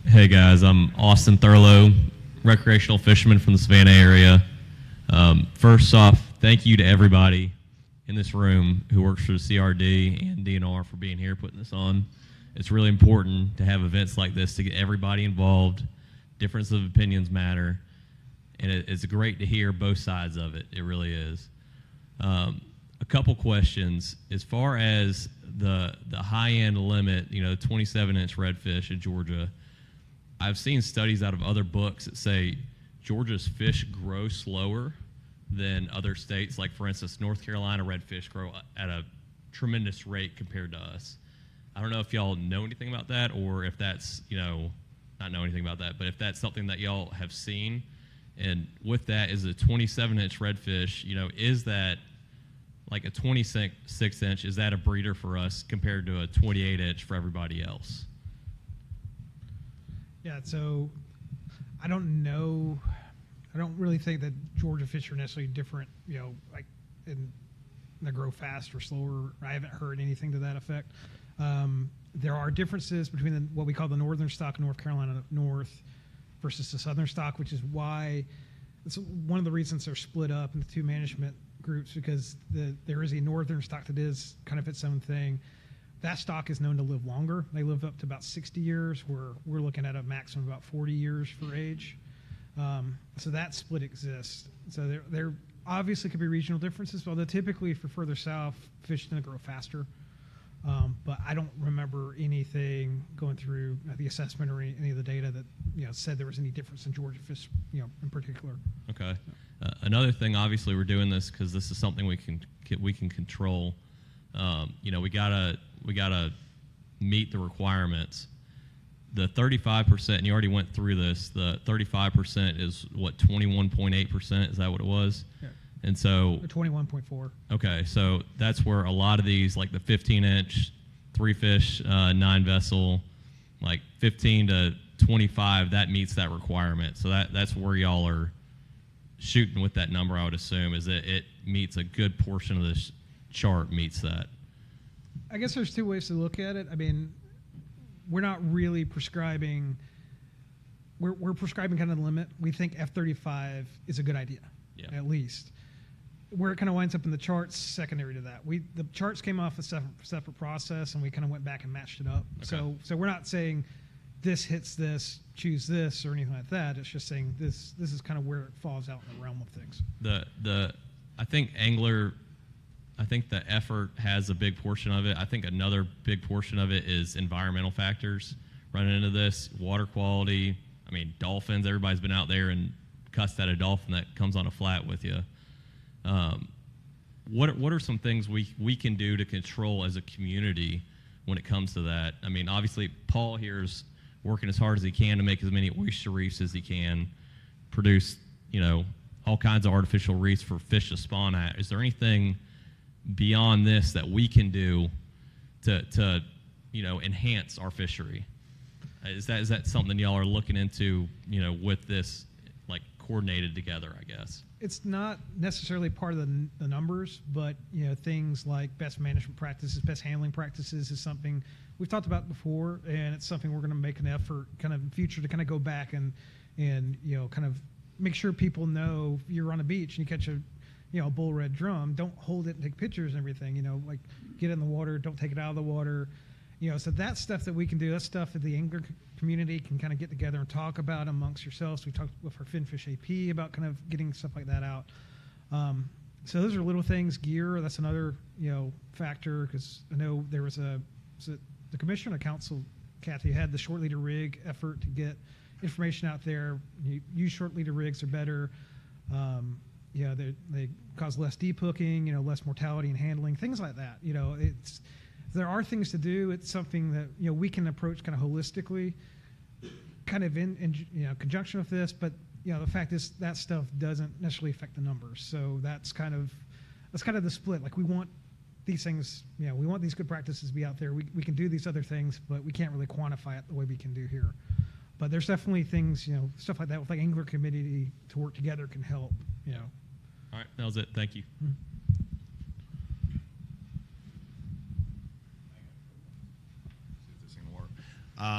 Hey guys, I'm Austin Thurlow, recreational fisherman from the Savannah area. First off, thank you to everybody in this room who works for the CRD and DNR for being here, putting this on. It's really important to have events like this to get everybody involved. Difference of opinions matter. and it's great to hear both sides of it. It really is. A couple questions as far as the high end limit. 27-inch redfish in Georgia. I've seen studies out of other books that say Georgia's fish grow slower than other states. Like, for instance, North Carolina redfish grow at a tremendous rate compared to us. I don't know if y'all know anything about that, or if that's, not know anything about that, but if that's something that y'all have seen. And with that, is a 27-inch redfish, is that like a 26-inch, is that a breeder for us compared to a 28-inch for everybody else? Yeah, so I don't know. I don't really think that Georgia fish are necessarily different, like they grow fast or slower. I haven't heard anything to that effect. There are differences between what we call the northern stock in North Carolina North versus the southern stock, which is why it's one of the reasons they're split up into two management groups, because there is a northern stock that is kind of its own thing. That stock is known to live longer. They live up to about 60 years, where we're looking at a maximum of about 40 years for age. So that split exists. So there obviously could be regional differences, although typically for further south, fish tend to grow faster. But I don't remember anything going through the assessment or any of the data that said there was any difference in Georgia fish, in particular. Okay. Another thing, obviously, we're doing this because this is something we can control. We gotta meet the requirements. The 35%, and you already went through this. The 35% is what, 21.8%? Is that what it was? Yeah. And so 21.4. Okay, so that's where a lot of these, like the 15-inch, 3-fish, 9-vessel, like 15 to 25, that meets that requirement. So that's where y'all are shooting with that number, I would assume, is that it meets a good portion of this chart meets that. I guess there's two ways to look at it. I mean, we're not really prescribing. We're prescribing kind of the limit. We think F35 is a good idea, at least. Where it kind of winds up in the charts, secondary to that. The charts came off a separate process, and we kind of went back and matched it up. Okay. So we're not saying this hits this, choose this, or anything like that. It's just saying this is kind of where it falls out in the realm of things. I think angler, I think the effort has a big portion of it. I think another big portion of it is environmental factors running into this, water quality. I mean, dolphins, everybody's been out there and cussed at a dolphin that comes on a flat with you. What are some things we can do to control as a community when it comes to that? I mean, obviously, Paul here is working as hard as he can to make as many oyster reefs as he can, produce, all kinds of artificial reefs for fish to spawn at. Is there anything beyond this that we can do to enhance our fishery? Is that something y'all are looking into, with this, like, coordinated together, I guess? It's not necessarily part of the numbers, but things like best management practices, best handling practices is something we've talked about before, and it's something we're going to make an effort kind of in future to kind of go back and kind of make sure people know if you're on a beach and you catch a bull red drum, don't hold it and take pictures and everything. Like, get it in the water, don't take it out of the water. So that's stuff that we can do. That's stuff that the angler community can kind of get together and talk about amongst yourselves. We talked with our Finfish AP about kind of getting stuff like that out. So those are little things. Gear, that's another factor, because I know there was the commissioner, the council, Kathy, had the short leader rig effort to get information out there. Use short leader rigs, are better. They cause less deep hooking, less mortality and handling, things like that. There are things to do. It's something that we can approach kind of holistically, kind of in conjunction with this. But the fact is that stuff doesn't necessarily affect the numbers. So that's kind of the split. Like, we want these things. We want these good practices to be out there. We can do these other things, but we can't really quantify it the way we can do here. But there's definitely things, stuff like that with like angler committee to work together can help. All right, that was it. Thank you. Mm-hmm.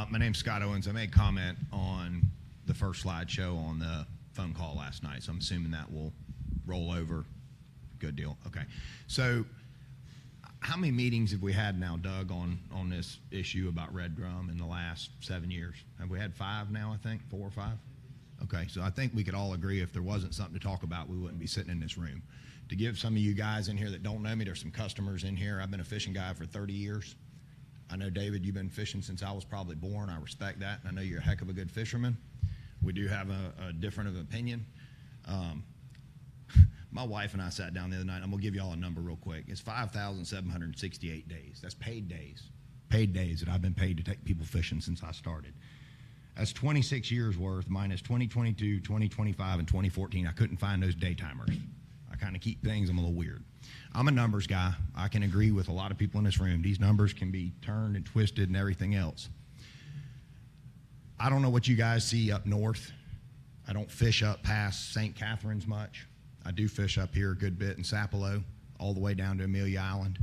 My name's Scott Owens. I made comment on the first slideshow on the phone call last night, so I'm assuming that will roll over. Good deal. Okay. So how many meetings have we had now, Doug, on this issue about red drum in the last 7 years? Have we had 5 now, I think? 4 or 5? Okay, so I think we could all agree if there wasn't something to talk about, we wouldn't be sitting in this room. To give some of you guys in here that don't know me, there's some customers in here. I've been a fishing guy for 30 years. I know, David, you've been fishing since I was probably born. I respect that, and I know you're a heck of a good fisherman. We do have a different of opinion. My wife and I sat down the other night. I'm going to give you all a number real quick. It's 5,768 days. That's paid days. Paid days that I've been paid to take people fishing since I started. That's 26 years worth minus 2022, 2025, and 2014. I couldn't find those day timers. I kind of keep things, I'm a little weird. I'm a numbers guy. I can agree with a lot of people in this room. These numbers can be turned and twisted and everything else. I don't know what you guys see up north. I don't fish up past St. Catharines much. I do fish up here a good bit in Sapelo, all the way down to Amelia Island.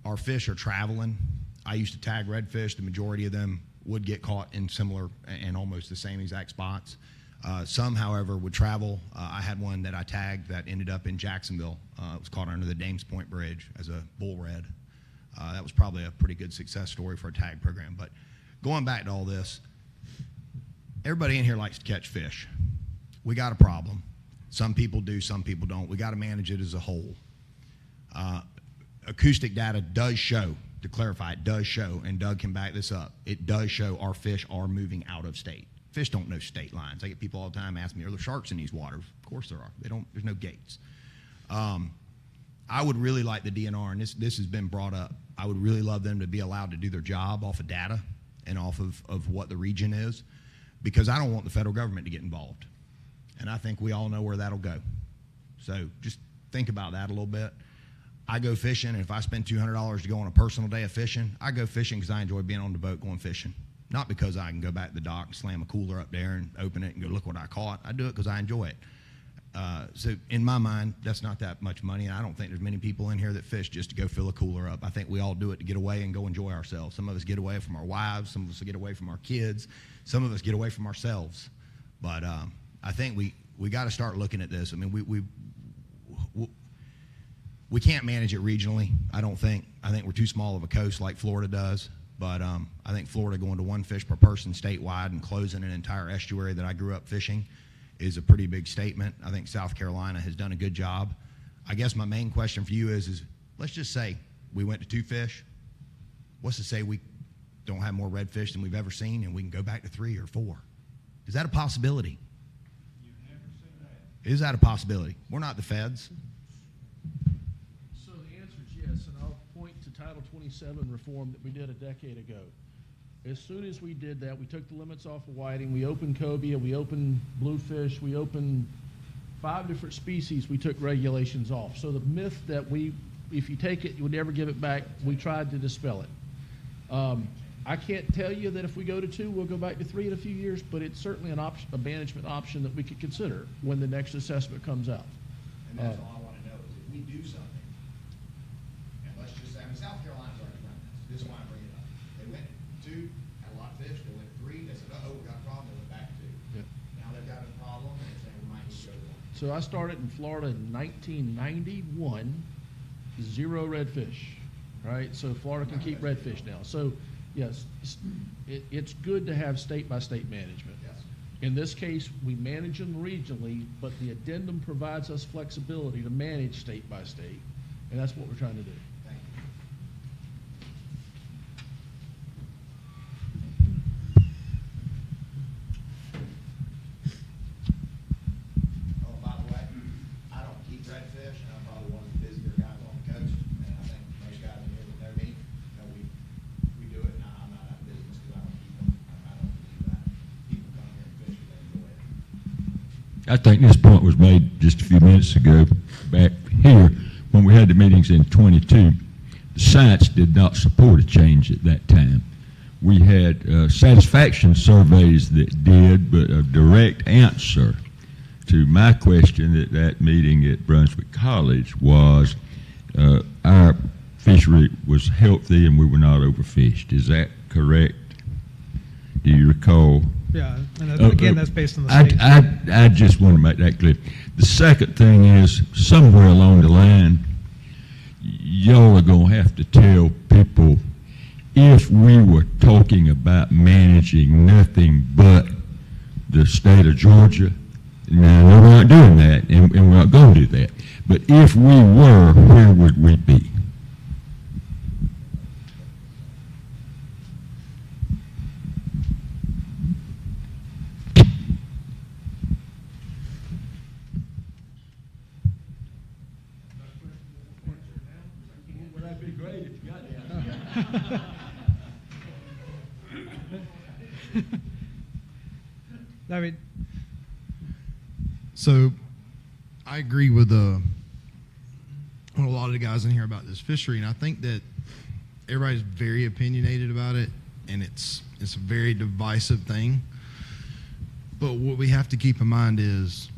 Our fish are traveling. I used to tag redfish. The majority of them would get caught in similar and almost the same exact spots. Some, however, would travel. I had one that I tagged that ended up in Jacksonville. It was caught under the Dames Point Bridge as a bull red. That was probably a pretty good success story for a tag program. But going back to all this, everybody in here likes to catch fish. We got a problem. Some people do, some people don't. We got to manage it as a whole. Acoustic data does show, to clarify, it does show, and Doug can back this up, it does show our fish are moving out of state. Fish don't know state lines. I get people all the time asking me, are there sharks in these waters? Of course there are. There's no gates. I would really like the DNR, and this has been brought up, I would really love them to be allowed to do their job off of data and off of what the region is, because I don't want the federal government to get involved. And I think we all know where that'll go. So just think about that a little bit. I go fishing, and if I spend $200 to go on a personal day of fishing, I go fishing because I enjoy being on the boat going fishing. Not because I can go back to the dock and slam a cooler up there and open it and go, look what I caught. I do it because I enjoy it. So in my mind, that's not that much money. And I don't think there's many people in here that fish just to go fill a cooler up. I think we all do it to get away and go enjoy ourselves. Some of us get away from our wives. Some of us get away from our kids. Some of us get away from ourselves. But I think we got to start looking at this. I mean, we can't manage it regionally, I don't think. I think we're too small of a coast like Florida does. But I think Florida going to one fish per person statewide and closing an entire estuary that I grew up fishing is a pretty big statement. I think South Carolina has done a good job. I guess my main question for you is let's just say we went to 2 fish. What's to say we don't have more redfish than we've ever seen and we can go back to 3 or 4? Is that a possibility? You've never seen that. Is that a possibility? We're not the feds. So the answer is yes, and I'll point to Title 27 reform that we did a decade ago. As soon as we did that, we took the limits off of whiting, we opened cobia, we opened bluefish, we opened 5 different species, we took regulations off. So the myth that if you take it, you would never give it back, we tried to dispel it. I can't tell you that if we go to 2, we'll go back to 3 in a few years, but it's certainly an option, a management option that we could consider when the next assessment comes out. And that's all I want to know is if we do something, and let's just say, I mean, South Carolina's already done this. This is why I bring it up. They went 2, had a lot of fish. They went 3. They said, oh, we got a problem. They went back to 2. Yep. Now they've got a problem, and they're saying we might need to go to 1. So I started in Florida in 1991, 0 redfish, right? So Florida can keep redfish now. So yes, it's good to have state-by-state management. Yes. In this case, we manage them regionally, but the addendum provides us flexibility to manage state-by-state, and that's what we're trying to do. Thank you. Oh, by the way, I don't keep redfish, and I'm probably one of the busier guys on the coast, and I think most guys in here that know me know we do it, and I'm not out of business because I don't keep them. I don't believe that. People come here and fish because they enjoy it. I think this point was made just a few minutes ago back here when we had the meetings in 22. The science did not support a change at that time. We had satisfaction surveys that did, but a direct answer to my question at that meeting at Brunswick College was our fishery was healthy and we were not overfished. Is that correct? Do you recall? Yeah, and again, that's based on the state. I just want to make that clear. The second thing is, somewhere along the line, y'all are going to have to tell people if we were talking about managing nothing but the state of Georgia, now we're not doing that, and we're not going to do that. But if we were, where would we be? I mean, So I agree with a lot of the guys in here about this fishery, and I think that everybody's very opinionated about it, and it's a very divisive thing. But what we have to keep in mind is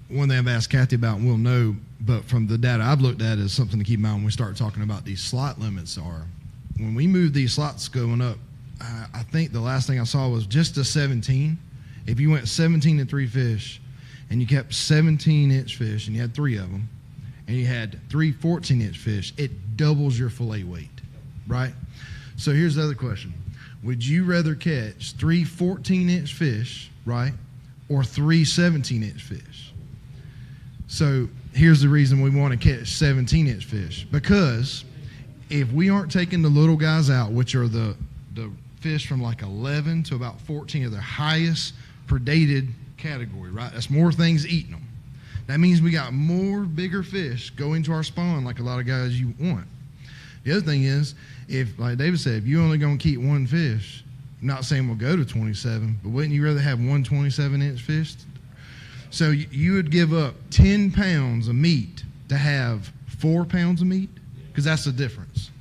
one thing I've asked Kathy about, and we'll know, but from the data I've looked at, is something to keep in mind when we start talking about these slot limits are. When we move these slots going up, I think the last thing I saw was just a 17. If you went 17 and 3 fish, and you kept 17-inch fish, and you had 3 of them, and you had 3 14-inch fish, it doubles your fillet weight, right? So here's the other question. Would you rather catch 3 14-inch fish, right, or 3 17-inch fish? So here's the reason we want to catch 17-inch fish. Because if we aren't taking the little guys out, which are the fish from like 11 to about 14 are the highest predated category, right? That's more things eating them. That means we got more bigger fish going to our spawn like a lot of guys you want. The other thing is, if, like David said, if you're only going to keep one fish, I'm not saying we'll go to 27, but wouldn't you rather have one 27-inch fish? So you would give up 10 pounds of meat to have 4 pounds of meat? Because that's the difference.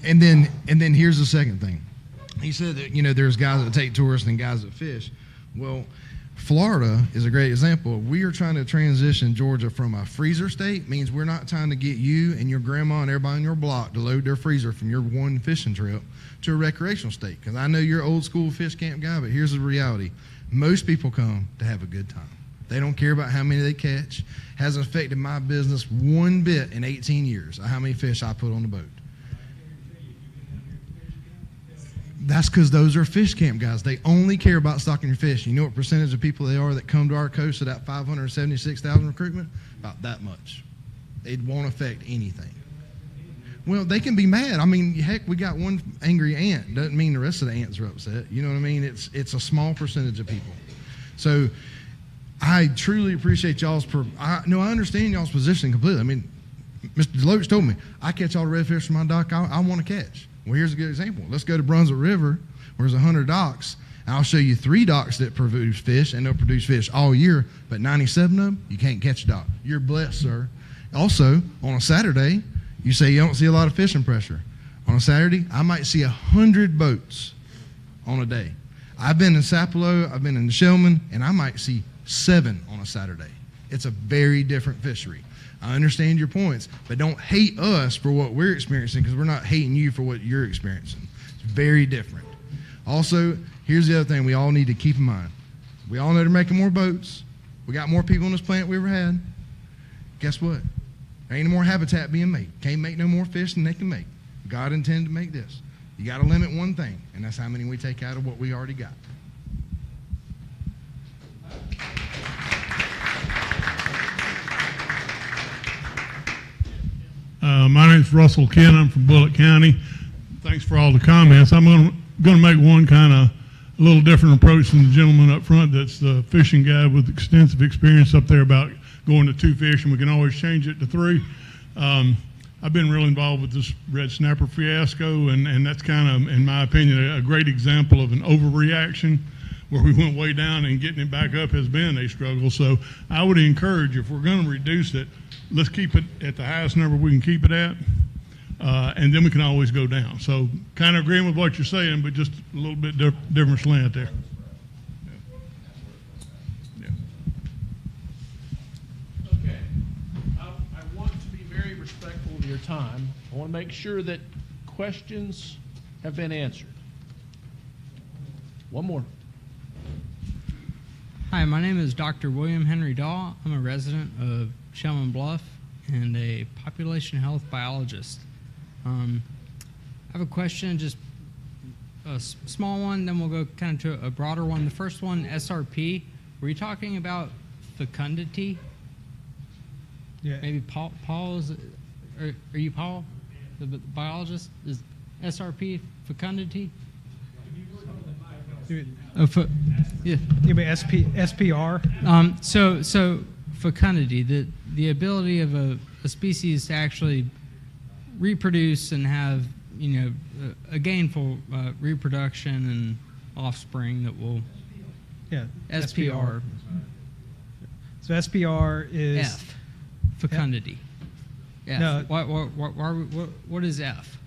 And then here's the second thing. He said that, there's guys that take tourists and guys that fish. Well, Florida is a great example. We are trying to transition Georgia from a freezer state, means we're not trying to get you and your grandma and everybody on your block to load their freezer from your one fishing trip to a recreational state. Because I know you're old school fish camp guy, but here's the reality. Most people come to have a good time. They don't care about how many they catch. Hasn't affected my business one bit in 18 years, how many fish I put on the boat. That's because those are fish camp guys. They only care about stocking your fish. You know what percentage of people they are that come to our coast to that 576,000 recruitment? About that much. It won't affect anything. Well, they can be mad. I mean, heck, we got one angry ant. Doesn't mean the rest of the ants are upset. You know what I mean? It's a small percentage of people. So I truly appreciate y'all's. I understand y'all's position completely. I mean, Mr. Deloach told me, I catch all the redfish from my dock I want to catch. Well, here's a good example. Let's go to Brunswick River, where there's 100 docks, and I'll show you 3 docks that produce fish, and they'll produce fish all year, but 97 of them, you can't catch a dock. You're blessed, sir. Also, on a Saturday, you say you don't see a lot of fishing pressure. On a Saturday, I might see 100 boats on a day. I've been in Sapelo, I've been in Shellman, and I might see 7 on a Saturday. It's a very different fishery. I understand your points, but don't hate us for what we're experiencing, because we're not hating you for what you're experiencing. It's very different. Also, here's the other thing we all need to keep in mind. We all know they're making more boats. We got more people on this planet we ever had. Guess what? There ain't no more habitat being made. Can't make no more fish than they can make. God intended to make this. You got to limit one thing, and that's how many we take out of what we already got. My name's Russell Kent. I'm from Bullitt County. Thanks for all the comments. I'm going to make one kind of a little different approach than the gentleman up front that's the fishing guy with extensive experience up there about going to 2 fish, and we can always change it to 3. I've been real involved with this red snapper fiasco, and that's kind of, in my opinion, a great example of an overreaction where we went way down, and getting it back up has been a struggle. So I would encourage, if we're going to reduce it, let's keep it at the highest number we can keep it at, and then we can always go down. So kind of agreeing with what you're saying, but just a little bit different slant there. Okay. I want to be very respectful of your time. I want to make sure that questions have been answered. One more. Hi, my name is Dr. William Henry Daw. I'm a resident of Shellman Bluff and a population health biologist. I have a question, just a small one, then we'll go kind of to a broader one. The first one, SRP, were you talking about fecundity? Yeah. Maybe Paul is, are you Paul, the biologist? Is SRP fecundity? Yeah. You mean SPR? So fecundity, the ability of a species to actually reproduce and have, a gainful reproduction and offspring that will. Yeah. SPR. So SPR is F. Fecundity. F. No. What is F?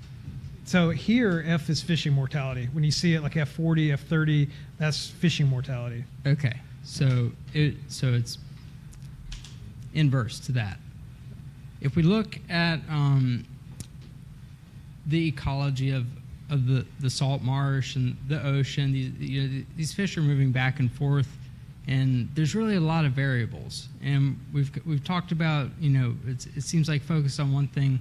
So here, F is fishing mortality. When you see it like F40, F30, that's fishing mortality. Okay, so it's inverse to that. If we look at the ecology of the salt marsh and the ocean, these fish are moving back and forth, and there's really a lot of variables. And we've talked about, it seems like focus on one thing,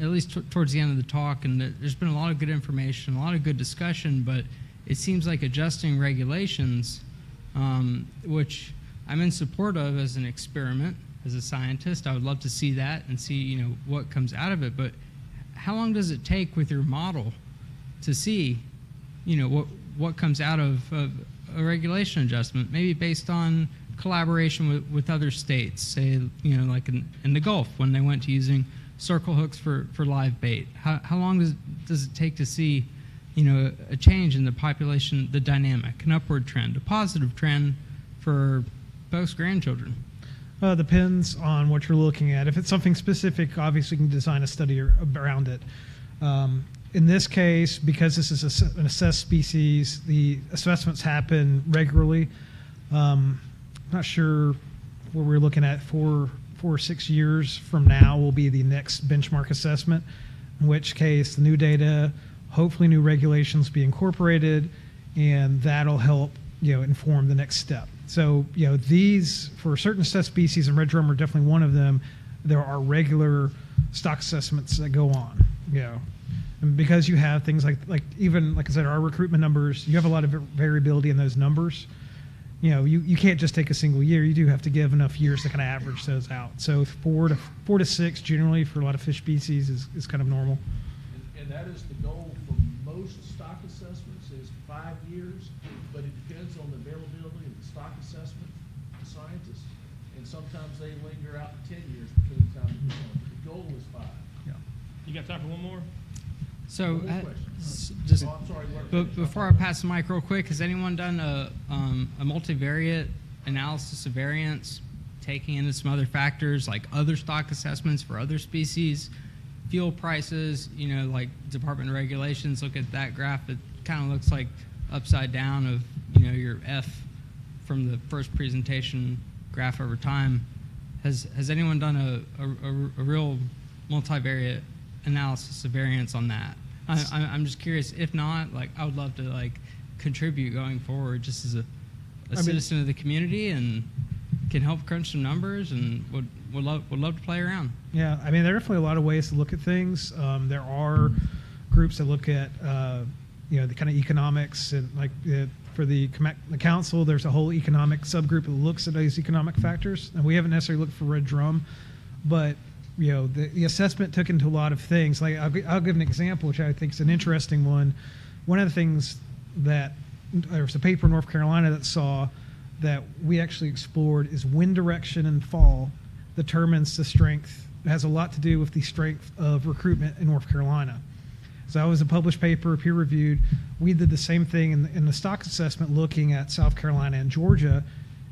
at least towards the end of the talk, and there's been a lot of good information, a lot of good discussion, but it seems like adjusting regulations, which I'm in support of as an experiment, as a scientist. I would love to see that and see, what comes out of it. But how long does it take with your model to see, what comes out of a regulation adjustment, maybe based on collaboration with other states, say, like in the Gulf when they went to using circle hooks for live bait. How long does it take to see, a change in the population, the dynamic, an upward trend, a positive trend for folks' grandchildren? Depends on what you're looking at. If it's something specific, obviously you can design a study around it. In this case, because this is an assessed species, the assessments happen regularly. Not sure what we're looking at 4 or 6 years from now will be the next benchmark assessment, in which case the new data, hopefully new regulations be incorporated, and that'll help inform the next step. So these, for certain assessed species, and red drum are definitely one of them, there are regular stock assessments that go on. And because you have things like even like I said, our recruitment numbers, you have a lot of variability in those numbers. You can't just take a single year. You do have to give enough years to kind of average those out. So 4 to 6 generally for a lot of fish species is kind of normal. And that is the goal for most stock assessments is 5 years, but it depends on the availability of the stock assessment to scientists. And sometimes they linger out to 10 years between the time you do it. The goal is 5. Yeah. You got time for one more? So, just before I pass the mic real quick, has anyone done a multivariate analysis of variance, taking into some other factors like other stock assessments for other species, fuel prices, like Department of Regulations, look at that graph, it kind of looks like upside down of, your F from the first presentation graph over time. Has anyone done a real multivariate analysis of variance on that? I'm just curious. If not, I would love to contribute going forward, just as a citizen of the community, and can help crunch some numbers, and would love to play around. Yeah, there are definitely a lot of ways to look at things. There are groups that look at the kind of economics, and for the council, there's a whole economic subgroup that looks at those economic factors, and we haven't necessarily looked for red drum, but the assessment took into a lot of things. I'll give an example, which I think is an interesting one. One of the things that there was a paper in North Carolina that saw that we actually explored is wind direction in fall determines the strength. It has a lot to do with the strength of recruitment in North Carolina. So that was a published paper, peer-reviewed. We did the same thing in the stock assessment looking at South Carolina and Georgia.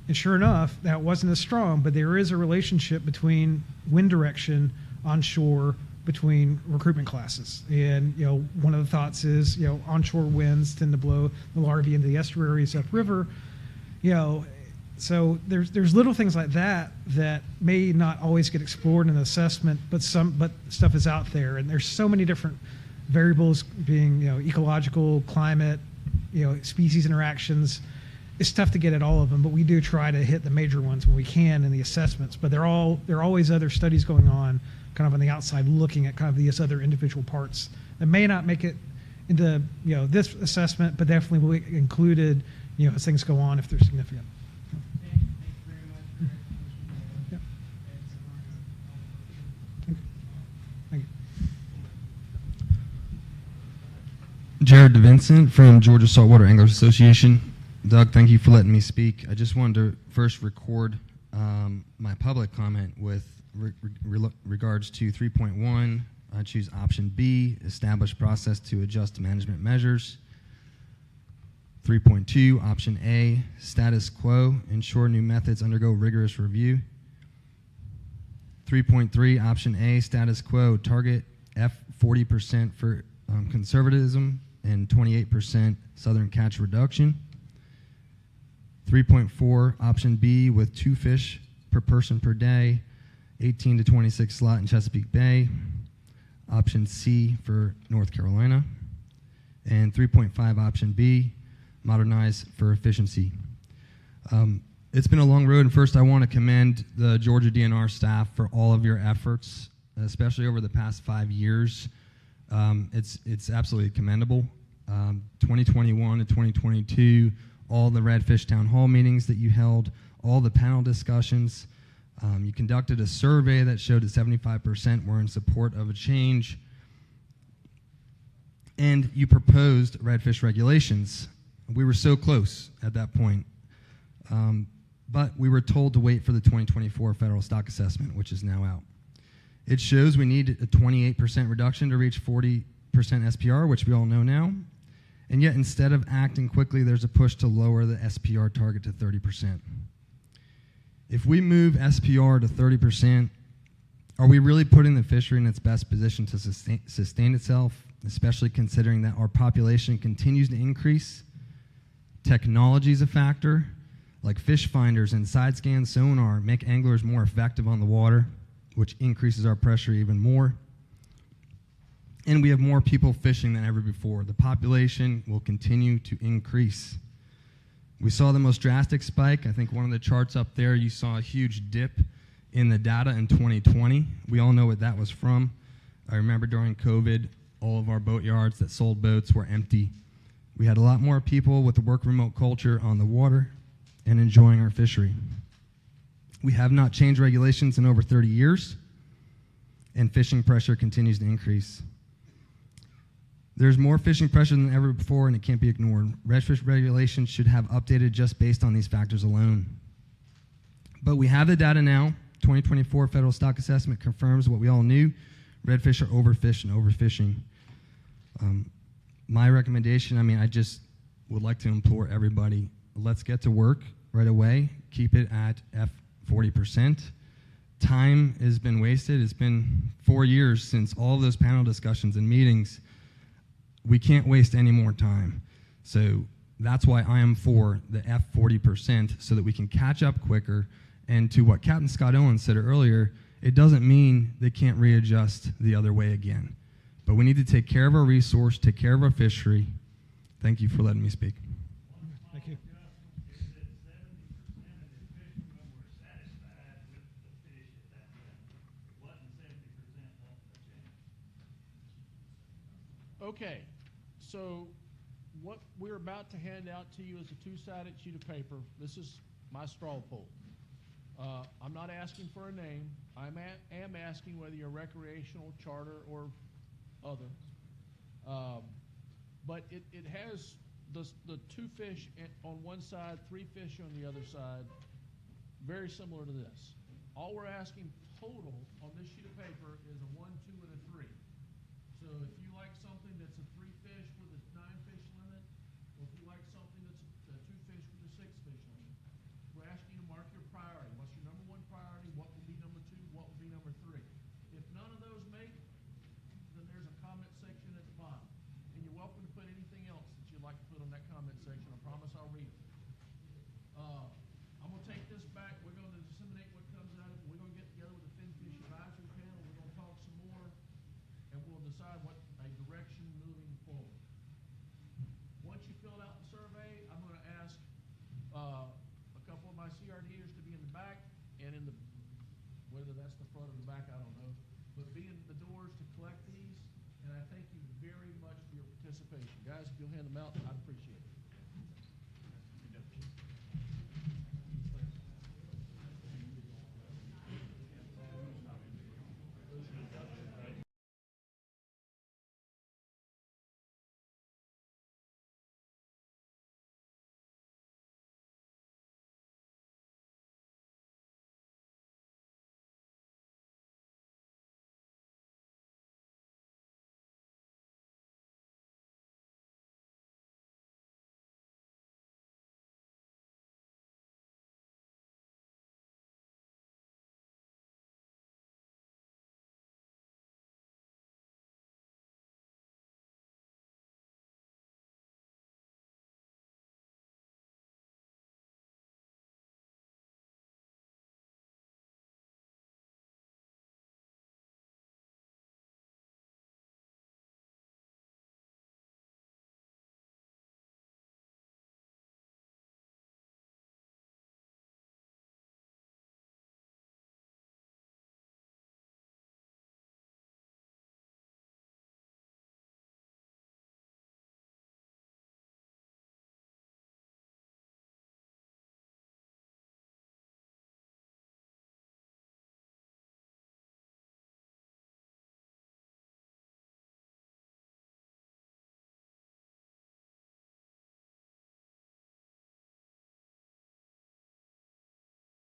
And sure enough, that wasn't as strong, but there is a relationship between wind direction onshore between recruitment classes. And, one of the thoughts is, onshore winds tend to blow the larvae into the estuaries upriver. So there's little things like that that may not always get explored in an assessment, but stuff is out there. And there's so many different variables being, ecological, climate, species interactions. it's tough to get at all of them, but we do try to hit the major ones when we can in the assessments. But there are always other studies going on, kind of on the outside, looking at kind of these other individual parts that may not make it into this assessment, but definitely will be included as things go on if they're significant. Yep. Thank you. Jared DeVincent from Georgia Saltwater Anglers Association. Doug, thank you for letting me speak. I just wanted to first record my public comment with regards to 3.1. I choose option B, establish process to adjust management measures. 3.2, option A, status quo, ensure new methods undergo rigorous review. 3.3, option A, status quo, target F 40% for conservatism and 28% southern catch reduction. 3.4, option B, with 2 fish per person per day, 18 to 26 slot in Chesapeake Bay. Option C for North Carolina. And 3.5, option B, modernize for efficiency. It's been a long road, and first I want to commend the Georgia DNR staff for all of your efforts, especially over the past 5 years. It's absolutely commendable. 2021 to 2022, all the Redfish Town Hall meetings that you held, all the panel discussions. You conducted a survey that showed that 75% were in support of a change, and you proposed redfish regulations. We were so close at that point, but we were told to wait for the 2024 federal stock assessment, which is now out. It shows we need a 28% reduction to reach 40% SPR, which we all know now, and yet instead of acting quickly, there's a push to lower the SPR target to 30%. If we move SPR to 30%, are we really putting the fishery in its best position to sustain itself, especially considering that our population continues to increase? Technology is a factor, like fish finders and side scan sonar make anglers more effective on the water, which increases our pressure even more. And we have more people fishing than ever before. The population will continue to increase. We saw the most drastic spike. I think one of the charts up there, you saw a huge dip in the data in 2020. We all know what that was from. I remember during COVID, all of our boat yards that sold boats were empty. We had a lot more people with the work remote culture on the water and enjoying our fishery. We have not changed regulations in over 30 years, and fishing pressure continues to increase. There's more fishing pressure than ever before, and it can't be ignored. Redfish regulations should have updated just based on these factors alone. But we have the data now. 2024 federal stock assessment confirms what we all knew. Redfish are overfished and overfishing. My recommendation, I just would like to implore everybody, let's get to work right away. Keep it at F 40%. Time has been wasted. It's been 4 years since all of those panel discussions and meetings. We can't waste any more time. So that's why I am for the F 40%, so that we can catch up quicker. And to what Captain Scott Owens said earlier, it doesn't mean they can't readjust the other way again. But we need to take care of our resource, take care of our fishery. Thank you for letting me speak. Thank you. Okay, so what we're about to hand out to you is a two-sided sheet of paper. This is my straw poll. I'm not asking for a name. I am asking whether you're recreational, charter, or other. But it has the 2 fish on one side, 3 fish on the other side, very similar to this. All we're asking total on this sheet of paper is a 1, 2, and a 3. So if you like something that's a 3 fish with a 9 fish limit, or if you like something that's a 2 fish with a 6 fish limit, we're asking you to mark your priority. What's your number 1 priority? What will be number 2? What will be number 3? If none of those make it, then there's a comment section at the bottom. And you're welcome to put anything else that you'd like to put on that comment section. I promise I'll read it. I'm going to take this back. We're going to disseminate what comes out of it. We're going to get together with the Finfish Advisory Panel. We're going to talk some more, and we'll decide what a direction moving CRDers to be in the back and in the, whether that's the front or the back, I don't know, but be in the doors to collect these, and I thank you very much for your participation. Guys, if you'll hand them out, I'd appreciate it.